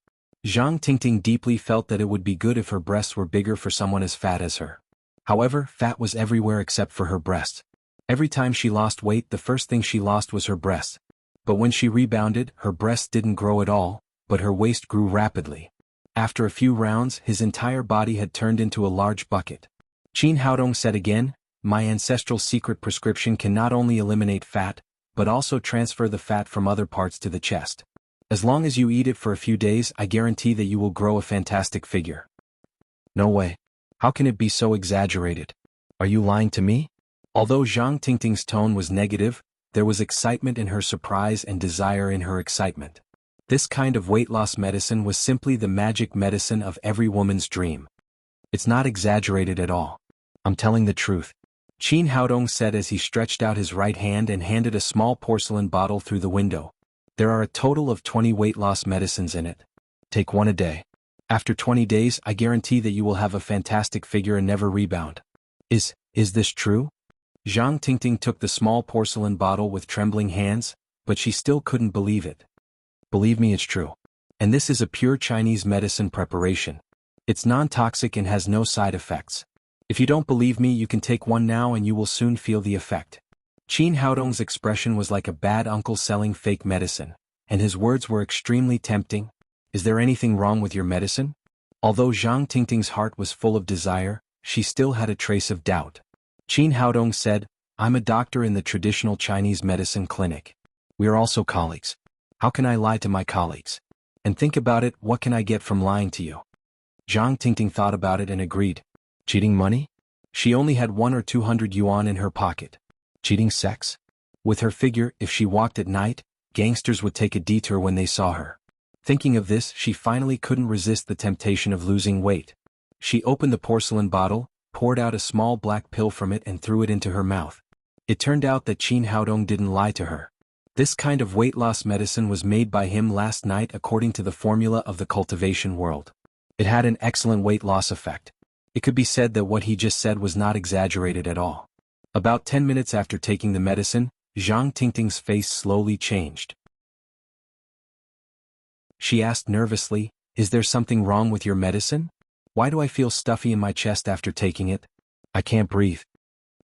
Zhang Tingting deeply felt that it would be good if her breasts were bigger for someone as fat as her. However, fat was everywhere except for her breasts. Every time she lost weight, the first thing she lost was her breasts. But when she rebounded, her breasts didn't grow at all, but her waist grew rapidly. After a few rounds, his entire body had turned into a large bucket. Qin Haodong said again, "My ancestral secret prescription can not only eliminate fat, but also transfer the fat from other parts to the chest. As long as you eat it for a few days, I guarantee that you will grow a fantastic figure." "No way. How can it be so exaggerated? Are you lying to me?" Although Zhang Tingting's tone was negative, there was excitement in her surprise and desire in her excitement. This kind of weight loss medicine was simply the magic medicine of every woman's dream. "It's not exaggerated at all. I'm telling the truth," Qin Haodong said as he stretched out his right hand and handed a small porcelain bottle through the window. "There are a total of 20 weight loss medicines in it. Take one a day. After 20 days, I guarantee that you will have a fantastic figure and never rebound." Is this true?" Zhang Tingting took the small porcelain bottle with trembling hands, but she still couldn't believe it. "Believe me, it's true. And this is a pure Chinese medicine preparation. It's non-toxic and has no side effects. If you don't believe me, you can take one now and you will soon feel the effect." Qin Haodong's expression was like a bad uncle selling fake medicine, and his words were extremely tempting. "Is there anything wrong with your medicine?" Although Zhang Tingting's heart was full of desire, she still had a trace of doubt. Qin Haodong said, "I'm a doctor in the traditional Chinese medicine clinic. We are also colleagues. How can I lie to my colleagues? And think about it, what can I get from lying to you?" Zhang Tingting thought about it and agreed. Cheating money? She only had 100 or 200 yuan in her pocket. Cheating sex? With her figure, if she walked at night, gangsters would take a detour when they saw her. Thinking of this, she finally couldn't resist the temptation of losing weight. She opened the porcelain bottle, poured out a small black pill from it and threw it into her mouth. It turned out that Qin Haodong didn't lie to her. This kind of weight loss medicine was made by him last night according to the formula of the cultivation world. It had an excellent weight loss effect. It could be said that what he just said was not exaggerated at all. About 10 minutes after taking the medicine, Zhang Tingting's face slowly changed. She asked nervously, "Is there something wrong with your medicine? Why do I feel stuffy in my chest after taking it? I can't breathe."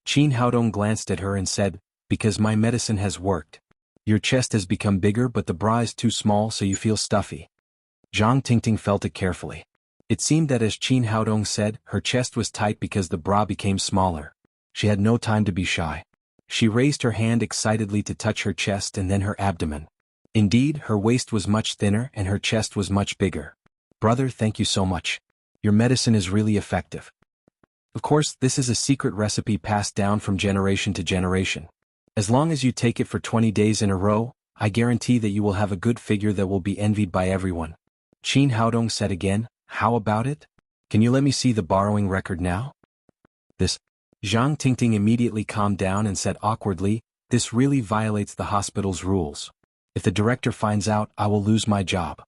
Qin Haodong glanced at her and said, "Because my medicine has worked. Your chest has become bigger but the bra is too small so you feel stuffy." Zhang Tingting felt it carefully. It seemed that as Qin Haodong said, her chest was tight because the bra became smaller. She had no time to be shy. She raised her hand excitedly to touch her chest and then her abdomen. Indeed, her waist was much thinner and her chest was much bigger. "Brother, thank you so much. Your medicine is really effective." Of course, this is a secret recipe passed down from generation to generation. As long as you take it for 20 days in a row, I guarantee that you will have a good figure that will be envied by everyone. Qin Haodong said again, "How about it? Can you let me see the borrowing record now?" This. Zhang Tingting immediately calmed down and said awkwardly, "This really violates the hospital's rules. If the director finds out, I will lose my job."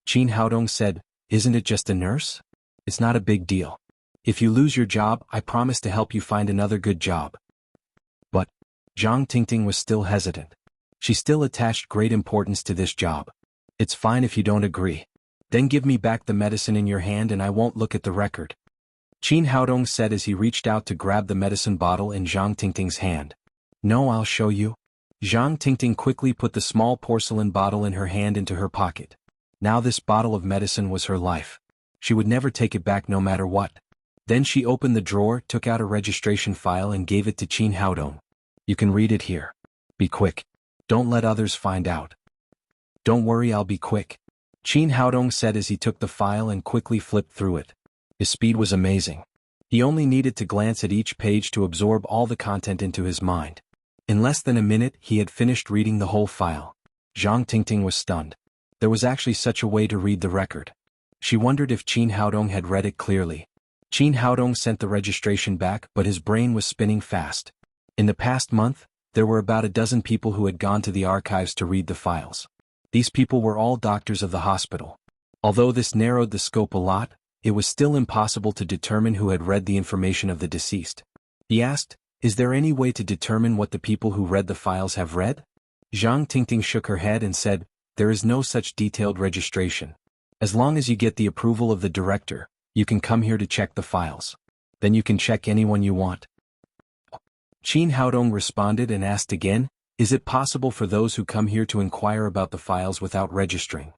Qin Haodong said, "Isn't it just a nurse? It's not a big deal. If you lose your job, I promise to help you find another good job." But Zhang Tingting was still hesitant. She still attached great importance to this job. "It's fine if you don't agree. Then give me back the medicine in your hand and I won't look at the record," Qin Haodong said as he reached out to grab the medicine bottle in Zhang Tingting's hand. "No, I'll show you." Zhang Tingting quickly put the small porcelain bottle in her hand into her pocket. Now this bottle of medicine was her life. She would never take it back no matter what. Then she opened the drawer, took out a registration file and gave it to Qin Haodong. "You can read it here. Be quick. Don't let others find out." "Don't worry, I'll be quick," Qin Haodong said as he took the file and quickly flipped through it. His speed was amazing. He only needed to glance at each page to absorb all the content into his mind. In less than a minute, he had finished reading the whole file. Zhang Tingting was stunned. There was actually such a way to read the record. She wondered if Qin Haodong had read it clearly. Qin Haodong sent the registration back, but his brain was spinning fast. In the past month, there were about a dozen people who had gone to the archives to read the files. These people were all doctors of the hospital. Although this narrowed the scope a lot, it was still impossible to determine who had read the information of the deceased. He asked, "Is there any way to determine what the people who read the files have read?" Zhang Tingting shook her head and said, "There is no such detailed registration. As long as you get the approval of the director, you can come here to check the files. Then you can check anyone you want." Qin Haodong responded and asked again, "Is it possible for those who come here to inquire about the files without registering?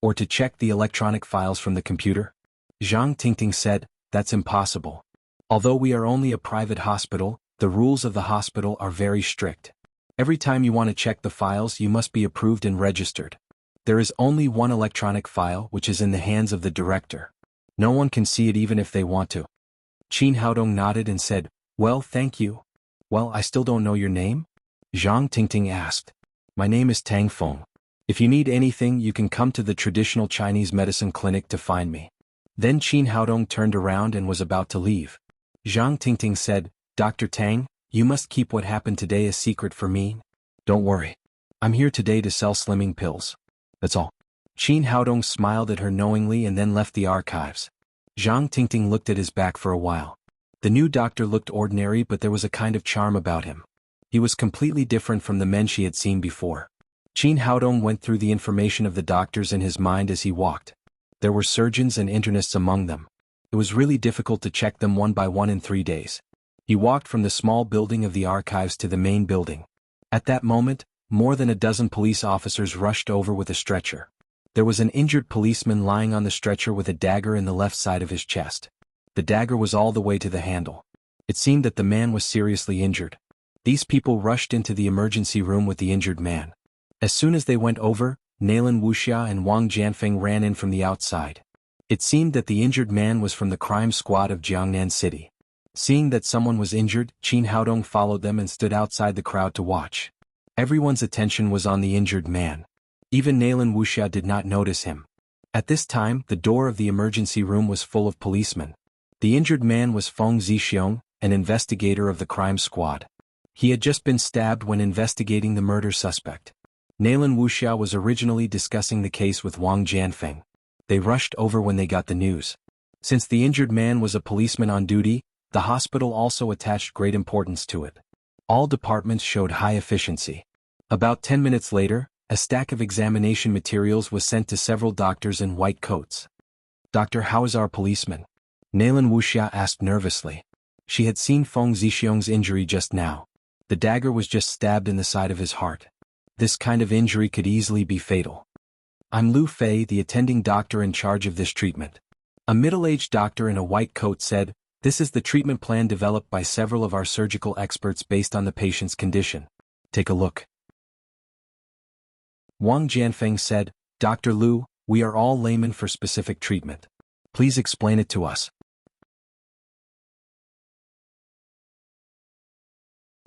Or to check the electronic files from the computer?" Zhang Tingting said, "That's impossible. Although we are only a private hospital, the rules of the hospital are very strict. Every time you want to check the files, you must be approved and registered. There is only one electronic file, which is in the hands of the director. No one can see it even if they want to." Qin Haodong nodded and said, "Well, thank you. Well, I still don't know your name?" Zhang Tingting asked. "My name is Tang Feng. If you need anything, you can come to the traditional Chinese medicine clinic to find me." Then Qin Haodong turned around and was about to leave. Zhang Tingting said, "Dr. Tang, you must keep what happened today a secret for me. Don't worry. I'm here today to sell slimming pills. That's all." Qin Haodong smiled at her knowingly and then left the archives. Zhang Tingting looked at his back for a while. The new doctor looked ordinary, but there was a kind of charm about him. He was completely different from the men she had seen before. Qin Haodong went through the information of the doctors in his mind as he walked. There were surgeons and internists among them. It was really difficult to check them one by one in 3 days. He walked from the small building of the archives to the main building. At that moment, more than a dozen police officers rushed over with a stretcher. There was an injured policeman lying on the stretcher with a dagger in the left side of his chest. The dagger was all the way to the handle. It seemed that the man was seriously injured. These people rushed into the emergency room with the injured man. As soon as they went over, Nalan Wuxia and Wang Jianfeng ran in from the outside. It seemed that the injured man was from the crime squad of Jiangnan City. Seeing that someone was injured, Qin Haodong followed them and stood outside the crowd to watch. Everyone's attention was on the injured man. Even Nalan Wuxia did not notice him. At this time, the door of the emergency room was full of policemen. The injured man was Feng Zixiong, an investigator of the crime squad. He had just been stabbed when investigating the murder suspect. Nalan Wuxia was originally discussing the case with Wang Jianfeng. They rushed over when they got the news. Since the injured man was a policeman on duty, the hospital also attached great importance to it. All departments showed high efficiency. About 10 minutes later, a stack of examination materials was sent to several doctors in white coats. "Doctor, how is our policeman?" Nalan Wuxia asked nervously. She had seen Feng Zixiong's injury just now. The dagger was just stabbed in the side of his heart. This kind of injury could easily be fatal. "I'm Lu Fei, the attending doctor in charge of this treatment." A middle-aged doctor in a white coat said, "This is the treatment plan developed by several of our surgical experts based on the patient's condition. Take a look." Wang Jianfeng said, "Dr. Lu, we are all laymen for specific treatment. Please explain it to us."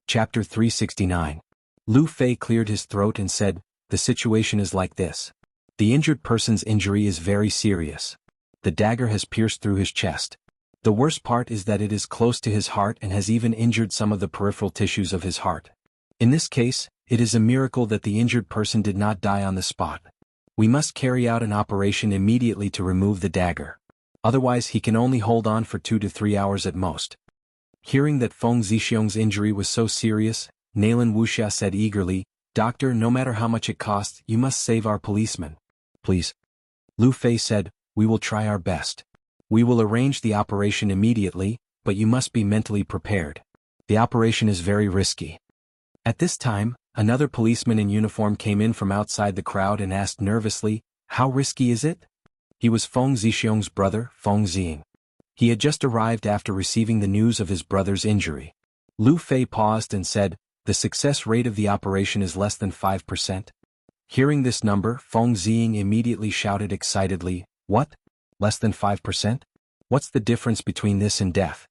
Chapter 369. Lu Fei cleared his throat and said, "The situation is like this. The injured person's injury is very serious. The dagger has pierced through his chest. The worst part is that it is close to his heart and has even injured some of the peripheral tissues of his heart. In this case, it is a miracle that the injured person did not die on the spot. We must carry out an operation immediately to remove the dagger. Otherwise he can only hold on for 2 to 3 hours at most. Hearing that Feng Zixiong's injury was so serious, Nalan Wuxia said eagerly, "Doctor, no matter how much it costs, you must save our policeman. Please." Lu Fei said, "We will try our best. We will arrange the operation immediately, but you must be mentally prepared. The operation is very risky." At this time, another policeman in uniform came in from outside the crowd and asked nervously, "How risky is it?" He was Feng Zixiong's brother, Feng Ziying. He had just arrived after receiving the news of his brother's injury. Lu Fei paused and said, "The success rate of the operation is less than 5%. Hearing this number, Feng Ziying immediately shouted excitedly, "What? Less than 5%? What's the difference between this and death?"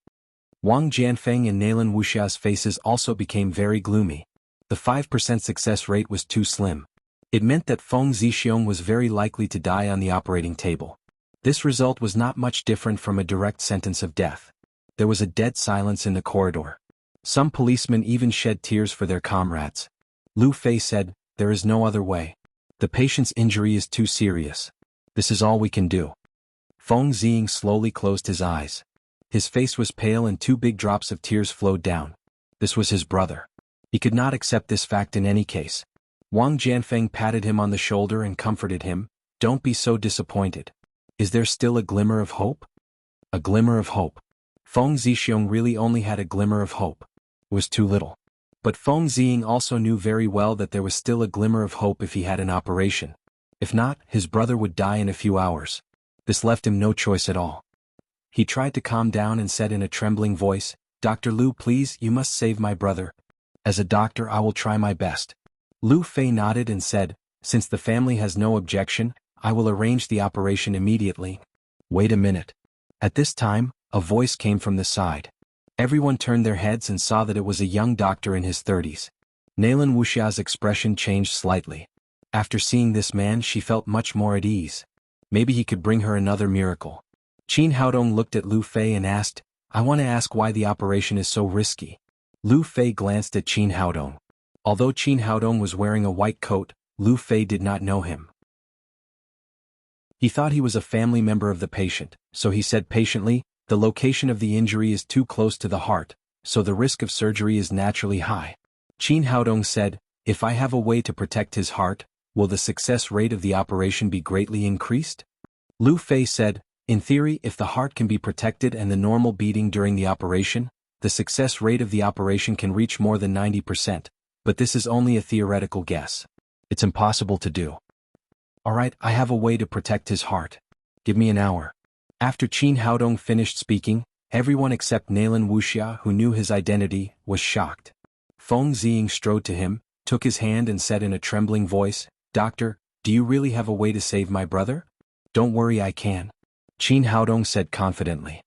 Wang Jianfeng and Nalan Wuxia's faces also became very gloomy. The 5% success rate was too slim. It meant that Feng Zixiong was very likely to die on the operating table. This result was not much different from a direct sentence of death. There was a dead silence in the corridor. Some policemen even shed tears for their comrades. Lu Fei said, "There is no other way. The patient's injury is too serious. This is all we can do." Feng Ziying slowly closed his eyes. His face was pale and 2 big drops of tears flowed down. This was his brother. He could not accept this fact in any case. Wang Jianfeng patted him on the shoulder and comforted him, "Don't be so disappointed. Is there still a glimmer of hope?" A glimmer of hope. Feng Zixiong really only had a glimmer of hope. It was too little. But Feng Ziying also knew very well that there was still a glimmer of hope if he had an operation. If not, his brother would die in a few hours. This left him no choice at all. He tried to calm down and said in a trembling voice, "Dr. Lu, please, you must save my brother. As a doctor, I will try my best." Lu Fei nodded and said, "Since the family has no objection, I will arrange the operation immediately." Wait a minute. At this time, a voice came from the side. Everyone turned their heads and saw that it was a young doctor in his 30s. Nalan Wuxia's expression changed slightly. After seeing this man, she felt much more at ease. Maybe he could bring her another miracle. Qin Haodong looked at Lu Fei and asked, "I want to ask why the operation is so risky." Lu Fei glanced at Qin Haodong. Although Qin Haodong was wearing a white coat, Lu Fei did not know him. He thought he was a family member of the patient, so he said patiently, "The location of the injury is too close to the heart, so the risk of surgery is naturally high." Qin Haodong said, "If I have a way to protect his heart, will the success rate of the operation be greatly increased?" Lu Fei said, "In theory, if the heart can be protected and the normal beating during the operation, the success rate of the operation can reach more than 90%, but this is only a theoretical guess. It's impossible to do." "Alright, I have a way to protect his heart. Give me an hour." After Qin Haodong finished speaking, everyone except Nalan Wuxia, who knew his identity, was shocked. Feng Ziying strode to him, took his hand and said in a trembling voice, "Doctor, do you really have a way to save my brother?" "Don't worry, I can," Qin Haodong said confidently.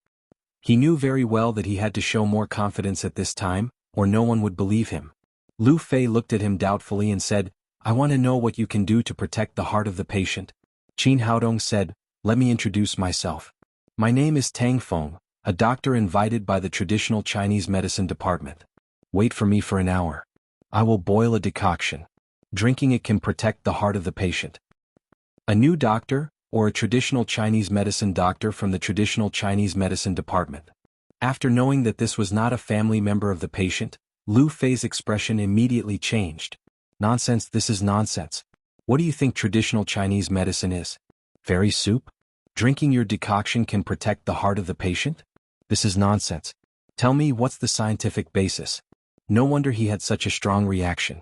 He knew very well that he had to show more confidence at this time, or no one would believe him. Lu Fei looked at him doubtfully and said, "I want to know what you can do to protect the heart of the patient." Qin Haodong said, "Let me introduce myself. My name is Tang Feng, a doctor invited by the traditional Chinese medicine department. Wait for me for an hour. I will boil a decoction. Drinking it can protect the heart of the patient." A new doctor, or a traditional Chinese medicine doctor from the traditional Chinese medicine department. After knowing that this was not a family member of the patient, Lu Fei's expression immediately changed. "Nonsense, this is nonsense. What do you think traditional Chinese medicine is? Fairy soup? Drinking your decoction can protect the heart of the patient? This is nonsense. Tell me, what's the scientific basis?" No wonder he had such a strong reaction.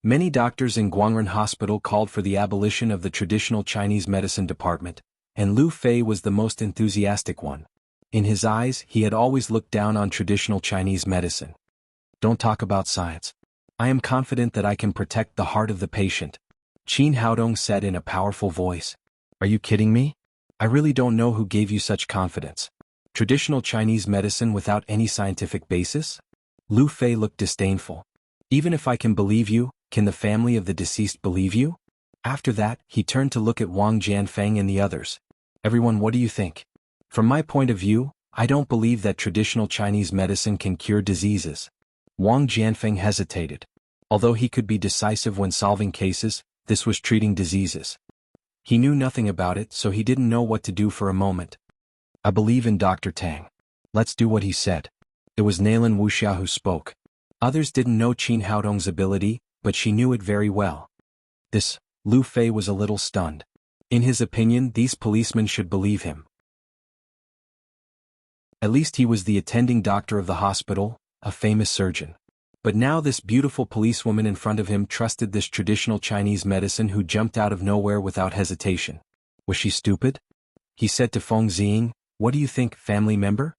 Many doctors in Guangren Hospital called for the abolition of the traditional Chinese medicine department, and Lu Fei was the most enthusiastic one. In his eyes, he had always looked down on traditional Chinese medicine. "Don't talk about science. I am confident that I can protect the heart of the patient," Qin Haodong said in a powerful voice. "Are you kidding me? I really don't know who gave you such confidence. Traditional Chinese medicine without any scientific basis?" Lu Fei looked disdainful. "Even if I can believe you, can the family of the deceased believe you?" After that, he turned to look at Wang Jianfeng and the others. "Everyone, what do you think? From my point of view, I don't believe that traditional Chinese medicine can cure diseases. Wang Jianfeng hesitated. Although he could be decisive when solving cases, this was treating diseases. He knew nothing about it, so he didn't know what to do for a moment. I believe in Dr. Tang. Let's do what he said. It was Nailin Wuxia who spoke. Others didn't know Qin Haodong's ability, but she knew it very well. Lu Fei was a little stunned. In his opinion, these policemen should believe him. At least he was the attending doctor of the hospital, a famous surgeon. But now this beautiful policewoman in front of him trusted this traditional Chinese medicine who jumped out of nowhere without hesitation. Was she stupid? He said to Feng Ziying, "What do you think, family member?"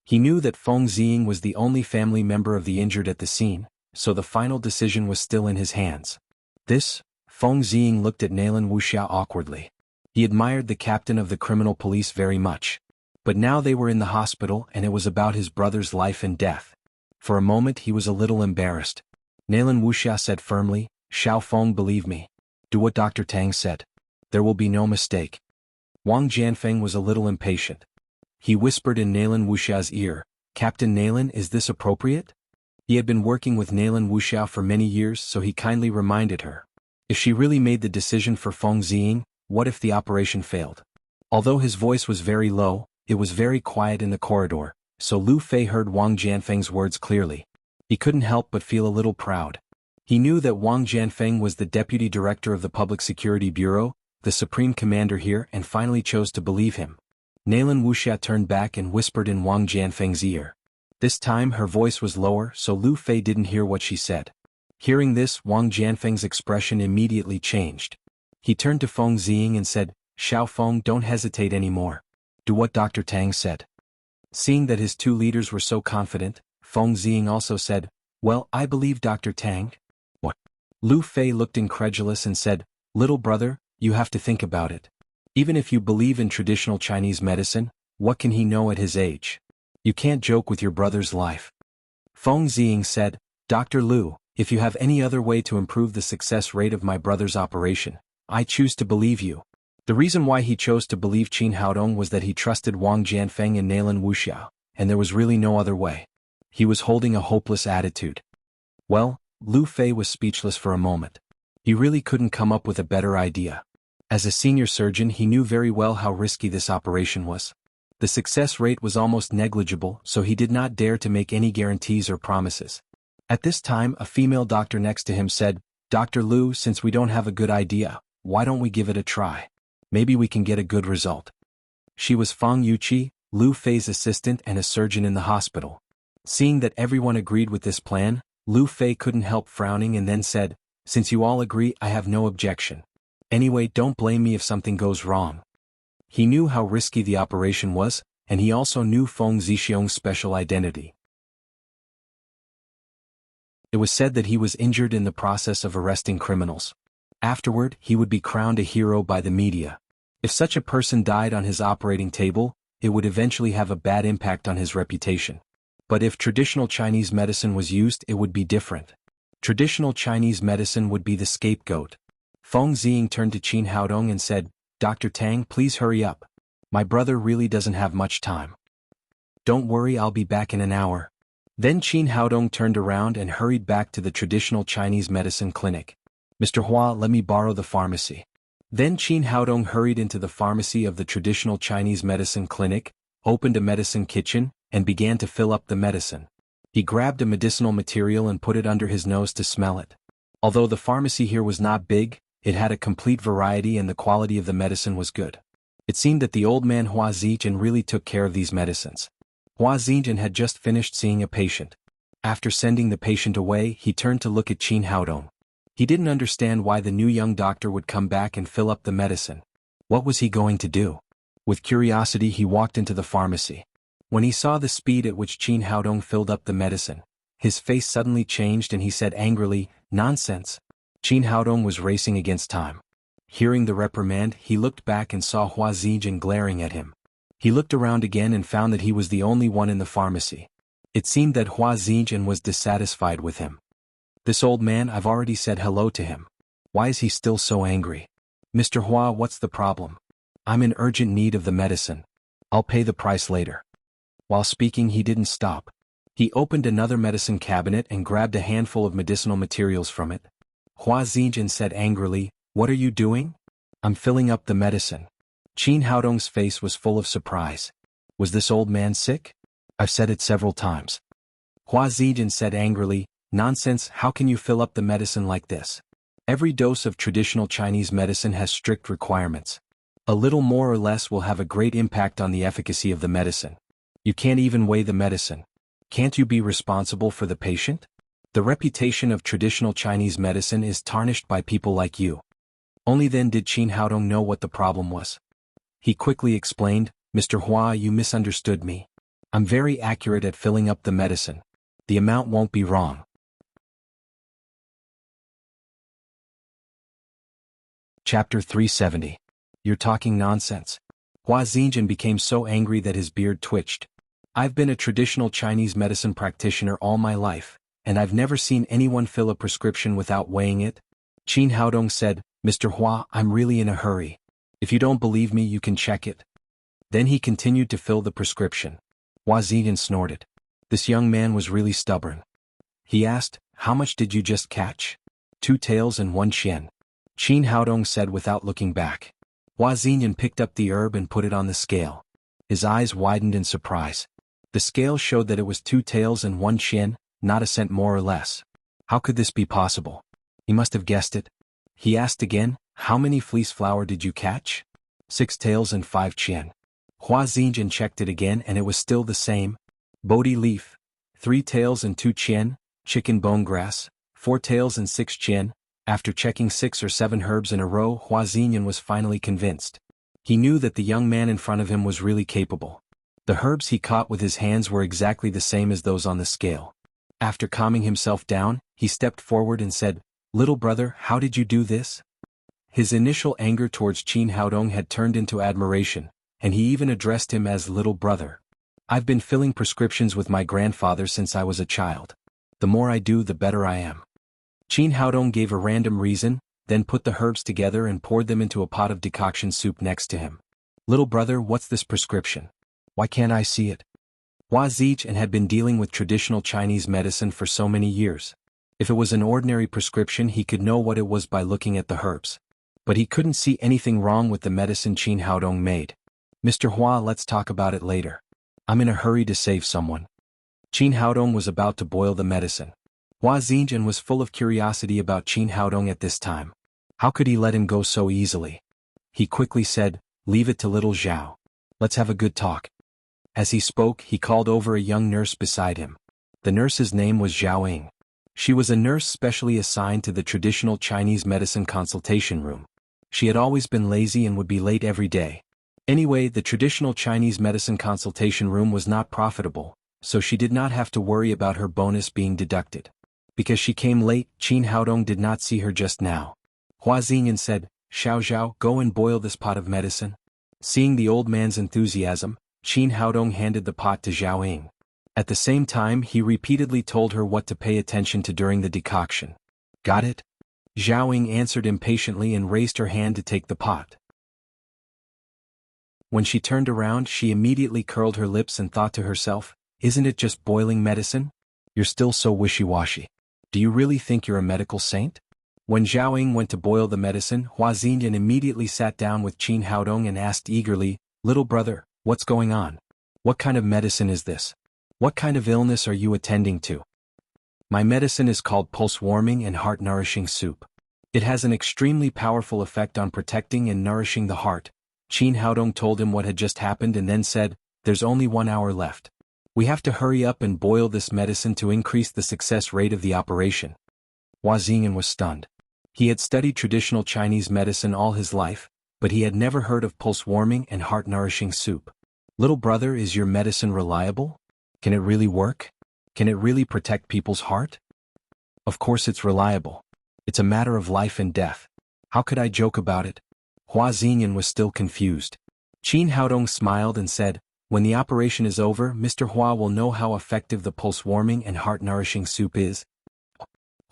He knew that Feng Ziying was the only family member of the injured at the scene, so the final decision was still in his hands. Feng Ziying looked at Nailin Wuxia awkwardly. He admired the captain of the criminal police very much. But now they were in the hospital and it was about his brother's life and death. For a moment he was a little embarrassed. Nailin Wuxia said firmly, "Xiao Feng, believe me. Do what Dr. Tang said. There will be no mistake." Wang Jianfeng was a little impatient. He whispered in Nailin Wuxia's ear, "Captain Nailin, is this appropriate?" He had been working with Nailin Wuxia for many years, so he kindly reminded her. If she really made the decision for Feng Ziying, what if the operation failed? Although his voice was very low, it was very quiet in the corridor, so Lu Fei heard Wang Jianfeng's words clearly. He couldn't help but feel a little proud. He knew that Wang Jianfeng was the deputy director of the Public Security Bureau, the supreme commander here, and finally chose to believe him. Nailin Wuxia turned back and whispered in Wang Jianfeng's ear. This time her voice was lower, so Lu Fei didn't hear what she said. Hearing this, Wang Jianfeng's expression immediately changed. He turned to Feng Ziying and said, "Xiao Feng, don't hesitate anymore. Do what Dr. Tang said." Seeing that his two leaders were so confident, Feng Ziying also said, "Well, I believe Dr. Tang." "What?" Lu Fei looked incredulous and said, "Little brother, you have to think about it. Even if you believe in traditional Chinese medicine, what can he know at his age? You can't joke with your brother's life." Feng Ziying said, "Dr. Lu, if you have any other way to improve the success rate of my brother's operation, I choose to believe you." The reason why he chose to believe Qin Haodong was that he trusted Wang Jianfeng and Nailin Wuxia, and there was really no other way. He was holding a hopeless attitude. Well, Lu Fei was speechless for a moment. He really couldn't come up with a better idea. As a senior surgeon, he knew very well how risky this operation was. The success rate was almost negligible, so he did not dare to make any guarantees or promises. At this time, a female doctor next to him said, "Dr. Lu, since we don't have a good idea, why don't we give it a try? Maybe we can get a good result." She was Fang Yuqi, Lu Fei's assistant and a surgeon in the hospital. Seeing that everyone agreed with this plan, Lu Fei couldn't help frowning and then said, "Since you all agree, I have no objection. Anyway, don't blame me if something goes wrong." He knew how risky the operation was, and he also knew Feng Zixiong's special identity. It was said that he was injured in the process of arresting criminals. Afterward, he would be crowned a hero by the media. If such a person died on his operating table, it would eventually have a bad impact on his reputation. But if traditional Chinese medicine was used, it would be different. Traditional Chinese medicine would be the scapegoat. Feng Ziying turned to Qin Haodong and said, "Dr. Tang, please hurry up. My brother really doesn't have much time." "Don't worry, I'll be back in an hour." Then Qin Haodong turned around and hurried back to the traditional Chinese medicine clinic. "Mr. Hua, let me borrow the pharmacy." Then Qin Haodong hurried into the pharmacy of the traditional Chinese medicine clinic, opened a medicine kitchen, and began to fill up the medicine. He grabbed a medicinal material and put it under his nose to smell it. Although the pharmacy here was not big, it had a complete variety and the quality of the medicine was good. It seemed that the old man Hua Zijian really took care of these medicines. Hua Zijian had just finished seeing a patient. After sending the patient away, he turned to look at Qin Haodong. He didn't understand why the new young doctor would come back and fill up the medicine. What was he going to do? With curiosity, he walked into the pharmacy. When he saw the speed at which Qin Haodong filled up the medicine, his face suddenly changed and he said angrily, "Nonsense." Qin Haodong was racing against time. Hearing the reprimand, he looked back and saw Hua Zijian glaring at him. He looked around again and found that he was the only one in the pharmacy. It seemed that Hua Zijian was dissatisfied with him. "This old man, I've already said hello to him. Why is he still so angry?" "Mr. Hua, what's the problem?" "I'm in urgent need of the medicine. I'll pay the price later." While speaking, he didn't stop. He opened another medicine cabinet and grabbed a handful of medicinal materials from it. Hua Zijin said angrily, "What are you doing?" "I'm filling up the medicine." Qin Haodong's face was full of surprise. "Was this old man sick?" "I've said it several times." Hua Zijin said angrily, "Nonsense, how can you fill up the medicine like this? Every dose of traditional Chinese medicine has strict requirements. A little more or less will have a great impact on the efficacy of the medicine. You can't even weigh the medicine. Can't you be responsible for the patient? The reputation of traditional Chinese medicine is tarnished by people like you." Only then did Qin Haodong know what the problem was. He quickly explained, "Mr. Hua, you misunderstood me. I'm very accurate at filling up the medicine. The amount won't be wrong." Chapter 370. You're talking nonsense. Hua Zijin became so angry that his beard twitched. "I've been a traditional Chinese medicine practitioner all my life, and I've never seen anyone fill a prescription without weighing it." Qin Haodong said, "Mr. Hua, I'm really in a hurry. If you don't believe me, you can check it." Then he continued to fill the prescription. Hua Zijin snorted. This young man was really stubborn. He asked, "How much did you just catch?" "2 taels and 1 qian." Qin Haodong said without looking back. Hua Zijin picked up the herb and put it on the scale. His eyes widened in surprise. The scale showed that it was 2 taels and 1 qian, not a cent more or less. How could this be possible? He must have guessed it. He asked again, "How many fleece flower did you catch?" 6 taels and 5 qian. Hua Zijin checked it again and it was still the same. Bodhi leaf, 3 taels and 2 qian, chicken bone grass, 4 taels and 6 qian. After checking 6 or 7 herbs in a row, Hua Zijin was finally convinced. He knew that the young man in front of him was really capable. The herbs he caught with his hands were exactly the same as those on the scale. After calming himself down, he stepped forward and said, "Little brother, how did you do this?" His initial anger towards Qin Haodong had turned into admiration, and he even addressed him as little brother. "I've been filling prescriptions with my grandfather since I was a child. The more I do, the better I am." Qin Haodong gave a random reason, then put the herbs together and poured them into a pot of decoction soup next to him. "Little brother, what's this prescription? Why can't I see it?" Hua Zijin had been dealing with traditional Chinese medicine for so many years. If it was an ordinary prescription, he could know what it was by looking at the herbs. But he couldn't see anything wrong with the medicine Qin Haodong made. "Mr. Hua, let's talk about it later. I'm in a hurry to save someone." Qin Haodong was about to boil the medicine. Hua Zijin was full of curiosity about Qin Haodong at this time. How could he let him go so easily? He quickly said, "Leave it to little Zhao. Let's have a good talk." As he spoke, he called over a young nurse beside him. The nurse's name was Zhao Ying. She was a nurse specially assigned to the traditional Chinese medicine consultation room. She had always been lazy and would be late every day. Anyway, the traditional Chinese medicine consultation room was not profitable, so she did not have to worry about her bonus being deducted. Because she came late, Qin Haodong did not see her just now. Hua Zijin said, "Xiao Zhao, go and boil this pot of medicine." Seeing the old man's enthusiasm, Qin Haodong handed the pot to Zhao Ying. At the same time, he repeatedly told her what to pay attention to during the decoction. "Got it?" Zhao Ying answered impatiently and raised her hand to take the pot. When she turned around, she immediately curled her lips and thought to herself, "Isn't it just boiling medicine? You're still so wishy-washy. Do you really think you're a medical saint?" When Zhao Ying went to boil the medicine, Hua Zijin immediately sat down with Qin Haodong and asked eagerly, "Little brother, what's going on? What kind of medicine is this? What kind of illness are you attending to?" "My medicine is called pulse-warming and heart-nourishing soup. It has an extremely powerful effect on protecting and nourishing the heart." Qin Haodong told him what had just happened and then said, "There's only 1 hour left. We have to hurry up and boil this medicine to increase the success rate of the operation." Hua Zijin was stunned. He had studied traditional Chinese medicine all his life, but he had never heard of pulse-warming and heart-nourishing soup. "Little brother, is your medicine reliable? Can it really work? Can it really protect people's heart?" "Of course it's reliable. It's a matter of life and death. How could I joke about it?" Hua Zijin was still confused. Qin Haodong smiled and said, "When the operation is over, Mr. Hua will know how effective the pulse-warming and heart-nourishing soup is."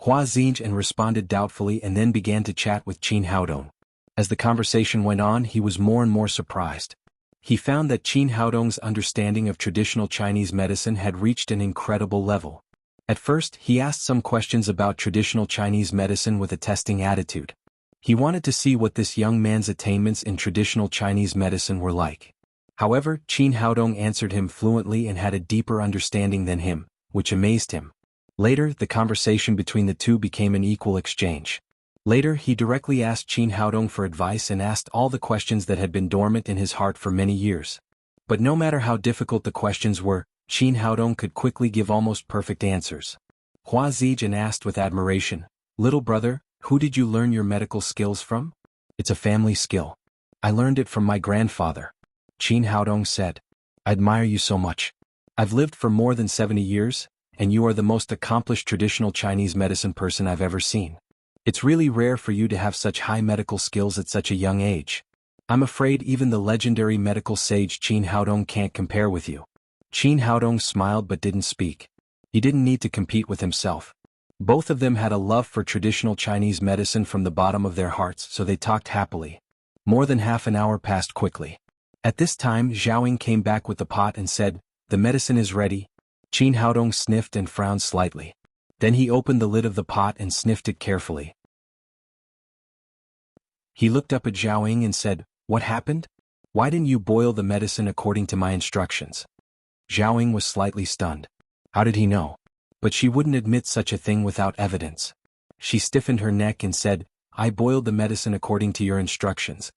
Hua Zijin responded doubtfully and then began to chat with Qin Haodong. As the conversation went on, he was more and more surprised. he found that Qin Haodong's understanding of traditional Chinese medicine had reached an incredible level. At first, he asked some questions about traditional Chinese medicine with a testing attitude. He wanted to see what this young man's attainments in traditional Chinese medicine were like. However, Qin Haodong answered him fluently and had a deeper understanding than him, which amazed him. Later, the conversation between the two became an equal exchange. Later, he directly asked Qin Haodong for advice and asked all the questions that had been dormant in his heart for many years. But no matter how difficult the questions were, Qin Haodong could quickly give almost perfect answers. Hua Zijian asked with admiration, "Little brother, who did you learn your medical skills from?" "It's a family skill. I learned it from my grandfather." Qin Haodong said, "I admire you so much. I've lived for more than 70 years, and you are the most accomplished traditional Chinese medicine person I've ever seen. It's really rare for you to have such high medical skills at such a young age. I'm afraid even the legendary medical sage Qin Haodong can't compare with you." Qin Haodong smiled but didn't speak. He didn't need to compete with himself. Both of them had a love for traditional Chinese medicine from the bottom of their hearts, so they talked happily. More than half an hour passed quickly. At this time, Zhaoying came back with the pot and said, "The medicine is ready." Qin Haodong sniffed and frowned slightly. Then he opened the lid of the pot and sniffed it carefully. He looked up at Zhaoying and said, "What happened? Why didn't you boil the medicine according to my instructions?" Zhaoying was slightly stunned. How did he know? But she wouldn't admit such a thing without evidence. She stiffened her neck and said, "I boiled the medicine according to your instructions."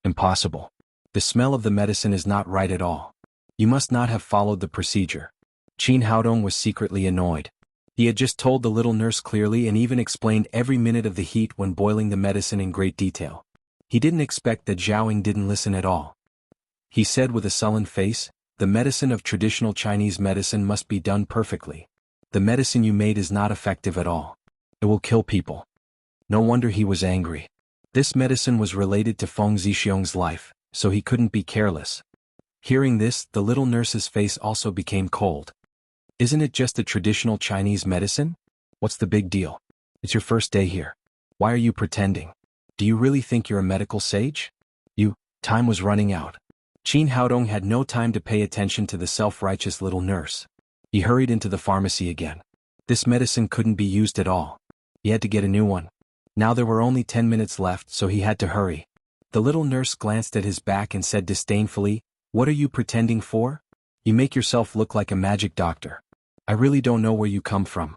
"Impossible. The smell of the medicine is not right at all. You must not have followed the procedure." Qin Haodong was secretly annoyed. He had just told the little nurse clearly and even explained every minute of the heat when boiling the medicine in great detail. He didn't expect that Zhaoying didn't listen at all. He said with a sullen face, "The medicine of traditional Chinese medicine must be done perfectly. The medicine you made is not effective at all. It will kill people." No wonder he was angry. This medicine was related to Feng Zixiong's life, so he couldn't be careless. Hearing this, the little nurse's face also became cold. "Isn't it just a traditional Chinese medicine? What's the big deal? It's your first day here. Why are you pretending? Do you really think you're a medical sage?" Time was running out. Qin Haodong had no time to pay attention to the self-righteous little nurse. He hurried into the pharmacy again. This medicine couldn't be used at all. He had to get a new one. Now there were only 10 minutes left, so he had to hurry. The little nurse glanced at his back and said disdainfully, "What are you pretending for? You make yourself look like a magic doctor. I really don't know where you come from."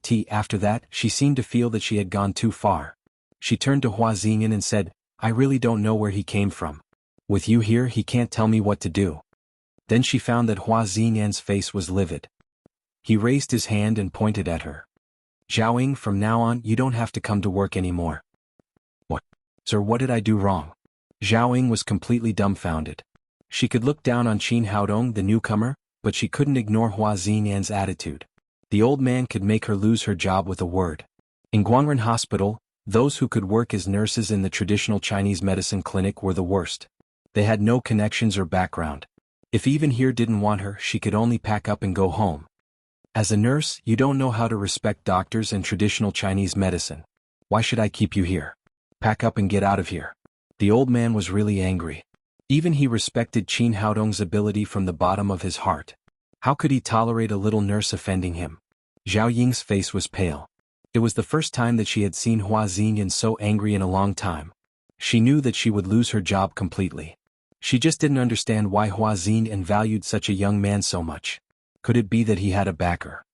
T. After that, she seemed to feel that she had gone too far. She turned to Hua Zijian and said, "I really don't know where he came from. With you here, he can't tell me what to do." Then she found that Hua Zijian's face was livid. He raised his hand and pointed at her. "Zhaoying, from now on, you don't have to come to work anymore." "What? Sir, what did I do wrong?" Zhaoying was completely dumbfounded. She could look down on Qin Haodong, the newcomer, but she couldn't ignore Hua Zijian's attitude. The old man could make her lose her job with a word. In Guangren Hospital, those who could work as nurses in the traditional Chinese medicine clinic were the worst. They had no connections or background. If even here didn't want her, she could only pack up and go home. "As a nurse, you don't know how to respect doctors and traditional Chinese medicine. Why should I keep you here? Pack up and get out of here." The old man was really angry. Even he respected Qin Haodong's ability from the bottom of his heart. How could he tolerate a little nurse offending him? Zhao Ying's face was pale. It was the first time that she had seen Hua Zijian so angry in a long time. She knew that she would lose her job completely. She just didn't understand why Hua Zijian valued such a young man so much. Could it be that he had a backer?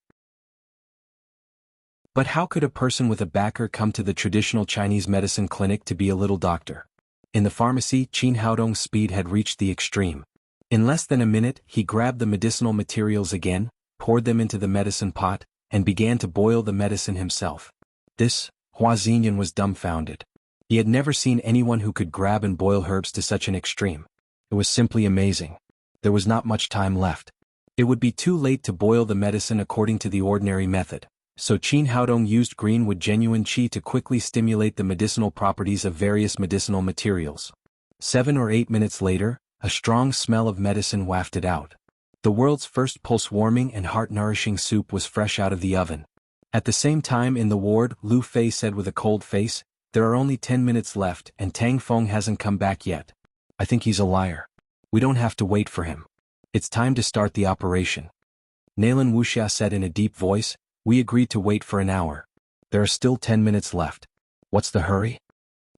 But how could a person with a backer come to the traditional Chinese medicine clinic to be a little doctor? In the pharmacy, Qin Haodong's speed had reached the extreme. In less than a minute, he grabbed the medicinal materials again, poured them into the medicine pot, and began to boil the medicine himself. Hua Zijian was dumbfounded. He had never seen anyone who could grab and boil herbs to such an extreme. It was simply amazing. There was not much time left. It would be too late to boil the medicine according to the ordinary method, so Qin Haodong used greenwood genuine qi to quickly stimulate the medicinal properties of various medicinal materials. 7 or 8 minutes later, a strong smell of medicine wafted out. The world's first pulse-warming and heart-nourishing soup was fresh out of the oven. At the same time in the ward, Lu Fei said with a cold face, "There are only 10 minutes left and Tang Feng hasn't come back yet. I think he's a liar." We don't have to wait for him. It's time to start the operation. Nalan Wuxia said in a deep voice, we agreed to wait for an hour. There are still 10 minutes left. What's the hurry?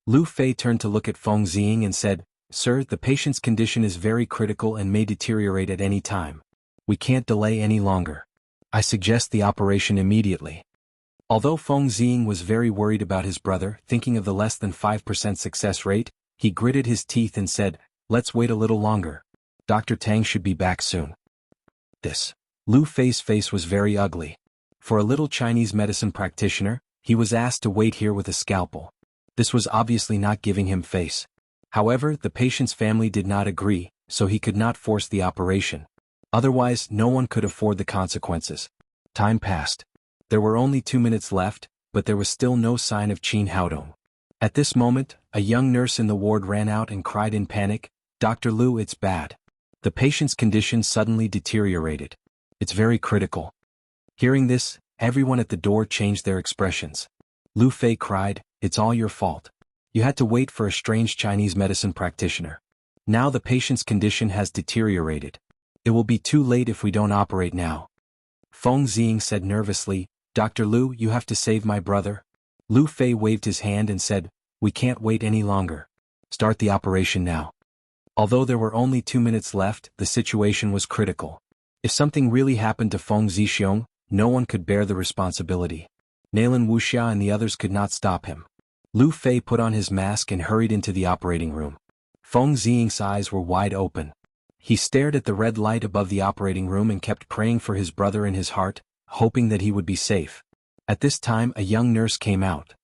Lu Fei turned to look at Feng Ziying and said, Sir, the patient's condition is very critical and may deteriorate at any time. We can't delay any longer. I suggest the operation immediately. Although Feng Ziying was very worried about his brother, thinking of the less than 5% success rate, he gritted his teeth and said, let's wait a little longer. Dr. Tang should be back soon. Lu Fei's face was very ugly. For a little Chinese medicine practitioner, he was asked to wait here with a scalpel. This was obviously not giving him face. However, the patient's family did not agree, so he could not force the operation. Otherwise, no one could afford the consequences. Time passed. There were only 2 minutes left, but there was still no sign of Qin Haodong. At this moment, a young nurse in the ward ran out and cried in panic, Dr. Lu, it's bad. The patient's condition suddenly deteriorated. It's very critical. Hearing this, everyone at the door changed their expressions. Lu Fei cried, it's all your fault. You had to wait for a strange Chinese medicine practitioner. Now the patient's condition has deteriorated. It will be too late if we don't operate now. Feng Ziying said nervously, Dr. Lu, you have to save my brother. Lu Fei waved his hand and said, we can't wait any longer. Start the operation now. Although there were only 2 minutes left, the situation was critical. If something really happened to Feng Zixiong, no one could bear the responsibility. Nalan Wuxia and the others could not stop him. Lu Fei put on his mask and hurried into the operating room. Feng Ziying's eyes were wide open. He stared at the red light above the operating room and kept praying for his brother in his heart, hoping that he would be safe. At this time a young nurse came out.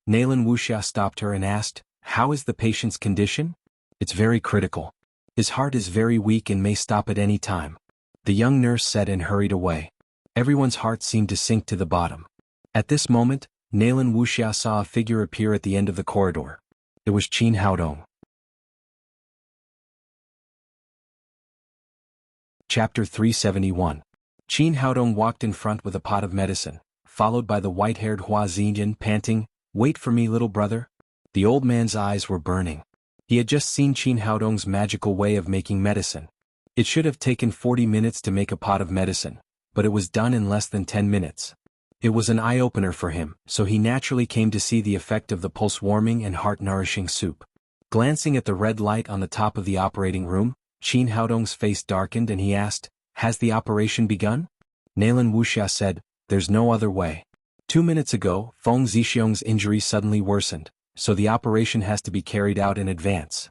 Nalan Wuxia stopped her and asked, how is the patient's condition? It's very critical. His heart is very weak and may stop at any time. The young nurse said and hurried away. Everyone's heart seemed to sink to the bottom. At this moment, Nalan Wuxia saw a figure appear at the end of the corridor. It was Qin Haodong. Chapter 371. Qin Haodong walked in front with a pot of medicine, followed by the white-haired Hua Xinjian panting, wait for me, little brother. The old man's eyes were burning. He had just seen Qin Haodong's magical way of making medicine. It should have taken 40 minutes to make a pot of medicine, but it was done in less than 10 minutes. It was an eye-opener for him, so he naturally came to see the effect of the pulse-warming and heart-nourishing soup. Glancing at the red light on the top of the operating room, Qin Haodong's face darkened and he asked, has the operation begun? Nalan Wuxia said, there's no other way. 2 minutes ago, Feng Zixiong's injury suddenly worsened, so the operation has to be carried out in advance.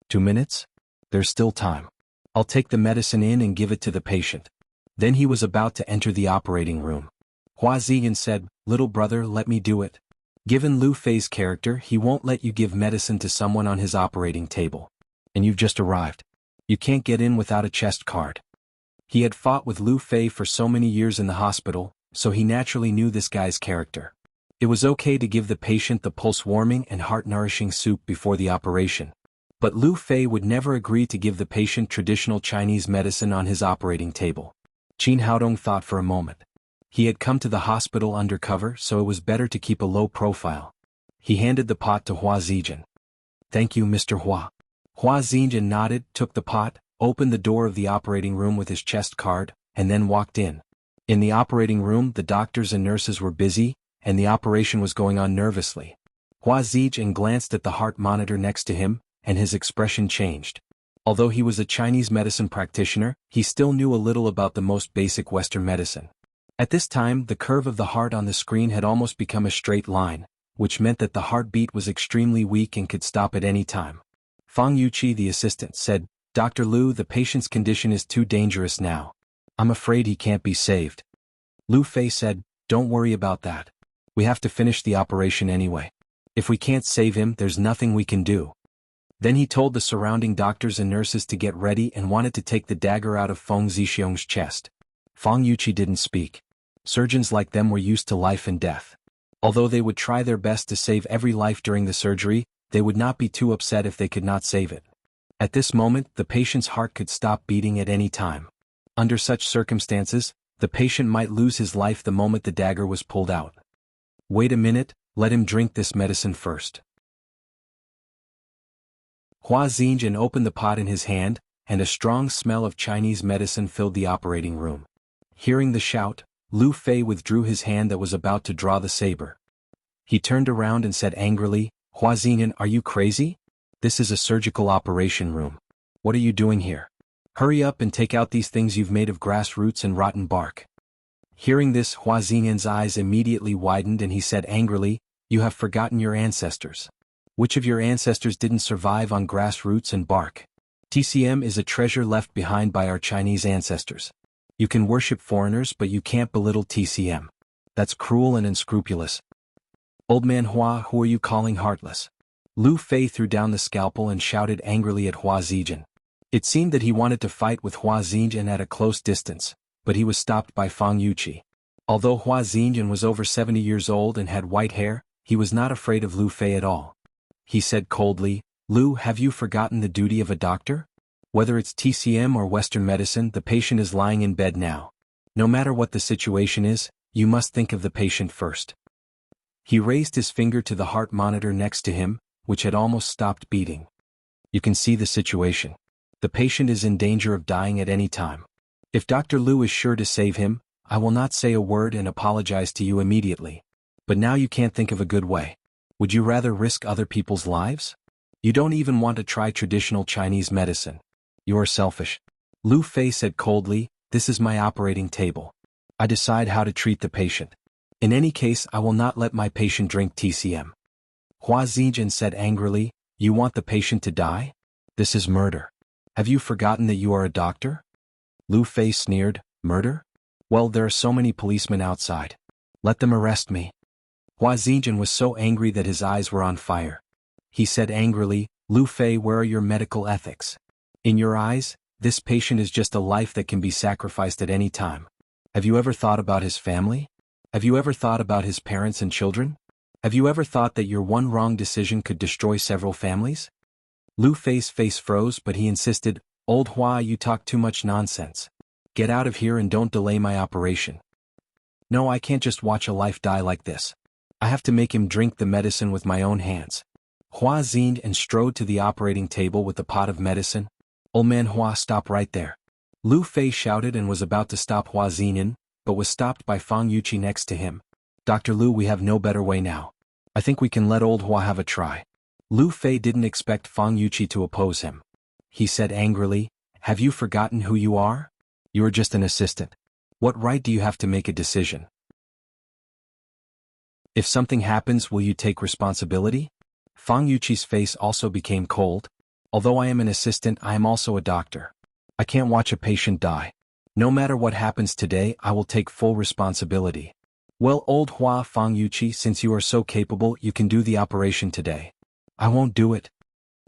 2 minutes? There's still time. I'll take the medicine in and give it to the patient. Then he was about to enter the operating room. Hua Ziyan said, little brother, let me do it. Given Lu Fei's character, he won't let you give medicine to someone on his operating table. And you've just arrived. You can't get in without a chest card. He had fought with Lu Fei for so many years in the hospital, so he naturally knew this guy's character. It was okay to give the patient the pulse-warming and heart-nourishing soup before the operation. But Lu Fei would never agree to give the patient traditional Chinese medicine on his operating table. Qin Haodong thought for a moment. He had come to the hospital undercover, so it was better to keep a low profile. He handed the pot to Hua Ziyan. Thank you, Mr. Hua. Hua Ziyan nodded, took the pot, opened the door of the operating room with his chest card, and then walked in. In the operating room, the doctors and nurses were busy, and the operation was going on nervously. Hua Ziyan glanced at the heart monitor next to him, and his expression changed. Although he was a Chinese medicine practitioner, he still knew a little about the most basic Western medicine. At this time, the curve of the heart on the screen had almost become a straight line, which meant that the heartbeat was extremely weak and could stop at any time. Fang Yuqi, the assistant, said, Dr. Lu, the patient's condition is too dangerous now. I'm afraid he can't be saved. Lu Fei said, don't worry about that. We have to finish the operation anyway. If we can't save him, there's nothing we can do. Then he told the surrounding doctors and nurses to get ready and wanted to take the dagger out of Feng Zixiong's chest. Fang Yuqi didn't speak. Surgeons like them were used to life and death. Although they would try their best to save every life during the surgery, they would not be too upset if they could not save it. At this moment, the patient's heart could stop beating at any time. Under such circumstances, the patient might lose his life the moment the dagger was pulled out. Wait a minute, let him drink this medicine first. Hua Xinjian opened the pot in his hand, and a strong smell of Chinese medicine filled the operating room. Hearing the shout, Lu Fei withdrew his hand that was about to draw the saber. He turned around and said angrily, "Hua Xinjian, are you crazy? This is a surgical operation room. What are you doing here? Hurry up and take out these things you've made of grass roots and rotten bark." Hearing this, Hua Xinyan's eyes immediately widened and he said angrily, "You have forgotten your ancestors. Which of your ancestors didn't survive on grass roots and bark? TCM is a treasure left behind by our Chinese ancestors. You can worship foreigners but you can't belittle TCM. That's cruel and unscrupulous. Old man Hua, who are you calling heartless?" Lu Fei threw down the scalpel and shouted angrily at Hua Xinjian. It seemed that he wanted to fight with Hua Xinjian at a close distance, but he was stopped by Fang Yuqi. Although Hua Xinjian was over 70 years old and had white hair, he was not afraid of Lu Fei at all. He said coldly, "Lu, have you forgotten the duty of a doctor? Whether it's TCM or Western medicine, the patient is lying in bed now. No matter what the situation is, you must think of the patient first." He raised his finger to the heart monitor next to him, which had almost stopped beating. "You can see the situation. The patient is in danger of dying at any time. If Dr. Lu is sure to save him, I will not say a word and apologize to you immediately. But now you can't think of a good way. Would you rather risk other people's lives? You don't even want to try traditional Chinese medicine. You are selfish." Lu Fei said coldly, "This is my operating table. I decide how to treat the patient. In any case, I will not let my patient drink TCM." Hua Xinjian said angrily, "You want the patient to die? This is murder. Have you forgotten that you are a doctor?" Lu Fei sneered, "Murder? Well, there are so many policemen outside. Let them arrest me." Hua Xinjian was so angry that his eyes were on fire. He said angrily, "Lu Fei, where are your medical ethics? In your eyes, this patient is just a life that can be sacrificed at any time. Have you ever thought about his family? Have you ever thought about his parents and children? Have you ever thought that your one wrong decision could destroy several families?" Lu Fei's face froze, but he insisted, "Old Hua, you talk too much nonsense. Get out of here and don't delay my operation. No, I can't just watch a life die like this. I have to make him drink the medicine with my own hands." Hua Xinjian and strode to the operating table with the pot of medicine. "Old man Hua, stop right there." Lu Fei shouted and was about to stop Hua Xinjian, but was stopped by Fang Yuqi next to him. "Dr. Lu, we have no better way now. I think we can let old Hua have a try." Lu Fei didn't expect Fang Yuqi to oppose him. He said angrily, "Have you forgotten who you are? You are just an assistant. What right do you have to make a decision? If something happens, will you take responsibility?" Fang Yuqi's face also became cold. "Although I am an assistant, I am also a doctor. I can't watch a patient die. No matter what happens today, I will take full responsibility." "Well, old Hua," Fang Yuqi, "since you are so capable, you can do the operation today." "I won't do it."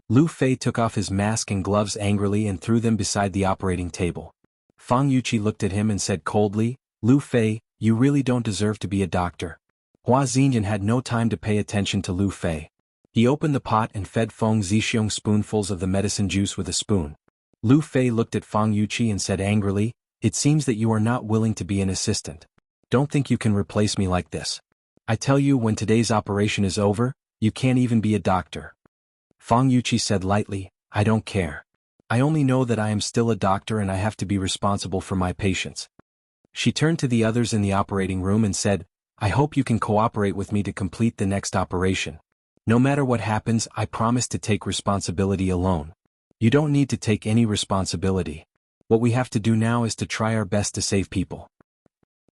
Lu Fei took off his mask and gloves angrily and threw them beside the operating table. Fang Yuqi looked at him and said coldly, "Lu Fei, you really don't deserve to be a doctor." Hua Xinjian had no time to pay attention to Lu Fei. He opened the pot and fed Feng Zixiong spoonfuls of the medicine juice with a spoon. Lu Fei looked at Fang Yuqi and said angrily, "It seems that you are not willing to be an assistant. Don't think you can replace me like this. I tell you, when today's operation is over, you can't even be a doctor." Fang Yuqi said lightly, "I don't care. I only know that I am still a doctor and I have to be responsible for my patients." She turned to the others in the operating room and said, "I hope you can cooperate with me to complete the next operation. No matter what happens, I promise to take responsibility alone. You don't need to take any responsibility. What we have to do now is to try our best to save people."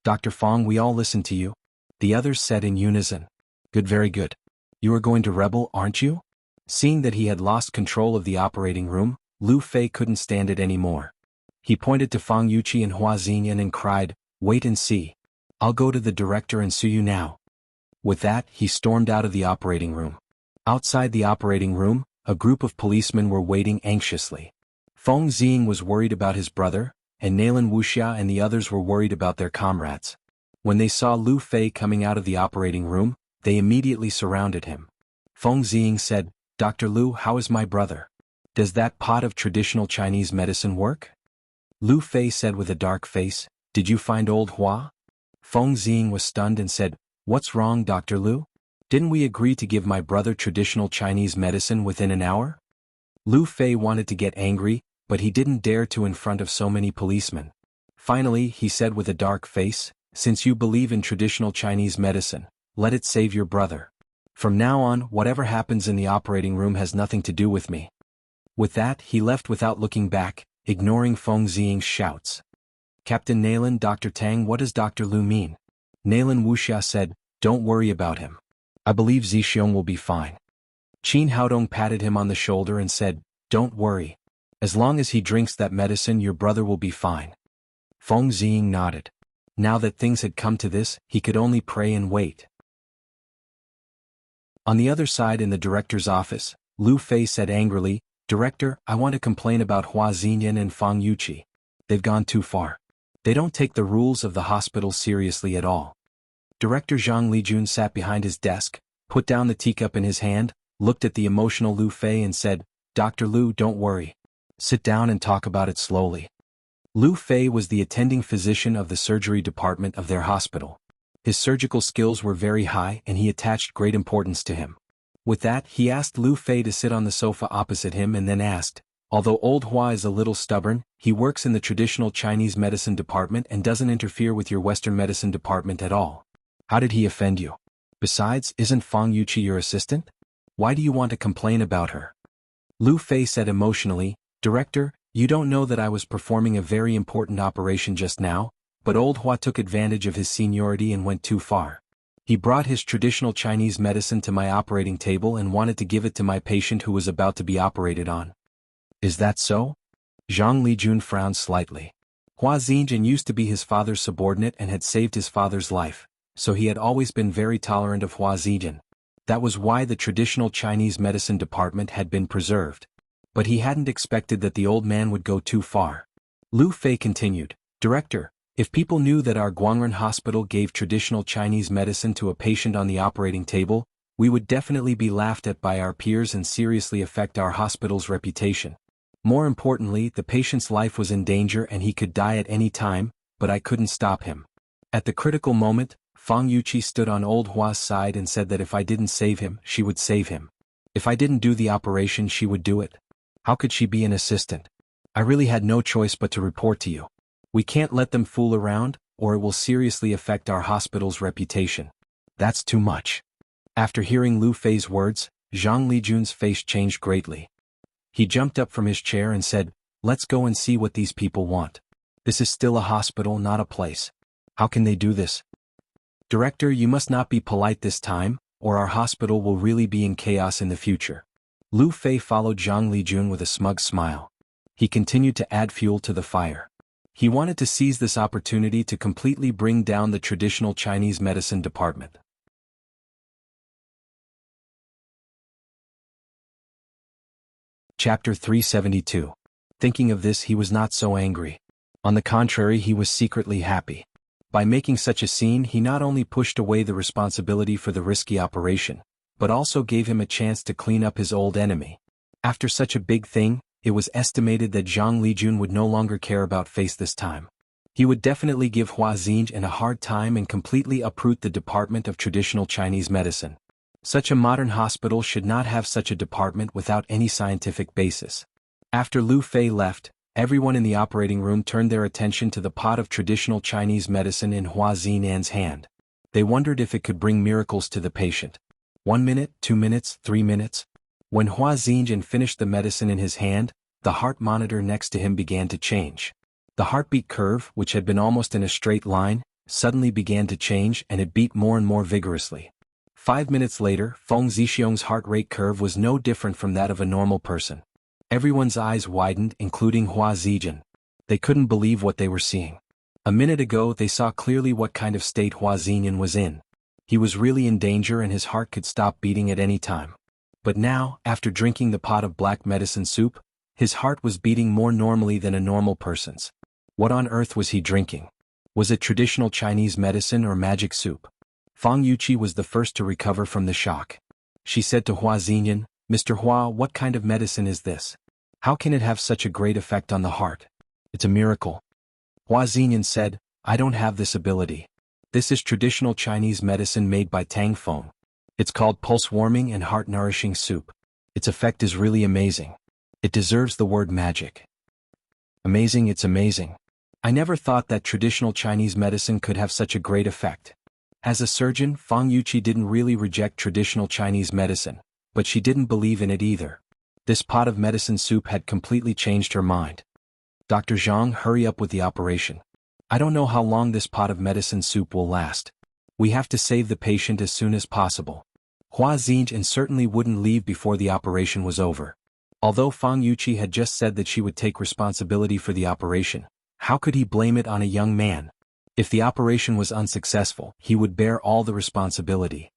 "Dr. Fang, we all listen to you," the others said in unison. "Good, very good. You are going to rebel, aren't you?" Seeing that he had lost control of the operating room, Lu Fei couldn't stand it anymore. He pointed to Fang Yuqi and Hua Xinjian and cried, "Wait and see. I'll go to the director and sue you now." With that, he stormed out of the operating room. Outside the operating room, a group of policemen were waiting anxiously. Feng Xing was worried about his brother, and Nalan Wuxia and the others were worried about their comrades. When they saw Lu Fei coming out of the operating room, they immediately surrounded him. Feng Xing said, "Dr. Lu, how is my brother? Does that pot of traditional Chinese medicine work?" Lu Fei said with a dark face, "Did you find old Hua?" Feng Xing was stunned and said, "What's wrong, Dr. Lu? Didn't we agree to give my brother traditional Chinese medicine within an hour?" Lu Fei wanted to get angry, but he didn't dare to in front of so many policemen. Finally, he said with a dark face, "Since you believe in traditional Chinese medicine, let it save your brother. From now on, whatever happens in the operating room has nothing to do with me." With that, he left without looking back, ignoring Feng Ziying's shouts. "Captain Naylan, Dr. Tang, what does Dr. Lu mean?" Naylan Wuxia said, "Don't worry about him. I believe Zixiong will be fine." Qin Haodong patted him on the shoulder and said, "Don't worry. As long as he drinks that medicine, your brother will be fine." Feng Ziying nodded. Now that things had come to this, he could only pray and wait. On the other side in the director's office, Lu Fei said angrily, "Director, I want to complain about Hua Xinyan and Fang Yuqi. They've gone too far. They don't take the rules of the hospital seriously at all." Director Zhang Lijun sat behind his desk, put down the teacup in his hand, looked at the emotional Lu Fei and said, "Dr. Lu, don't worry. Sit down and talk about it slowly." Lu Fei was the attending physician of the surgery department of their hospital. His surgical skills were very high and he attached great importance to him. With that, he asked Lu Fei to sit on the sofa opposite him and then asked, "Although old Hua is a little stubborn, he works in the traditional Chinese medicine department and doesn't interfere with your Western medicine department at all. How did he offend you? Besides, isn't Fang Yuqi your assistant? Why do you want to complain about her?" Lu Fei said emotionally, "Director, you don't know that I was performing a very important operation just now, but old Hua took advantage of his seniority and went too far. He brought his traditional Chinese medicine to my operating table and wanted to give it to my patient who was about to be operated on." "Is that so?" Zhang Lijun frowned slightly. Hua Xinjian used to be his father's subordinate and had saved his father's life, so he had always been very tolerant of Hua Xinjian. That was why the traditional Chinese medicine department had been preserved. But he hadn't expected that the old man would go too far. Lu Fei continued, "Director, if people knew that our Guangren hospital gave traditional Chinese medicine to a patient on the operating table, we would definitely be laughed at by our peers and seriously affect our hospital's reputation. More importantly, the patient's life was in danger and he could die at any time, but I couldn't stop him. At the critical moment, Fang Yuqi stood on old Hua's side and said that if I didn't save him, she would save him. If I didn't do the operation, she would do it. How could she be an assistant? I really had no choice but to report to you. We can't let them fool around, or it will seriously affect our hospital's reputation. That's too much." After hearing Lu Fei's words, Zhang Lijun's face changed greatly. He jumped up from his chair and said, "Let's go and see what these people want. This is still a hospital, not a place. How can they do this?" "Director, you must not be polite this time, or our hospital will really be in chaos in the future." Lu Fei followed Zhang Lijun with a smug smile. He continued to add fuel to the fire. He wanted to seize this opportunity to completely bring down the traditional Chinese medicine department. Chapter 372. Thinking of this, he was not so angry. On the contrary, he was secretly happy. By making such a scene, he not only pushed away the responsibility for the risky operation, but also gave him a chance to clean up his old enemy. After such a big thing, it was estimated that Zhang Lijun would no longer care about face this time. He would definitely give Hua Xinjian a hard time and completely uproot the department of traditional Chinese medicine. Such a modern hospital should not have such a department without any scientific basis. After Lu Fei left, everyone in the operating room turned their attention to the pot of traditional Chinese medicine in Hua Xinyan's hand. They wondered if it could bring miracles to the patient. 1 minute, 2 minutes, 3 minutes. When Hua Xinjian finished the medicine in his hand, the heart monitor next to him began to change. The heartbeat curve, which had been almost in a straight line, suddenly began to change and it beat more and more vigorously. 5 minutes later, Feng Zixiong's heart rate curve was no different from that of a normal person. Everyone's eyes widened, including Hua Xinjian. They couldn't believe what they were seeing. A minute ago they saw clearly what kind of state Hua Xinjian was in. He was really in danger and his heart could stop beating at any time. But now, after drinking the pot of black medicine soup, his heart was beating more normally than a normal person's. What on earth was he drinking? Was it traditional Chinese medicine or magic soup? Fang Yuqi was the first to recover from the shock. She said to Hua Xinyan, "Mr. Hua, what kind of medicine is this? How can it have such a great effect on the heart? It's a miracle." Hua Xinyan said, "I don't have this ability. This is traditional Chinese medicine made by Tang Feng. It's called pulse-warming and heart-nourishing soup. Its effect is really amazing. It deserves the word magic. Amazing, it's amazing. I never thought that traditional Chinese medicine could have such a great effect. As a surgeon, Feng Yuqi didn't really reject traditional Chinese medicine, but she didn't believe in it either. This pot of medicine soup had completely changed her mind. Dr. Zhang, hurry up with the operation. I don't know how long this pot of medicine soup will last. We have to save the patient as soon as possible. Hua Xinjian certainly wouldn't leave before the operation was over. Although Feng Yuqi had just said that she would take responsibility for the operation, how could he blame it on a young man? If the operation was unsuccessful, he would bear all the responsibility.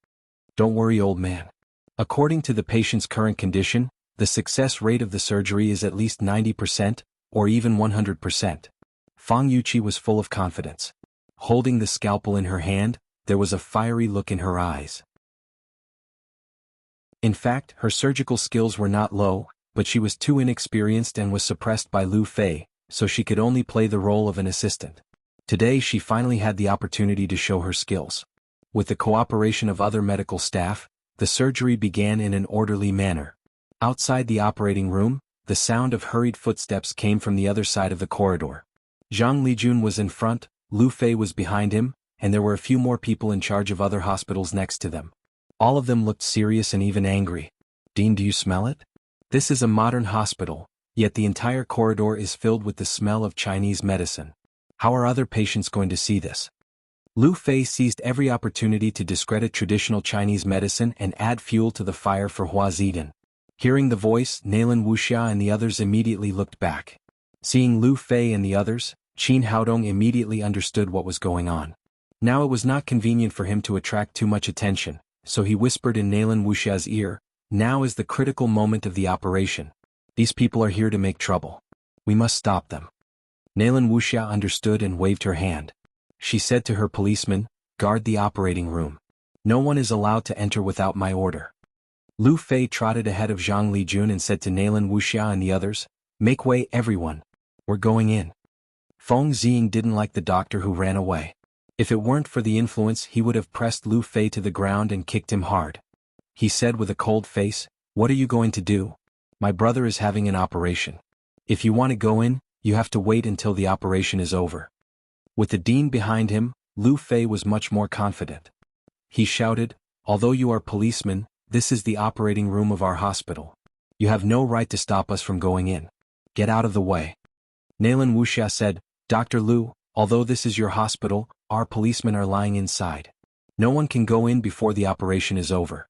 Don't worry, old man. According to the patient's current condition, the success rate of the surgery is at least 90%, or even 100%. Feng Yuqi was full of confidence. Holding the scalpel in her hand, there was a fiery look in her eyes. In fact, her surgical skills were not low, but she was too inexperienced and was suppressed by Lu Fei, so she could only play the role of an assistant. Today she finally had the opportunity to show her skills. With the cooperation of other medical staff, the surgery began in an orderly manner. Outside the operating room, the sound of hurried footsteps came from the other side of the corridor. Zhang Lijun was in front, Lu Fei was behind him, and there were a few more people in charge of other hospitals next to them. All of them looked serious and even angry. Dean, do you smell it? This is a modern hospital, yet the entire corridor is filled with the smell of Chinese medicine. How are other patients going to see this? Lu Fei seized every opportunity to discredit traditional Chinese medicine and add fuel to the fire for Hua Zidin. Hearing the voice, Nalan Wuxia and the others immediately looked back. Seeing Lu Fei and the others, Qin Haodong immediately understood what was going on. Now it was not convenient for him to attract too much attention, so he whispered in Nalan Wuxia's ear, "Now is the critical moment of the operation. These people are here to make trouble. We must stop them." Nalan Wuxia understood and waved her hand. She said to her policeman, "Guard the operating room. No one is allowed to enter without my order." Lu Fei trotted ahead of Zhang Lijun and said to Nalan Wuxia and the others, "Make way, everyone. We're going in." Feng Xing didn't like the doctor who ran away. If it weren't for the influence, he would have pressed Lu Fei to the ground and kicked him hard. He said with a cold face, "What are you going to do? My brother is having an operation. If you want to go in, you have to wait until the operation is over." With the dean behind him, Lu Fei was much more confident. He shouted, "Although you are policemen, this is the operating room of our hospital. You have no right to stop us from going in. Get out of the way." Nalan Wuxia said, "Dr. Lu, although this is your hospital, our policemen are lying inside. No one can go in before the operation is over."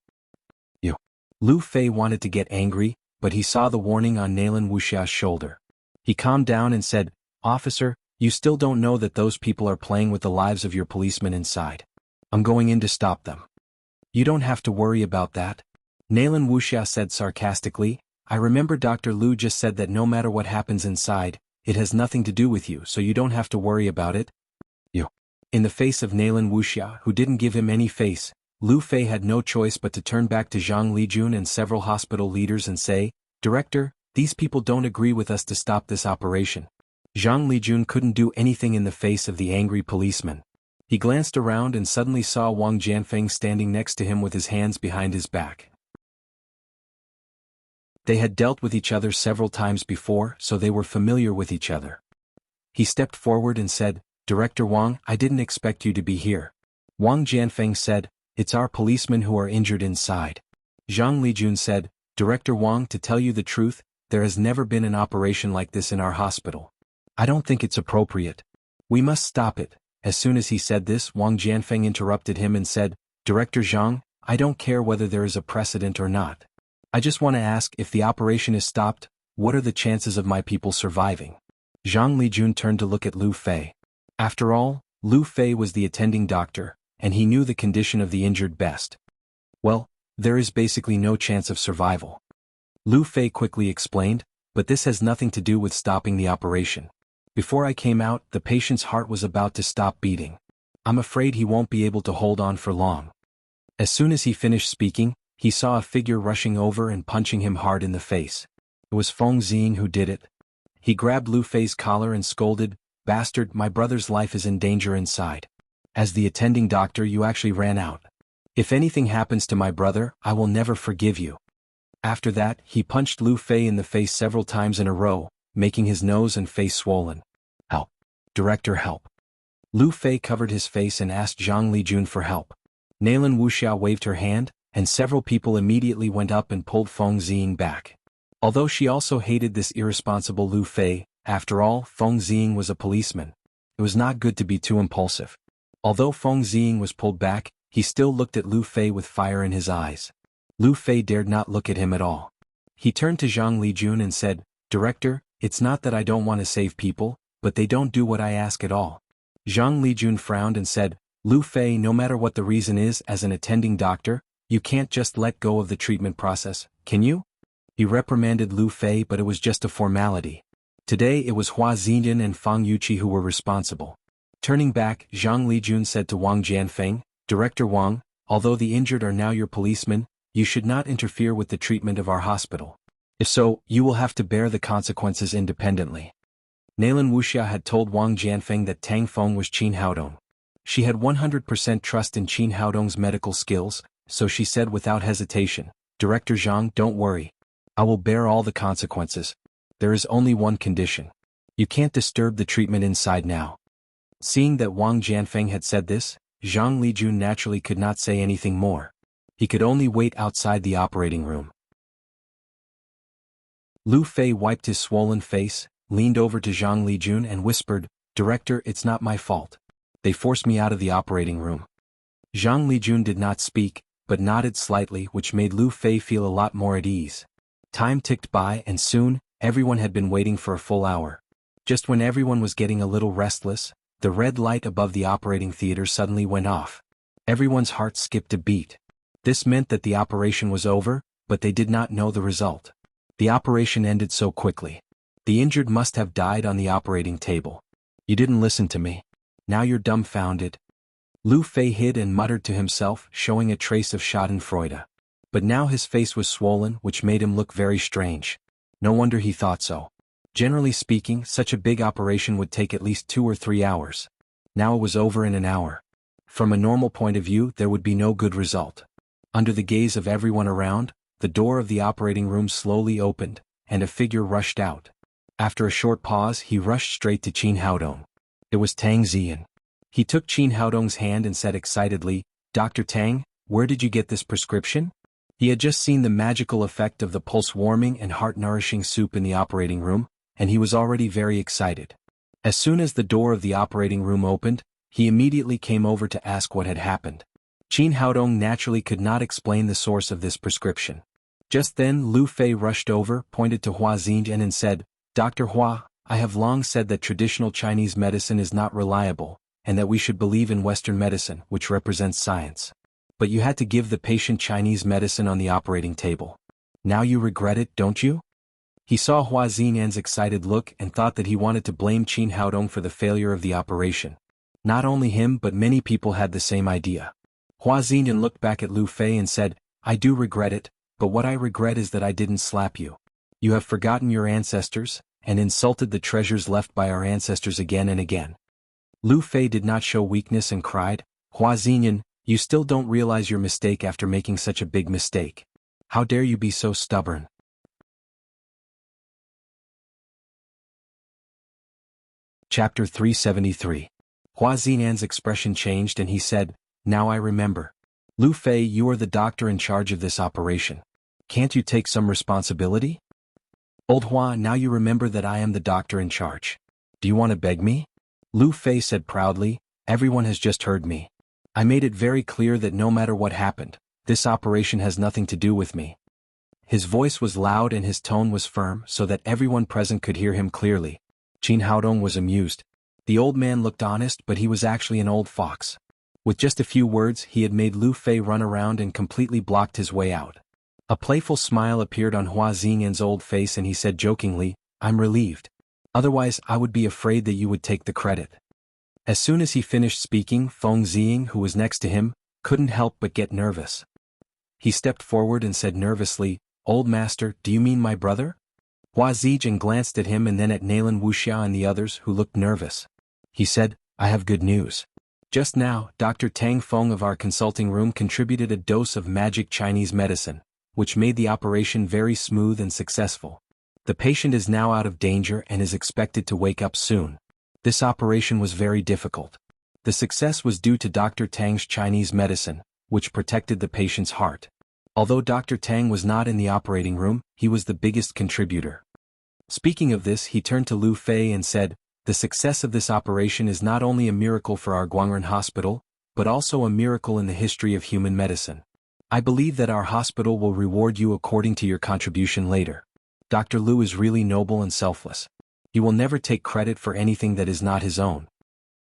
Lu Fei wanted to get angry, but he saw the warning on Nalan Wuxia's shoulder. He calmed down and said, "Officer, you still don't know that those people are playing with the lives of your policemen inside. I'm going in to stop them." "You don't have to worry about that," Nalan Wuxia said sarcastically. "I remember Dr. Lu just said that no matter what happens inside, it has nothing to do with you, so you don't have to worry about it." In the face of Nalan Wuxia, who didn't give him any face, Lu Fei had no choice but to turn back to Zhang Lijun and several hospital leaders and say, "Director, these people don't agree with us to stop this operation." Zhang Lijun couldn't do anything in the face of the angry policeman. He glanced around and suddenly saw Wang Jianfeng standing next to him with his hands behind his back. They had dealt with each other several times before, so they were familiar with each other. He stepped forward and said, "Director Wang, I didn't expect you to be here." Wang Jianfeng said, "It's our policemen who are injured inside." Zhang Lijun said, "Director Wang, to tell you the truth, there has never been an operation like this in our hospital. I don't think it's appropriate. We must stop it." As soon as he said this, Wang Jianfeng interrupted him and said, "Director Zhang, I don't care whether there is a precedent or not. I just want to ask, if the operation is stopped, what are the chances of my people surviving?" Zhang Lijun turned to look at Lu Fei. After all, Lu Fei was the attending doctor, and he knew the condition of the injured best. "Well, there is basically no chance of survival," Lu Fei quickly explained, "but this has nothing to do with stopping the operation. Before I came out, the patient's heart was about to stop beating. I'm afraid he won't be able to hold on for long." As soon as he finished speaking, he saw a figure rushing over and punching him hard in the face. It was Feng Xing who did it. He grabbed Lu Fei's collar and scolded, "Bastard, my brother's life is in danger inside. As the attending doctor, you actually ran out. If anything happens to my brother, I will never forgive you." After that, he punched Lu Fei in the face several times in a row, making his nose and face swollen. Help. Director, help. Lu Fei covered his face and asked Zhang Lijun for help. Nalan Wuxia waved her hand, and several people immediately went up and pulled Feng Ziying back. Although she also hated this irresponsible Lu Fei, after all, Feng Ziying was a policeman. It was not good to be too impulsive. Although Feng Ziying was pulled back, he still looked at Lu Fei with fire in his eyes. Lu Fei dared not look at him at all. He turned to Zhang Lijun and said, "Director, it's not that I don't want to save people, but they don't do what I ask at all." Zhang Lijun frowned and said, "Lu Fei, no matter what the reason is, as an attending doctor, you can't just let go of the treatment process, can you?" He reprimanded Lu Fei, but it was just a formality. Today it was Hua Xinyan and Fang Yuqi who were responsible. Turning back, Zhang Lijun said to Wang Jianfeng, "Director Wang, although the injured are now your policemen, you should not interfere with the treatment of our hospital. If so, you will have to bear the consequences independently." Nalan Wuxia had told Wang Jianfeng that Tang Feng was Qin Haodong. She had 100% trust in Qin Haodong's medical skills, so she said without hesitation, "Director Zhang, don't worry. I will bear all the consequences. There is only one condition. You can't disturb the treatment inside now." Seeing that Wang Jianfeng had said this, Zhang Lijun naturally could not say anything more. He could only wait outside the operating room. Lu Fei wiped his swollen face, leaned over to Zhang Lijun and whispered, "Director, it's not my fault. They forced me out of the operating room." Zhang Lijun did not speak, but nodded slightly, which made Lu Fei feel a lot more at ease. Time ticked by and soon, everyone had been waiting for a full hour. Just when everyone was getting a little restless, the red light above the operating theater suddenly went off. Everyone's heart skipped a beat. This meant that the operation was over, but they did not know the result. The operation ended so quickly. The injured must have died on the operating table. "You didn't listen to me. Now you're dumbfounded." Lu Fei hid and muttered to himself, showing a trace of schadenfreude. But now his face was swollen, which made him look very strange. No wonder he thought so. Generally speaking, such a big operation would take at least 2 or 3 hours. Now it was over in an hour. From a normal point of view, there would be no good result. Under the gaze of everyone around, the door of the operating room slowly opened, and a figure rushed out. After a short pause, he rushed straight to Qin Haodong. It was Tang Ziyan. He took Qin Haodong's hand and said excitedly, "Dr. Tang, where did you get this prescription?" He had just seen the magical effect of the pulse-warming and heart-nourishing soup in the operating room, and he was already very excited. As soon as the door of the operating room opened, he immediately came over to ask what had happened. Qin Haodong naturally could not explain the source of this prescription. Just then Lu Fei rushed over, pointed to Hua Xinyan and said, "Dr. Hua, I have long said that traditional Chinese medicine is not reliable, and that we should believe in Western medicine, which represents science. But you had to give the patient Chinese medicine on the operating table. Now you regret it, don't you?" He saw Hua Xinyan's excited look and thought that he wanted to blame Qin Haodong for the failure of the operation. Not only him but many people had the same idea. Hua Xinyan looked back at Lu Fei and said, "I do regret it, but what I regret is that I didn't slap you. You have forgotten your ancestors, and insulted the treasures left by our ancestors again and again." Lu Fei did not show weakness and cried, "Hua Xinyan, you still don't realize your mistake after making such a big mistake. How dare you be so stubborn?" Chapter 373. Hua Xinyan's expression changed and he said, "Now I remember. Lu Fei, you are the doctor in charge of this operation. Can't you take some responsibility?" "Old Hua, now you remember that I am the doctor in charge. Do you want to beg me?" Lu Fei said proudly, "Everyone has just heard me. I made it very clear that no matter what happened, this operation has nothing to do with me." His voice was loud and his tone was firm so that everyone present could hear him clearly. Qin Haodong was amused. The old man looked honest, but he was actually an old fox. With just a few words, he had made Lu Fei run around and completely blocked his way out. A playful smile appeared on Hua Xinyan's old face and he said jokingly, "I'm relieved. Otherwise I would be afraid that you would take the credit." As soon as he finished speaking, Feng Ziying, who was next to him, couldn't help but get nervous. He stepped forward and said nervously, "Old master, do you mean my brother?" Hua Ziying glanced at him and then at Nalan Wuxia and the others who looked nervous. He said, "I have good news. Just now, Dr. Tang Feng of our consulting room contributed a dose of magic Chinese medicine, which made the operation very smooth and successful. The patient is now out of danger and is expected to wake up soon. This operation was very difficult. The success was due to Dr. Tang's Chinese medicine, which protected the patient's heart. Although Dr. Tang was not in the operating room, he was the biggest contributor. Speaking of this, he turned to Lu Fei and said, "The success of this operation is not only a miracle for our Guangren hospital, but also a miracle in the history of human medicine. I believe that our hospital will reward you according to your contribution later. Dr. Lu is really noble and selfless. He will never take credit for anything that is not his own."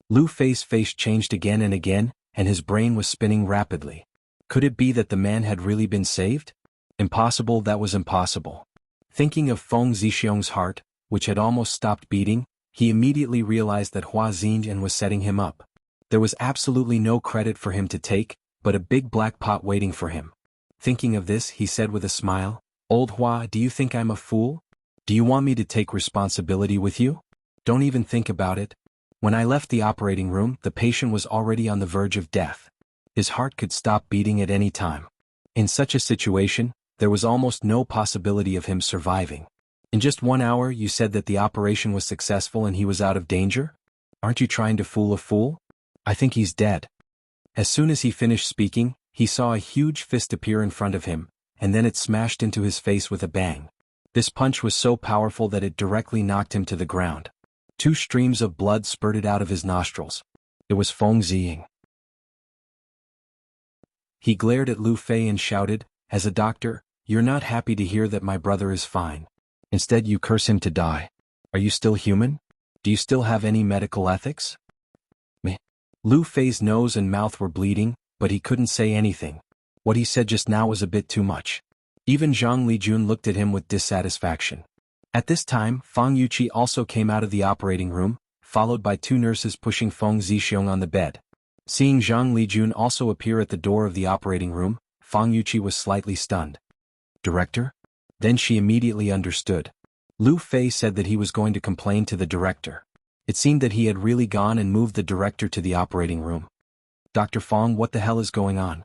Lu Fei's face changed again and again, and his brain was spinning rapidly. Could it be that the man had really been saved? Impossible, that was impossible. Thinking of Feng Zixiong's heart, which had almost stopped beating, he immediately realized that Hua Xinyan was setting him up. There was absolutely no credit for him to take, but a big black pot waiting for him. Thinking of this, he said with a smile, "Old Hua, do you think I'm a fool? Do you want me to take responsibility with you? Don't even think about it." When I left the operating room, the patient was already on the verge of death. His heart could stop beating at any time. In such a situation, there was almost no possibility of him surviving. In just 1 hour you said that the operation was successful and he was out of danger? Aren't you trying to fool a fool? I think he's dead. As soon as he finished speaking, he saw a huge fist appear in front of him, and then it smashed into his face with a bang. This punch was so powerful that it directly knocked him to the ground. 2 streams of blood spurted out of his nostrils. It was Feng Ziying. He glared at Lu Fei and shouted, "As a doctor, you're not happy to hear that my brother is fine. Instead you curse him to die. Are you still human? Do you still have any medical ethics?" Meh. Lu Fei's nose and mouth were bleeding, but he couldn't say anything. What he said just now was a bit too much. Even Zhang Lijun looked at him with dissatisfaction. At this time, Fang Yuqi also came out of the operating room, followed by 2 nurses pushing Feng Zixiong on the bed. Seeing Zhang Lijun also appear at the door of the operating room, Fang Yuqi was slightly stunned. "Director?" Then she immediately understood. Lu Fei said that he was going to complain to the director. It seemed that he had really gone and moved the director to the operating room. "Dr. Fang, what the hell is going on?"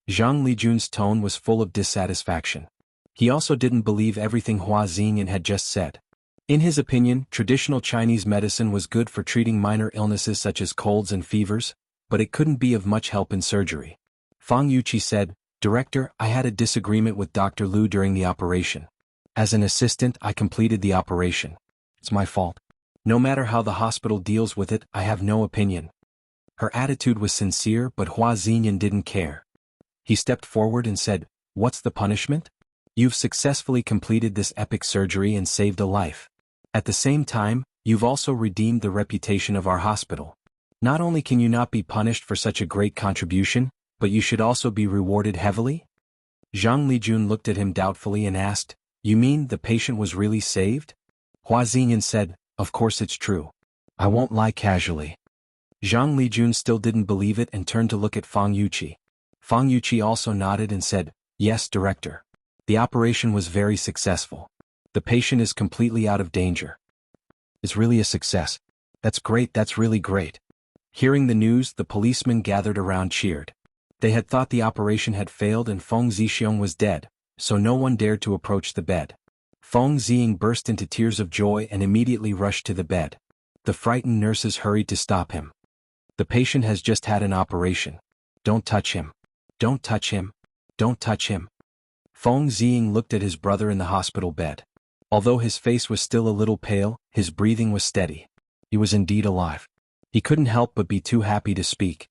Zhang Lijun's tone was full of dissatisfaction. He also didn't believe everything Hua Xinyan had just said. In his opinion, traditional Chinese medicine was good for treating minor illnesses such as colds and fevers, but it couldn't be of much help in surgery. Fang Yuqi said, "Director, I had a disagreement with Dr. Lu during the operation. As an assistant, I completed the operation. It's my fault. No matter how the hospital deals with it, I have no opinion." Her attitude was sincere, but Hua Xinyan didn't care. He stepped forward and said, "What's the punishment? You've successfully completed this epic surgery and saved a life. At the same time, you've also redeemed the reputation of our hospital. Not only can you not be punished for such a great contribution, but you should also be rewarded heavily?" Zhang Lijun looked at him doubtfully and asked, "You mean the patient was really saved?" Hua Xinyan said, "Of course it's true. I won't lie casually." Zhang Lijun still didn't believe it and turned to look at Fang Yuqi. Fang Yuqi also nodded and said, "Yes, director. The operation was very successful. The patient is completely out of danger." "It's really a success. That's great, that's really great." Hearing the news, the policemen gathered around cheered. They had thought the operation had failed and Feng Zixiong was dead, so no one dared to approach the bed. Feng Ziying burst into tears of joy and immediately rushed to the bed. The frightened nurses hurried to stop him. "The patient has just had an operation. Don't touch him. Don't touch him. Don't touch him." Feng Ziying looked at his brother in the hospital bed. Although his face was still a little pale, his breathing was steady. He was indeed alive. He couldn't help but be too happy to speak.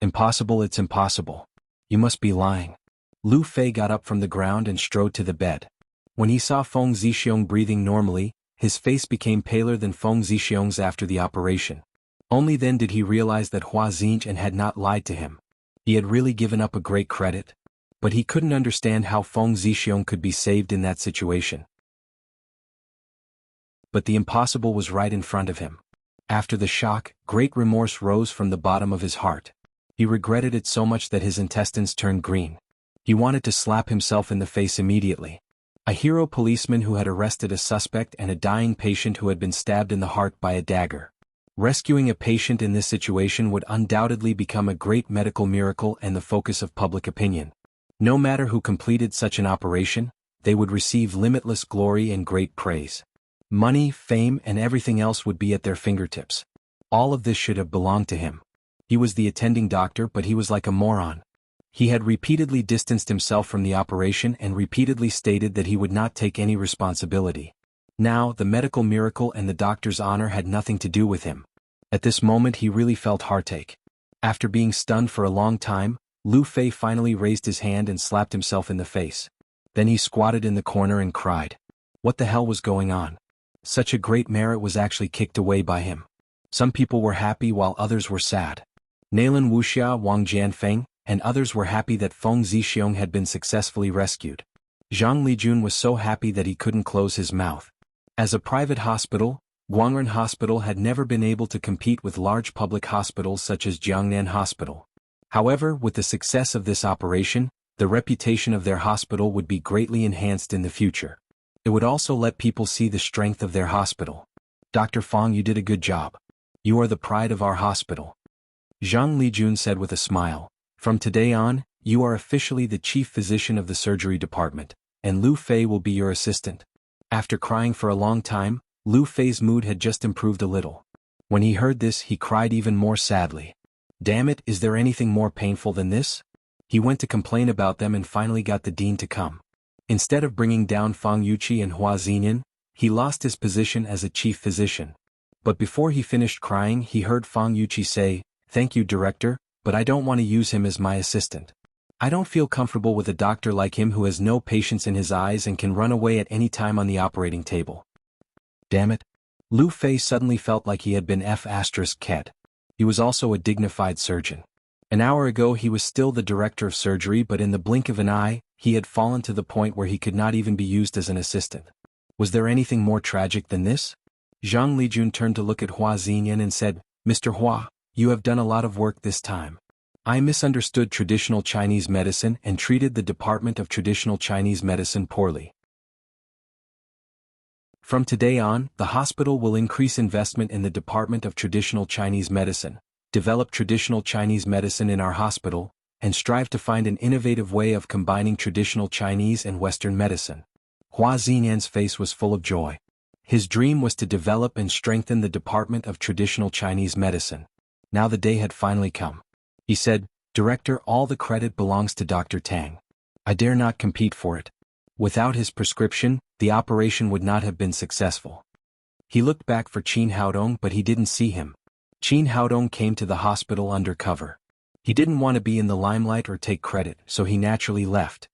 "Impossible, it's impossible. You must be lying." Lu Fei got up from the ground and strode to the bed. When he saw Feng Zixiong breathing normally, his face became paler than Feng Zixiong's after the operation. Only then did he realize that Hua Xinyan had not lied to him. He had really given up a great credit. But he couldn't understand how Feng Zixiong could be saved in that situation. But the impossible was right in front of him. After the shock, great remorse rose from the bottom of his heart. He regretted it so much that his intestines turned green. He wanted to slap himself in the face immediately. A hero policeman who had arrested a suspect and a dying patient who had been stabbed in the heart by a dagger. Rescuing a patient in this situation would undoubtedly become a great medical miracle and the focus of public opinion. No matter who completed such an operation, they would receive limitless glory and great praise. Money, fame, and everything else would be at their fingertips. All of this should have belonged to him. He was the attending doctor, but he was like a moron. He had repeatedly distanced himself from the operation and repeatedly stated that he would not take any responsibility. Now, the medical miracle and the doctor's honor had nothing to do with him. At this moment he really felt heartache. After being stunned for a long time, Lu Fei finally raised his hand and slapped himself in the face. Then he squatted in the corner and cried. What the hell was going on? Such a great merit was actually kicked away by him. Some people were happy while others were sad. Nalan Wuxia, Wang Jianfeng, and others were happy that Feng Zixiong had been successfully rescued. Zhang Lijun was so happy that he couldn't close his mouth. As a private hospital, Guangren Hospital had never been able to compete with large public hospitals such as Jiangnan Hospital. However, with the success of this operation, the reputation of their hospital would be greatly enhanced in the future. It would also let people see the strength of their hospital. Dr. Feng, you did a good job. You are the pride of our hospital. Zhang Lijun said with a smile. From today on, you are officially the chief physician of the surgery department, and Lu Fei will be your assistant. After crying for a long time, Lu Fei's mood had just improved a little. When he heard this, he cried even more sadly. Damn it, is there anything more painful than this? He went to complain about them and finally got the dean to come. Instead of bringing down Feng Yuqi and Hua Xinyan, he lost his position as a chief physician. But before he finished crying, he heard Feng Yuqi say, "Thank you, director, but I don't want to use him as my assistant. I don't feel comfortable with a doctor like him who has no patience in his eyes and can run away at any time on the operating table." Damn it. Lu Fei suddenly felt like he had been F***ed. He was also a dignified surgeon. An hour ago he was still the director of surgery, but in the blink of an eye, he had fallen to the point where he could not even be used as an assistant. Was there anything more tragic than this? Zhang Lijun turned to look at Hua Xinyan and said, "Mr. Hua, you have done a lot of work this time. I misunderstood traditional Chinese medicine and treated the Department of Traditional Chinese Medicine poorly. From today on, the hospital will increase investment in the Department of Traditional Chinese Medicine, develop traditional Chinese medicine in our hospital, and strive to find an innovative way of combining traditional Chinese and Western medicine." Hua Xinyan's face was full of joy. His dream was to develop and strengthen the Department of Traditional Chinese Medicine. Now the day had finally come. He said, "Director, all the credit belongs to Dr. Tang. I dare not compete for it. Without his prescription, the operation would not have been successful." He looked back for Qin Haodong, but he didn't see him. Qin Haodong came to the hospital undercover. He didn't want to be in the limelight or take credit, so he naturally left.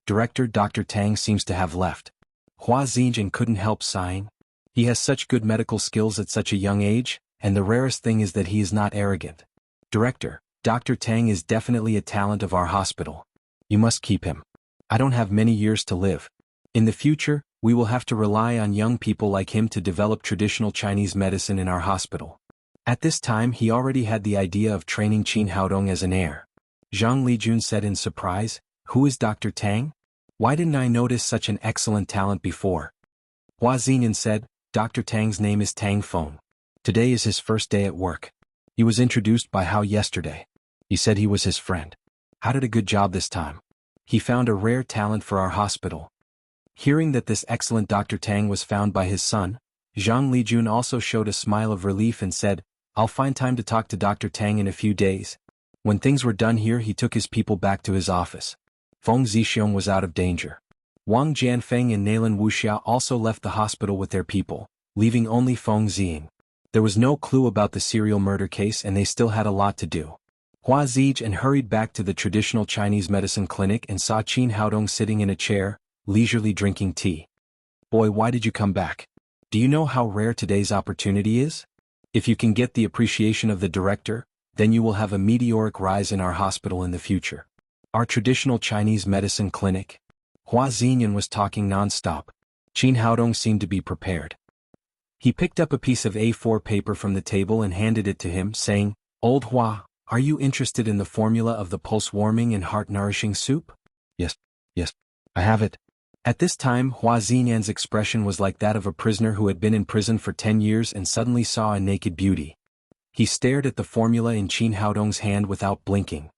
"Director, Dr. Tang seems to have left." Hua Xinyan couldn't help sighing. He has such good medical skills at such a young age, and the rarest thing is that he is not arrogant. "Director, Dr. Tang is definitely a talent of our hospital. You must keep him. I don't have many years to live. In the future, we will have to rely on young people like him to develop traditional Chinese medicine in our hospital." At this time he already had the idea of training Qin Haodong as an heir. Zhang Lijun said in surprise, "Who is Dr. Tang? Why didn't I notice such an excellent talent before?" Hua Xinyan said, "Dr. Tang's name is Tang Feng. Today is his first day at work. He was introduced by Hao yesterday. He said he was his friend. Hao did a good job this time. He found a rare talent for our hospital." Hearing that this excellent Dr. Tang was found by his son, Zhang Lijun also showed a smile of relief and said, "I'll find time to talk to Dr. Tang in a few days." When things were done here, he took his people back to his office. Feng Zixiong was out of danger. Wang Jianfeng and Nalan Wuxia also left the hospital with their people, leaving only Feng Ziying. There was no clue about the serial murder case and they still had a lot to do. Hua Ziying hurried back to the traditional Chinese medicine clinic and saw Qin Haodong sitting in a chair, leisurely drinking tea. "Boy, why did you come back? Do you know how rare today's opportunity is? If you can get the appreciation of the director, then you will have a meteoric rise in our hospital in the future. Our traditional Chinese medicine clinic." Hua Xinyan was talking non-stop. Qin Haodong seemed to be prepared. He picked up a piece of A4 paper from the table and handed it to him, saying, "Old Hua, are you interested in the formula of the pulse-warming and heart-nourishing soup?" Yes, I have it." At this time Hua Xinyan's expression was like that of a prisoner who had been in prison for 10 years and suddenly saw a naked beauty. He stared at the formula in Qin Haodong's hand without blinking.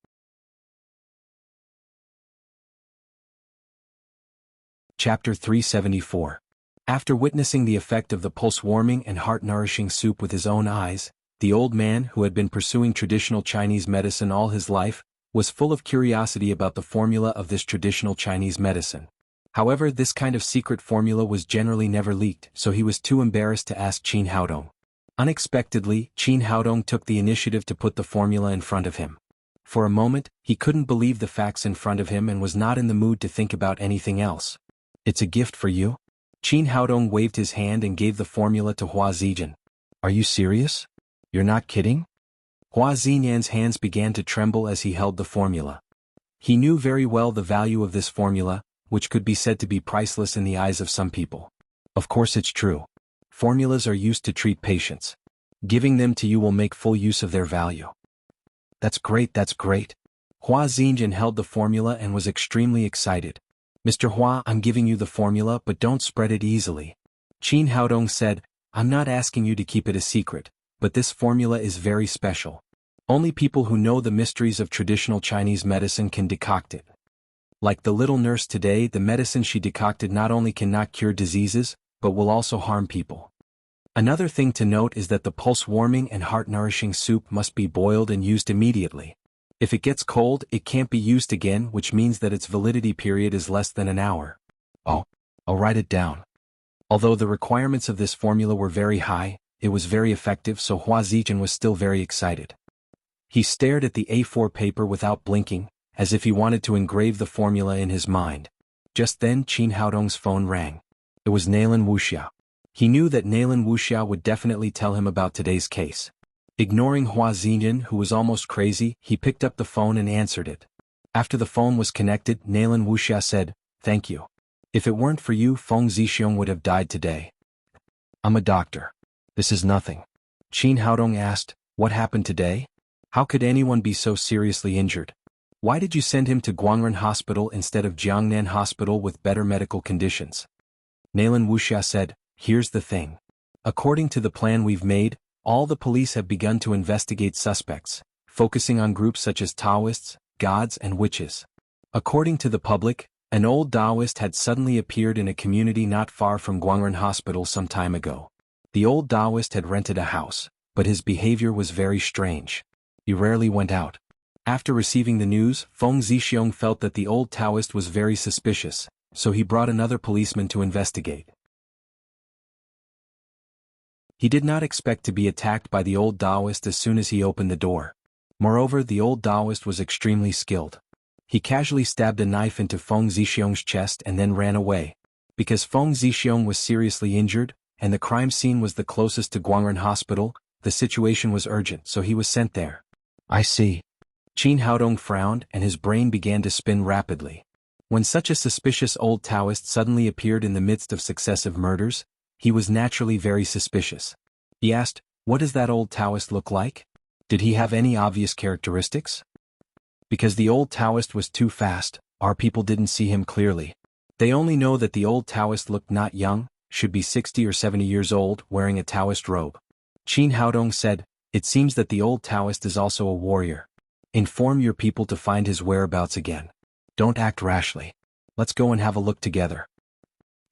Chapter 374. After witnessing the effect of the pulse-warming and heart-nourishing soup with his own eyes, the old man, who had been pursuing traditional Chinese medicine all his life, was full of curiosity about the formula of this traditional Chinese medicine. However, this kind of secret formula was generally never leaked, so he was too embarrassed to ask Qin Haodong. Unexpectedly, Qin Haodong took the initiative to put the formula in front of him. For a moment, he couldn't believe the facts in front of him and was not in the mood to think about anything else. "It's a gift for you?" Qin Haodong waved his hand and gave the formula to Hua Zijian. "Are you serious? You're not kidding?" Hua Zijian's hands began to tremble as he held the formula. He knew very well the value of this formula, which could be said to be priceless in the eyes of some people. Of course it's true. Formulas are used to treat patients. Giving them to you will make full use of their value. That's great, that's great. Hua Zijian held the formula and was extremely excited. "Mr. Hua, I'm giving you the formula, but don't spread it easily." Qin Haodong said, "I'm not asking you to keep it a secret, but this formula is very special. Only people who know the mysteries of traditional Chinese medicine can decoct it. Like the little nurse today, the medicine she decocted not only cannot cure diseases, but will also harm people. Another thing to note is that the pulse-warming and heart-nourishing soup must be boiled and used immediately. If it gets cold, it can't be used again, which means that its validity period is less than an hour." "Oh, I'll write it down." Although the requirements of this formula were very high, it was very effective, so Hua Zijian was still very excited. He stared at the A4 paper without blinking, as if he wanted to engrave the formula in his mind. Just then Qin Haodong's phone rang. It was Naylan Wuxia. He knew that Naylan Wuxia would definitely tell him about today's case. Ignoring Hua Zijian, who was almost crazy, he picked up the phone and answered it. After the phone was connected, Naylan Wuxia said, "Thank you. If it weren't for you, Feng Zixiong would have died today." "I'm a doctor. This is nothing." Qin Haodong asked, "What happened today? How could anyone be so seriously injured? Why did you send him to Guangren Hospital instead of Jiangnan Hospital with better medical conditions?" Naylan Wuxia said, "Here's the thing. According to the plan we've made, all the police have begun to investigate suspects, focusing on groups such as Taoists, gods and witches. According to the public, an old Taoist had suddenly appeared in a community not far from Guangren Hospital some time ago. The old Taoist had rented a house, but his behavior was very strange. He rarely went out. After receiving the news, Feng Zixiong felt that the old Taoist was very suspicious, so he brought another policeman to investigate. He did not expect to be attacked by the old Taoist as soon as he opened the door. Moreover, the old Taoist was extremely skilled. He casually stabbed a knife into Feng Zixiong's chest and then ran away. Because Feng Zixiong was seriously injured, and the crime scene was the closest to Guangren Hospital, the situation was urgent, so he was sent there. "I see." Qin Haodong frowned and his brain began to spin rapidly. When such a suspicious old Taoist suddenly appeared in the midst of successive murders, he was naturally very suspicious. He asked, "What does that old Taoist look like? Did he have any obvious characteristics?" Because the old Taoist was too fast, our people didn't see him clearly. They only know that the old Taoist looked not young, should be 60 or 70 years old, wearing a Taoist robe. Qin Haodong said, "It seems that the old Taoist is also a warrior. Inform your people to find his whereabouts again. Don't act rashly. Let's go and have a look together."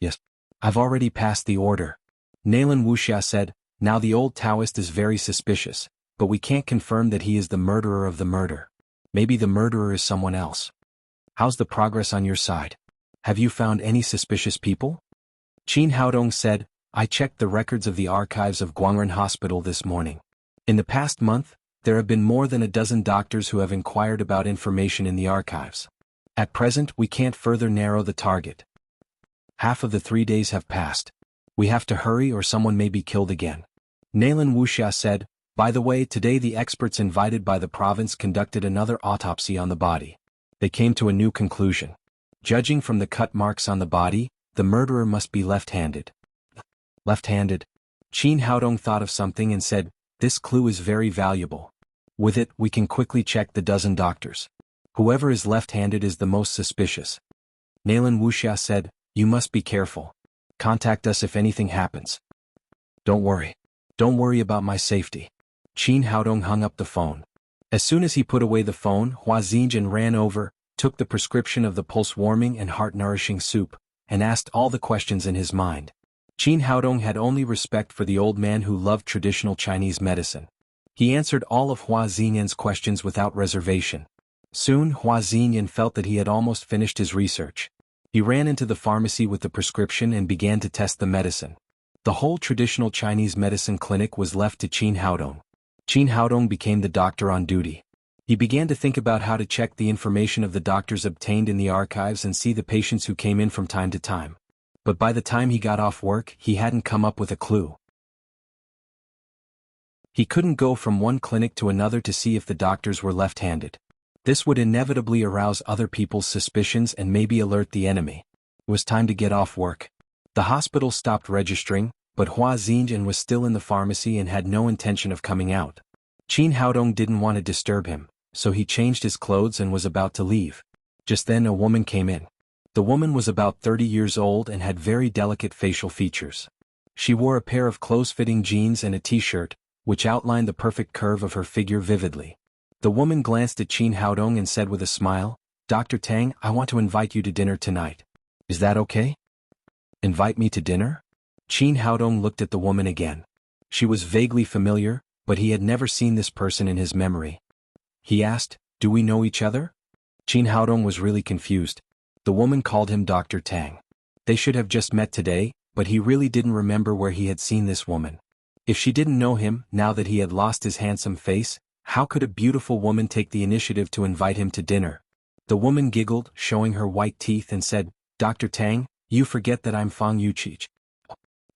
"Yes. I've already passed the order." Naylan Wuxia said, "Now the old Taoist is very suspicious, but we can't confirm that he is the murderer of the murder. Maybe the murderer is someone else. How's the progress on your side? Have you found any suspicious people?" Qin Haodong said, "I checked the records of the archives of Guangren Hospital this morning. In the past month, there have been more than a dozen doctors who have inquired about information in the archives. At present, we can't further narrow the target. Half of the 3 days have passed. We have to hurry or someone may be killed again." Naylan Wuxia said, "By the way, today the experts invited by the province conducted another autopsy on the body. They came to a new conclusion. Judging from the cut marks on the body, the murderer must be left-handed." "Left-handed?" Qin Haodong thought of something and said, "This clue is very valuable. With it, we can quickly check the dozen doctors. Whoever is left-handed is the most suspicious." Naylan Wuxia said, "You must be careful. Contact us if anything happens." Don't worry about my safety." Qin Haodong hung up the phone. As soon as he put away the phone, Hua Zijian ran over, took the prescription of the pulse-warming and heart-nourishing soup, and asked all the questions in his mind. Qin Haodong had only respect for the old man who loved traditional Chinese medicine. He answered all of Hua Xinyan's questions without reservation. Soon Hua Xinyan felt that he had almost finished his research. He ran into the pharmacy with the prescription and began to test the medicine. The whole traditional Chinese medicine clinic was left to Qin Haodong. Qin Haodong became the doctor on duty. He began to think about how to check the information of the doctors obtained in the archives and see the patients who came in from time to time. But by the time he got off work, he hadn't come up with a clue. He couldn't go from one clinic to another to see if the doctors were left-handed. This would inevitably arouse other people's suspicions and maybe alert the enemy. It was time to get off work. The hospital stopped registering, but Hua Xinyan was still in the pharmacy and had no intention of coming out. Qin Haodong didn't want to disturb him, so he changed his clothes and was about to leave. Just then a woman came in. The woman was about 30 years old and had very delicate facial features. She wore a pair of close-fitting jeans and a t-shirt, which outlined the perfect curve of her figure vividly. The woman glanced at Qin Haodong and said with a smile, "Dr. Tang, I want to invite you to dinner tonight. Is that okay?" "Invite me to dinner?" Qin Haodong looked at the woman again. She was vaguely familiar, but he had never seen this person in his memory. He asked, "Do we know each other?" Qin Haodong was really confused. The woman called him Dr. Tang. They should have just met today, but he really didn't remember where he had seen this woman. If she didn't know him, now that he had lost his handsome face, how could a beautiful woman take the initiative to invite him to dinner? The woman giggled, showing her white teeth, and said, "Dr. Tang, you forget that I'm Fang Yuqi."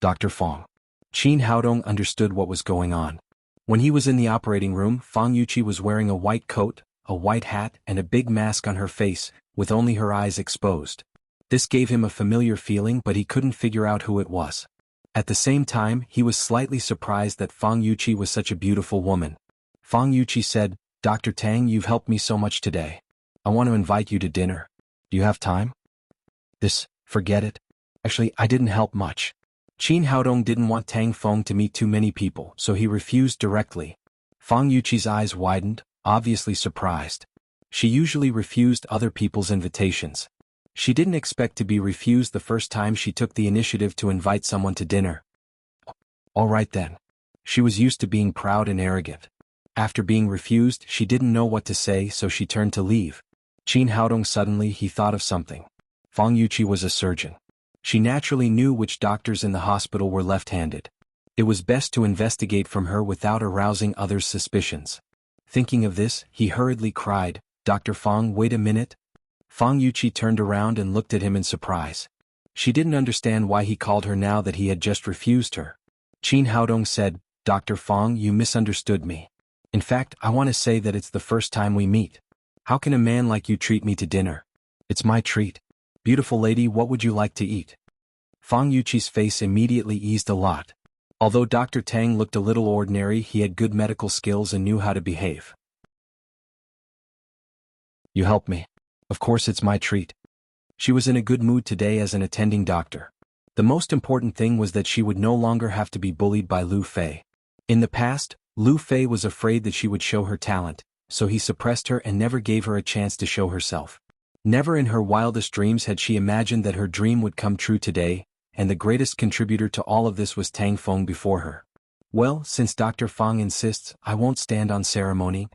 Dr. Fang. Qin Haodong understood what was going on. When he was in the operating room, Fang Yuqi was wearing a white coat, a white hat, and a big mask on her face, with only her eyes exposed. This gave him a familiar feeling, but he couldn't figure out who it was. At the same time, he was slightly surprised that Fang Yuqi was such a beautiful woman. Fang Yuqi said, "Dr. Tang, you've helped me so much today. I want to invite you to dinner. Do you have time?" Forget it. Actually, I didn't help much. Qin Haodong didn't want Tang Feng to meet too many people, so he refused directly. Fang Yuqi's eyes widened, obviously surprised. She usually refused other people's invitations. She didn't expect to be refused the first time she took the initiative to invite someone to dinner. All right then. She was used to being proud and arrogant. After being refused, she didn't know what to say, so she turned to leave. Qin Haodong suddenly he thought of something. Fang Yuqi was a surgeon. She naturally knew which doctors in the hospital were left-handed. It was best to investigate from her without arousing others' suspicions. Thinking of this, he hurriedly cried, "Dr. Fang, wait a minute." Fang Yuqi turned around and looked at him in surprise. She didn't understand why he called her now that he had just refused her. Qin Haodong said, "Dr. Fang, you misunderstood me. In fact, I want to say that it's the first time we meet. How can a man like you treat me to dinner? It's my treat. Beautiful lady, what would you like to eat?" Fang Yuqi's face immediately eased a lot. Although Dr. Tang looked a little ordinary, he had good medical skills and knew how to behave. "You helped me. Of course it's my treat." She was in a good mood today as an attending doctor. The most important thing was that she would no longer have to be bullied by Lu Fei. In the past, Lu Fei was afraid that she would show her talent, so he suppressed her and never gave her a chance to show herself. Never in her wildest dreams had she imagined that her dream would come true today, and the greatest contributor to all of this was Tang Feng before her. "Well, since Dr. Fang insists, I won't stand on ceremony."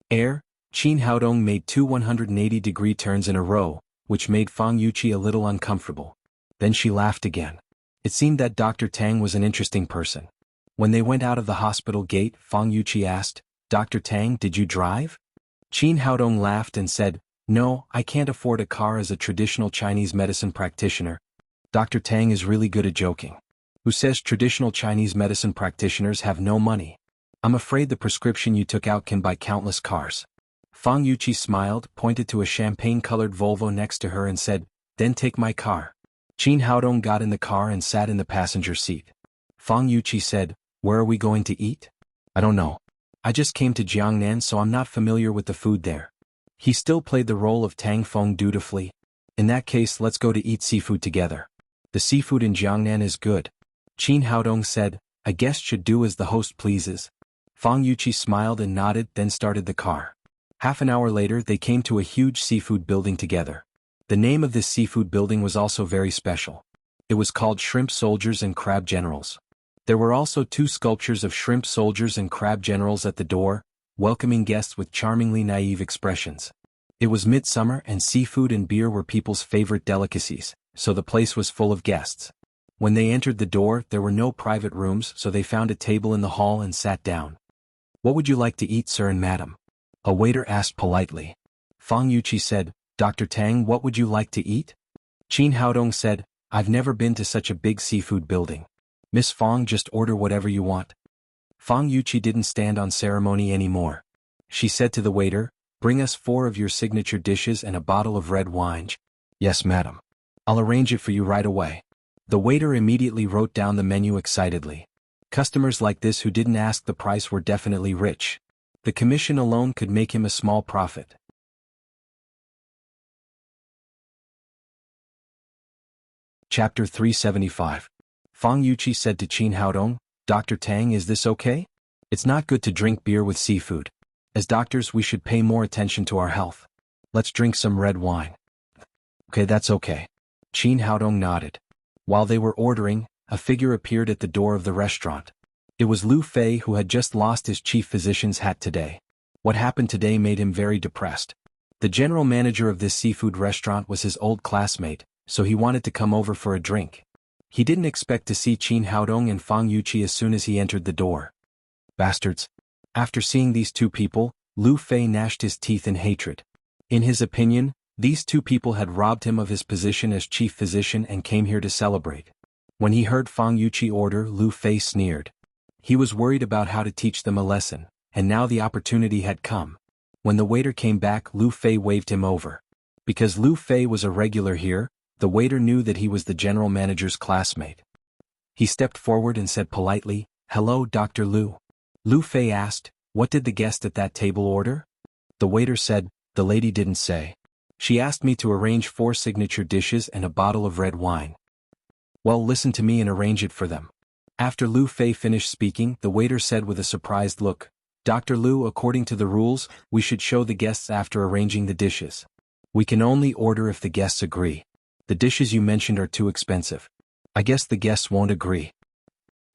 Qin Haodong made two 180-degree turns in a row, which made Fang Yuqi a little uncomfortable. Then she laughed again. It seemed that Dr. Tang was an interesting person. When they went out of the hospital gate, Fang Yuqi asked, "Dr. Tang, did you drive?" Qin Haodong laughed and said, "No, I can't afford a car as a traditional Chinese medicine practitioner." Dr. Tang is really good at joking. Who says traditional Chinese medicine practitioners have no money? I'm afraid the prescription you took out can buy countless cars. Fang Yuqi smiled, pointed to a champagne-colored Volvo next to her and said, "Then take my car." Qin Haodong got in the car and sat in the passenger seat. Fang Yuqi said, "Where are we going to eat?" "I don't know. I just came to Jiangnan, so I'm not familiar with the food there." He still played the role of Tang Feng dutifully. "In that case, let's go to eat seafood together. The seafood in Jiangnan is good." Qin Haodong said, "A guest should do as the host pleases." Fang Yuqi smiled and nodded, then started the car. Half an hour later they came to a huge seafood building together. The name of this seafood building was also very special. It was called Shrimp Soldiers and Crab Generals. There were also 2 sculptures of shrimp soldiers and crab generals at the door, welcoming guests with charmingly naive expressions. It was midsummer and seafood and beer were people's favorite delicacies, so the place was full of guests. When they entered the door, there were no private rooms, so they found a table in the hall and sat down. "What would you like to eat, sir and madam?" a waiter asked politely. Fang Yuqi said, "Dr. Tang, what would you like to eat?" Qin Haodong said, "I've never been to such a big seafood building. Miss Fang, just order whatever you want." Fang Yuqi didn't stand on ceremony anymore. She said to the waiter, "Bring us 4 of your signature dishes and a bottle of red wine." "Yes, madam. I'll arrange it for you right away." The waiter immediately wrote down the menu excitedly. Customers like this who didn't ask the price were definitely rich. The commission alone could make him a small profit. Chapter 375. Fang Yuqi said to Qin Haodong, "Dr. Tang, is this okay? It's not good to drink beer with seafood. As doctors, we should pay more attention to our health. Let's drink some red wine." "Okay, that's okay." Qin Haodong nodded. While they were ordering, a figure appeared at the door of the restaurant. It was Lu Fei, who had just lost his chief physician's hat today. What happened today made him very depressed. The general manager of this seafood restaurant was his old classmate, so he wanted to come over for a drink. He didn't expect to see Qin Haodong and Fang Yuqi as soon as he entered the door. Bastards. After seeing these 2 people, Lu Fei gnashed his teeth in hatred. In his opinion, these 2 people had robbed him of his position as chief physician and came here to celebrate. When he heard Fang Yuqi order, Lu Fei sneered. He was worried about how to teach them a lesson, and now the opportunity had come. When the waiter came back, Lu Fei waved him over. Because Lu Fei was a regular here, the waiter knew that he was the general manager's classmate. He stepped forward and said politely, "Hello, Dr. Lu." Lu Fei asked, "What did the guest at that table order?" The waiter said, "The lady didn't say. She asked me to arrange 4 signature dishes and a bottle of red wine." "Well, listen to me and arrange it for them." After Lu Fei finished speaking, the waiter said with a surprised look, "Dr. Lu, according to the rules, we should show the guests after arranging the dishes. We can only order if the guests agree. The dishes you mentioned are too expensive. I guess the guests won't agree.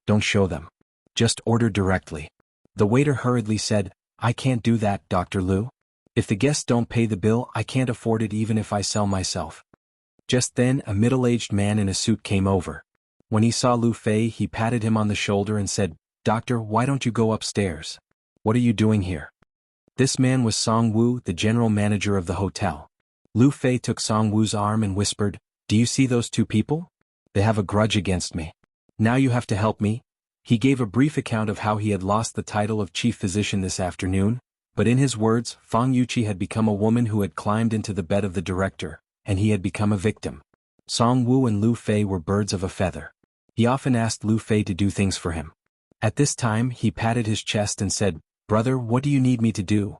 Don't show them. Just order directly." The waiter hurriedly said, "I can't do that, Dr. Lu. If the guests don't pay the bill, I can't afford it even if I sell myself." Just then, a middle-aged man in a suit came over. When he saw Lu Fei, he patted him on the shoulder and said, "Doctor, why don't you go upstairs? What are you doing here?" This man was Song Wu, the general manager of the hotel. Lu Fei took Song Wu's arm and whispered, "Do you see those 2 people? They have a grudge against me. Now you have to help me." He gave a brief account of how he had lost the title of chief physician this afternoon, but in his words, Fang Yuqi had become a woman who had climbed into the bed of the director, and he had become a victim. Song Wu and Lu Fei were birds of a feather. He often asked Lu Fei to do things for him. At this time, he patted his chest and said, "Brother, what do you need me to do?"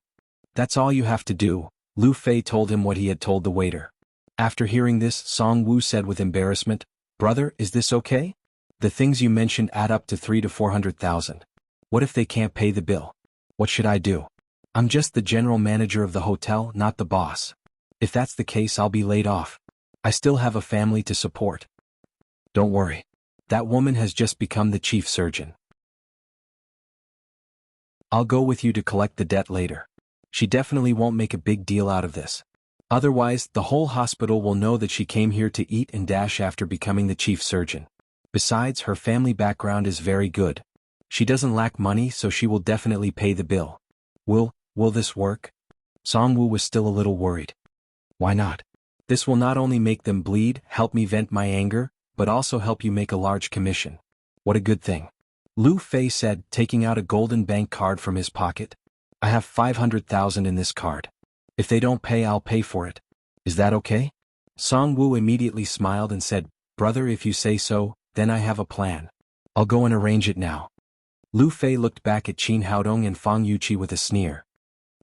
"That's all you have to do." Lu Fei told him what he had told the waiter. After hearing this, Song Wu said with embarrassment, "Brother, is this okay? The things you mentioned add up to 300 to 400,000. What if they can't pay the bill? What should I do? I'm just the general manager of the hotel, not the boss. If that's the case, I'll be laid off. I still have a family to support." "Don't worry. That woman has just become the chief surgeon. I'll go with you to collect the debt later. She definitely won't make a big deal out of this. Otherwise, the whole hospital will know that she came here to eat and dash after becoming the chief surgeon. Besides, her family background is very good. She doesn't lack money, so she will definitely pay the bill. Will this work?" Song Wu was still a little worried. "Why not? This will not only make them bleed, help me vent my anger, but also help you make a large commission. What a good thing." Lu Fei said, taking out a golden bank card from his pocket. "I have 500,000 in this card. If they don't pay, I'll pay for it. Is that okay?" Song Wu immediately smiled and said, "Brother, if you say so, then I have a plan. I'll go and arrange it now." Lu Fei looked back at Qin Haodong and Fang Yuqi with a sneer.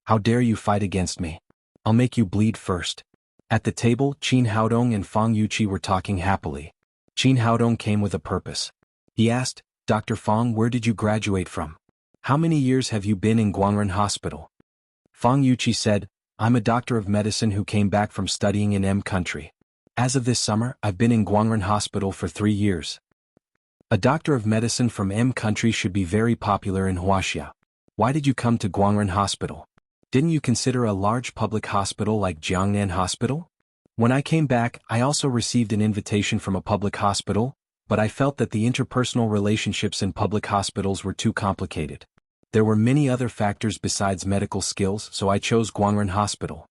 "How dare you fight against me? I'll make you bleed first." At the table, Qin Haodong and Fang Yuqi were talking happily. Qin Haodong came with a purpose. He asked, "Dr. Fang, where did you graduate from? How many years have you been in Guangren Hospital?" Fang Yuqi said, I'm a doctor of medicine who came back from studying in M country. As of this summer, I've been in Guangren Hospital for 3 years. A doctor of medicine from M country should be very popular in Wuxia. Why did you come to Guangren Hospital? Didn't you consider a large public hospital like Jiangnan Hospital? When I came back, I also received an invitation from a public hospital, but I felt that the interpersonal relationships in public hospitals were too complicated. There were many other factors besides medical skills, so I chose Guangren Hospital.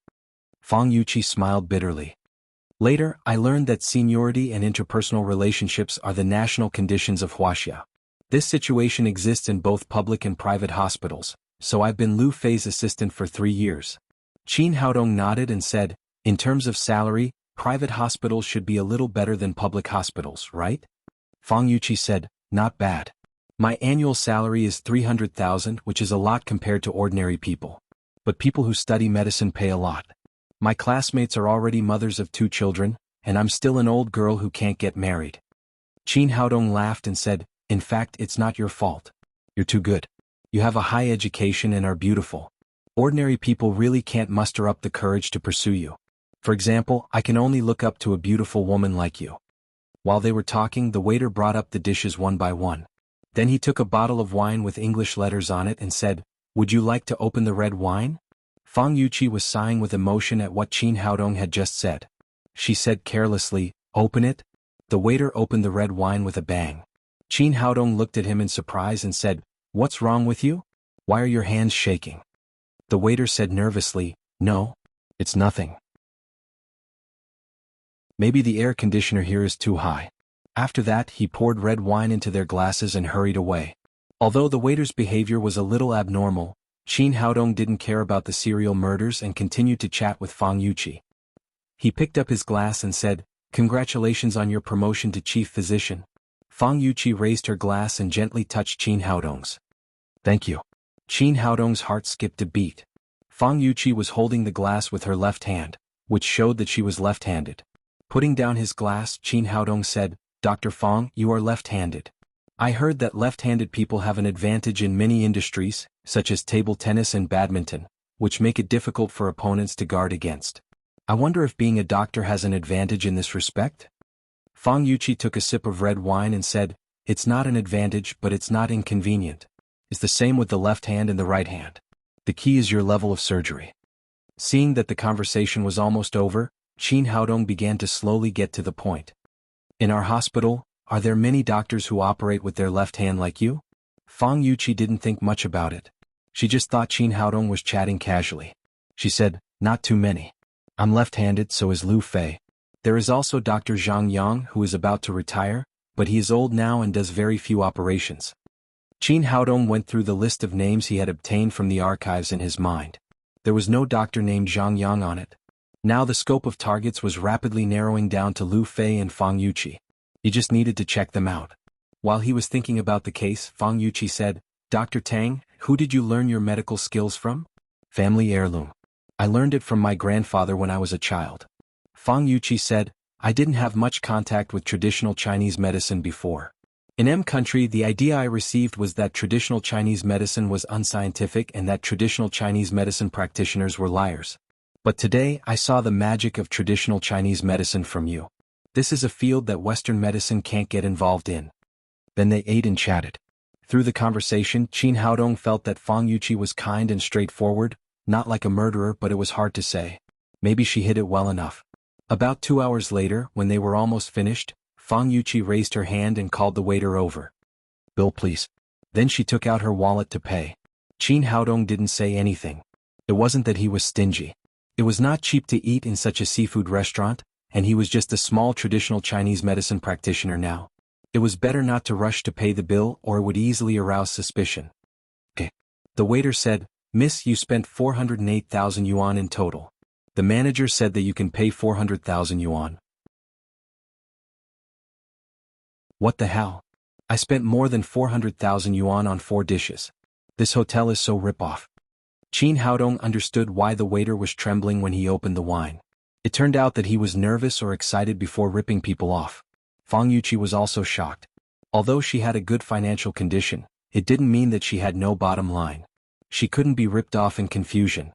Fang Yuqi smiled bitterly. Later, I learned that seniority and interpersonal relationships are the national conditions of Wuxia. This situation exists in both public and private hospitals, so I've been Lu Fei's assistant for 3 years. Qin Haodong nodded and said, in terms of salary, private hospitals should be a little better than public hospitals, right? Fang Yuqi said, not bad. My annual salary is 300,000, which is a lot compared to ordinary people. But people who study medicine pay a lot. My classmates are already mothers of 2 children, and I'm still an old girl who can't get married. Qin Haodong laughed and said, in fact, it's not your fault. You're too good. You have a high education and are beautiful. Ordinary people really can't muster up the courage to pursue you. For example, I can only look up to a beautiful woman like you. While they were talking, the waiter brought up the dishes one by one. Then he took a bottle of wine with English letters on it and said, would you like to open the red wine? Fang Yuqi was sighing with emotion at what Qin Haodong had just said. She said carelessly, open it? The waiter opened the red wine with a bang. Qin Haodong looked at him in surprise and said, what's wrong with you? Why are your hands shaking? The waiter said nervously, no, it's nothing. Maybe the air conditioner here is too high. After that, he poured red wine into their glasses and hurried away. Although the waiter's behavior was a little abnormal, Qin Haodong didn't care about the serial murders and continued to chat with Fang Yuqi. He picked up his glass and said, congratulations on your promotion to chief physician. Fang Yuqi raised her glass and gently touched Qin Haodong's. Thank you. Qin Haodong's heart skipped a beat. Fang Yuqi was holding the glass with her left hand, which showed that she was left-handed. Putting down his glass, Qin Haodong said, Dr. Fang, you are left-handed. I heard that left-handed people have an advantage in many industries, such as table tennis and badminton, which make it difficult for opponents to guard against. I wonder if being a doctor has an advantage in this respect? Fang Yuqi took a sip of red wine and said, it's not an advantage but it's not inconvenient. It's the same with the left hand and the right hand. The key is your level of surgery. Seeing that the conversation was almost over, Qin Haodong began to slowly get to the point. In our hospital, are there many doctors who operate with their left hand like you? Fang Yuqi didn't think much about it. She just thought Qin Haodong was chatting casually. She said, not too many. I'm left-handed, so is Lu Fei. There is also Dr. Zhang Yang who is about to retire, but he is old now and does very few operations. Qin Haodong went through the list of names he had obtained from the archives in his mind. There was no doctor named Zhang Yang on it. Now the scope of targets was rapidly narrowing down to Lu Fei and Fang Yuqi. He just needed to check them out. While he was thinking about the case, Fang Yuqi said, Dr. Tang, who did you learn your medical skills from? Family heirloom. I learned it from my grandfather when I was a child. Fang Yuqi said, I didn't have much contact with traditional Chinese medicine before. In M country, the idea I received was that traditional Chinese medicine was unscientific and that traditional Chinese medicine practitioners were liars. But today, I saw the magic of traditional Chinese medicine from you. This is a field that Western medicine can't get involved in. Then they ate and chatted. Through the conversation, Qin Haodong felt that Fang Yuqi was kind and straightforward, not like a murderer, but it was hard to say. Maybe she hid it well enough. About 2 hours later, when they were almost finished, Fang Yuqi raised her hand and called the waiter over. Bill, please. Then she took out her wallet to pay. Qin Haodong didn't say anything. It wasn't that he was stingy. It was not cheap to eat in such a seafood restaurant, and he was just a small traditional Chinese medicine practitioner now. It was better not to rush to pay the bill or it would easily arouse suspicion. Okay. The waiter said, Miss, you spent 408,000 yuan in total. The manager said that you can pay 400,000 yuan. What the hell? I spent more than 400,000 yuan on 4 dishes. This hotel is so rip-off. Qin Haodong understood why the waiter was trembling when he opened the wine. It turned out that he was nervous or excited before ripping people off. Fang Yuqi was also shocked. Although she had a good financial condition, it didn't mean that she had no bottom line. She couldn't be ripped off in confusion.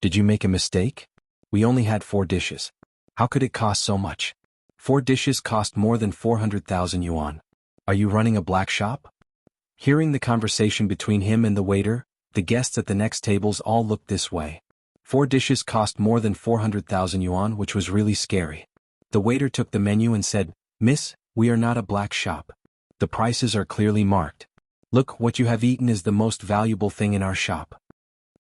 Did you make a mistake? We only had 4 dishes. How could it cost so much? 4 dishes cost more than 400,000 yuan. Are you running a black shop? Hearing the conversation between him and the waiter, the guests at the next tables all looked this way. 4 dishes cost more than 400,000 yuan, which was really scary. The waiter took the menu and said, "Miss, we are not a black shop. The prices are clearly marked. Look, what you have eaten is the most valuable thing in our shop."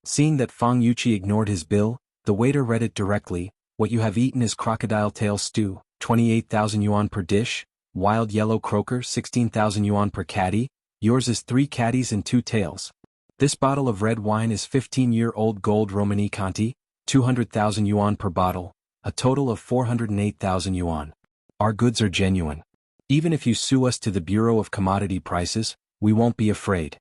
Seeing that Fang Yuqi ignored his bill, the waiter read it directly. "What you have eaten is crocodile tail stew, 28,000 yuan per dish, wild yellow croaker, 16,000 yuan per caddy, yours is 3 caddies and 2 tails. This bottle of red wine is 15-year-old gold Romani Conti, 200,000 yuan per bottle, a total of 408,000 yuan. Our goods are genuine. Even if you sue us to the Bureau of Commodity Prices, we won't be afraid."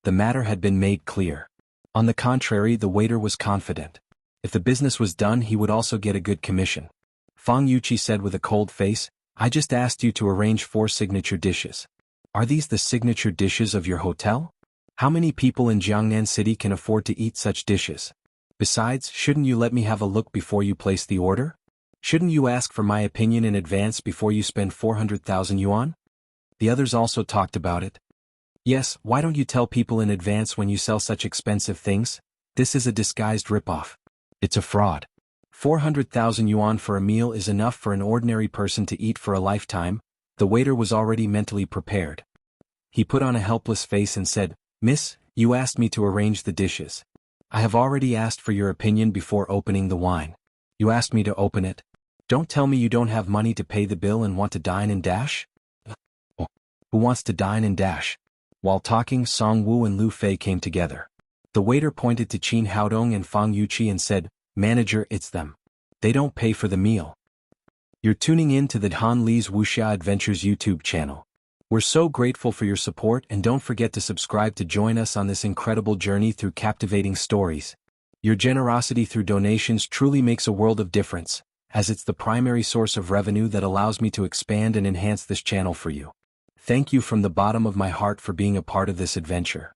The matter had been made clear. On the contrary, the waiter was confident. If the business was done, he would also get a good commission. Fang Yuqi said with a cold face, "I just asked you to arrange 4 signature dishes. Are these the signature dishes of your hotel? How many people in Jiangnan City can afford to eat such dishes? Besides, shouldn't you let me have a look before you place the order? Shouldn't you ask for my opinion in advance before you spend 400,000 yuan?" The others also talked about it. "Yes, why don't you tell people in advance when you sell such expensive things? This is a disguised ripoff. It's a fraud. 400,000 yuan for a meal is enough for an ordinary person to eat for a lifetime." The waiter was already mentally prepared. He put on a helpless face and said, "Miss, you asked me to arrange the dishes. I have already asked for your opinion before opening the wine. You asked me to open it. Don't tell me you don't have money to pay the bill and want to dine and dash?" "Who wants to dine and dash?" While talking, Song Wu and Lu Fei came together. The waiter pointed to Qin Haodong and Fang Yuqi and said, "Manager, it's them. They don't pay for the meal." You're tuning in to the Han Li's Wuxia Adventures YouTube channel. We're so grateful for your support, and don't forget to subscribe to join us on this incredible journey through captivating stories. Your generosity through donations truly makes a world of difference, as it's the primary source of revenue that allows me to expand and enhance this channel for you. Thank you from the bottom of my heart for being a part of this adventure.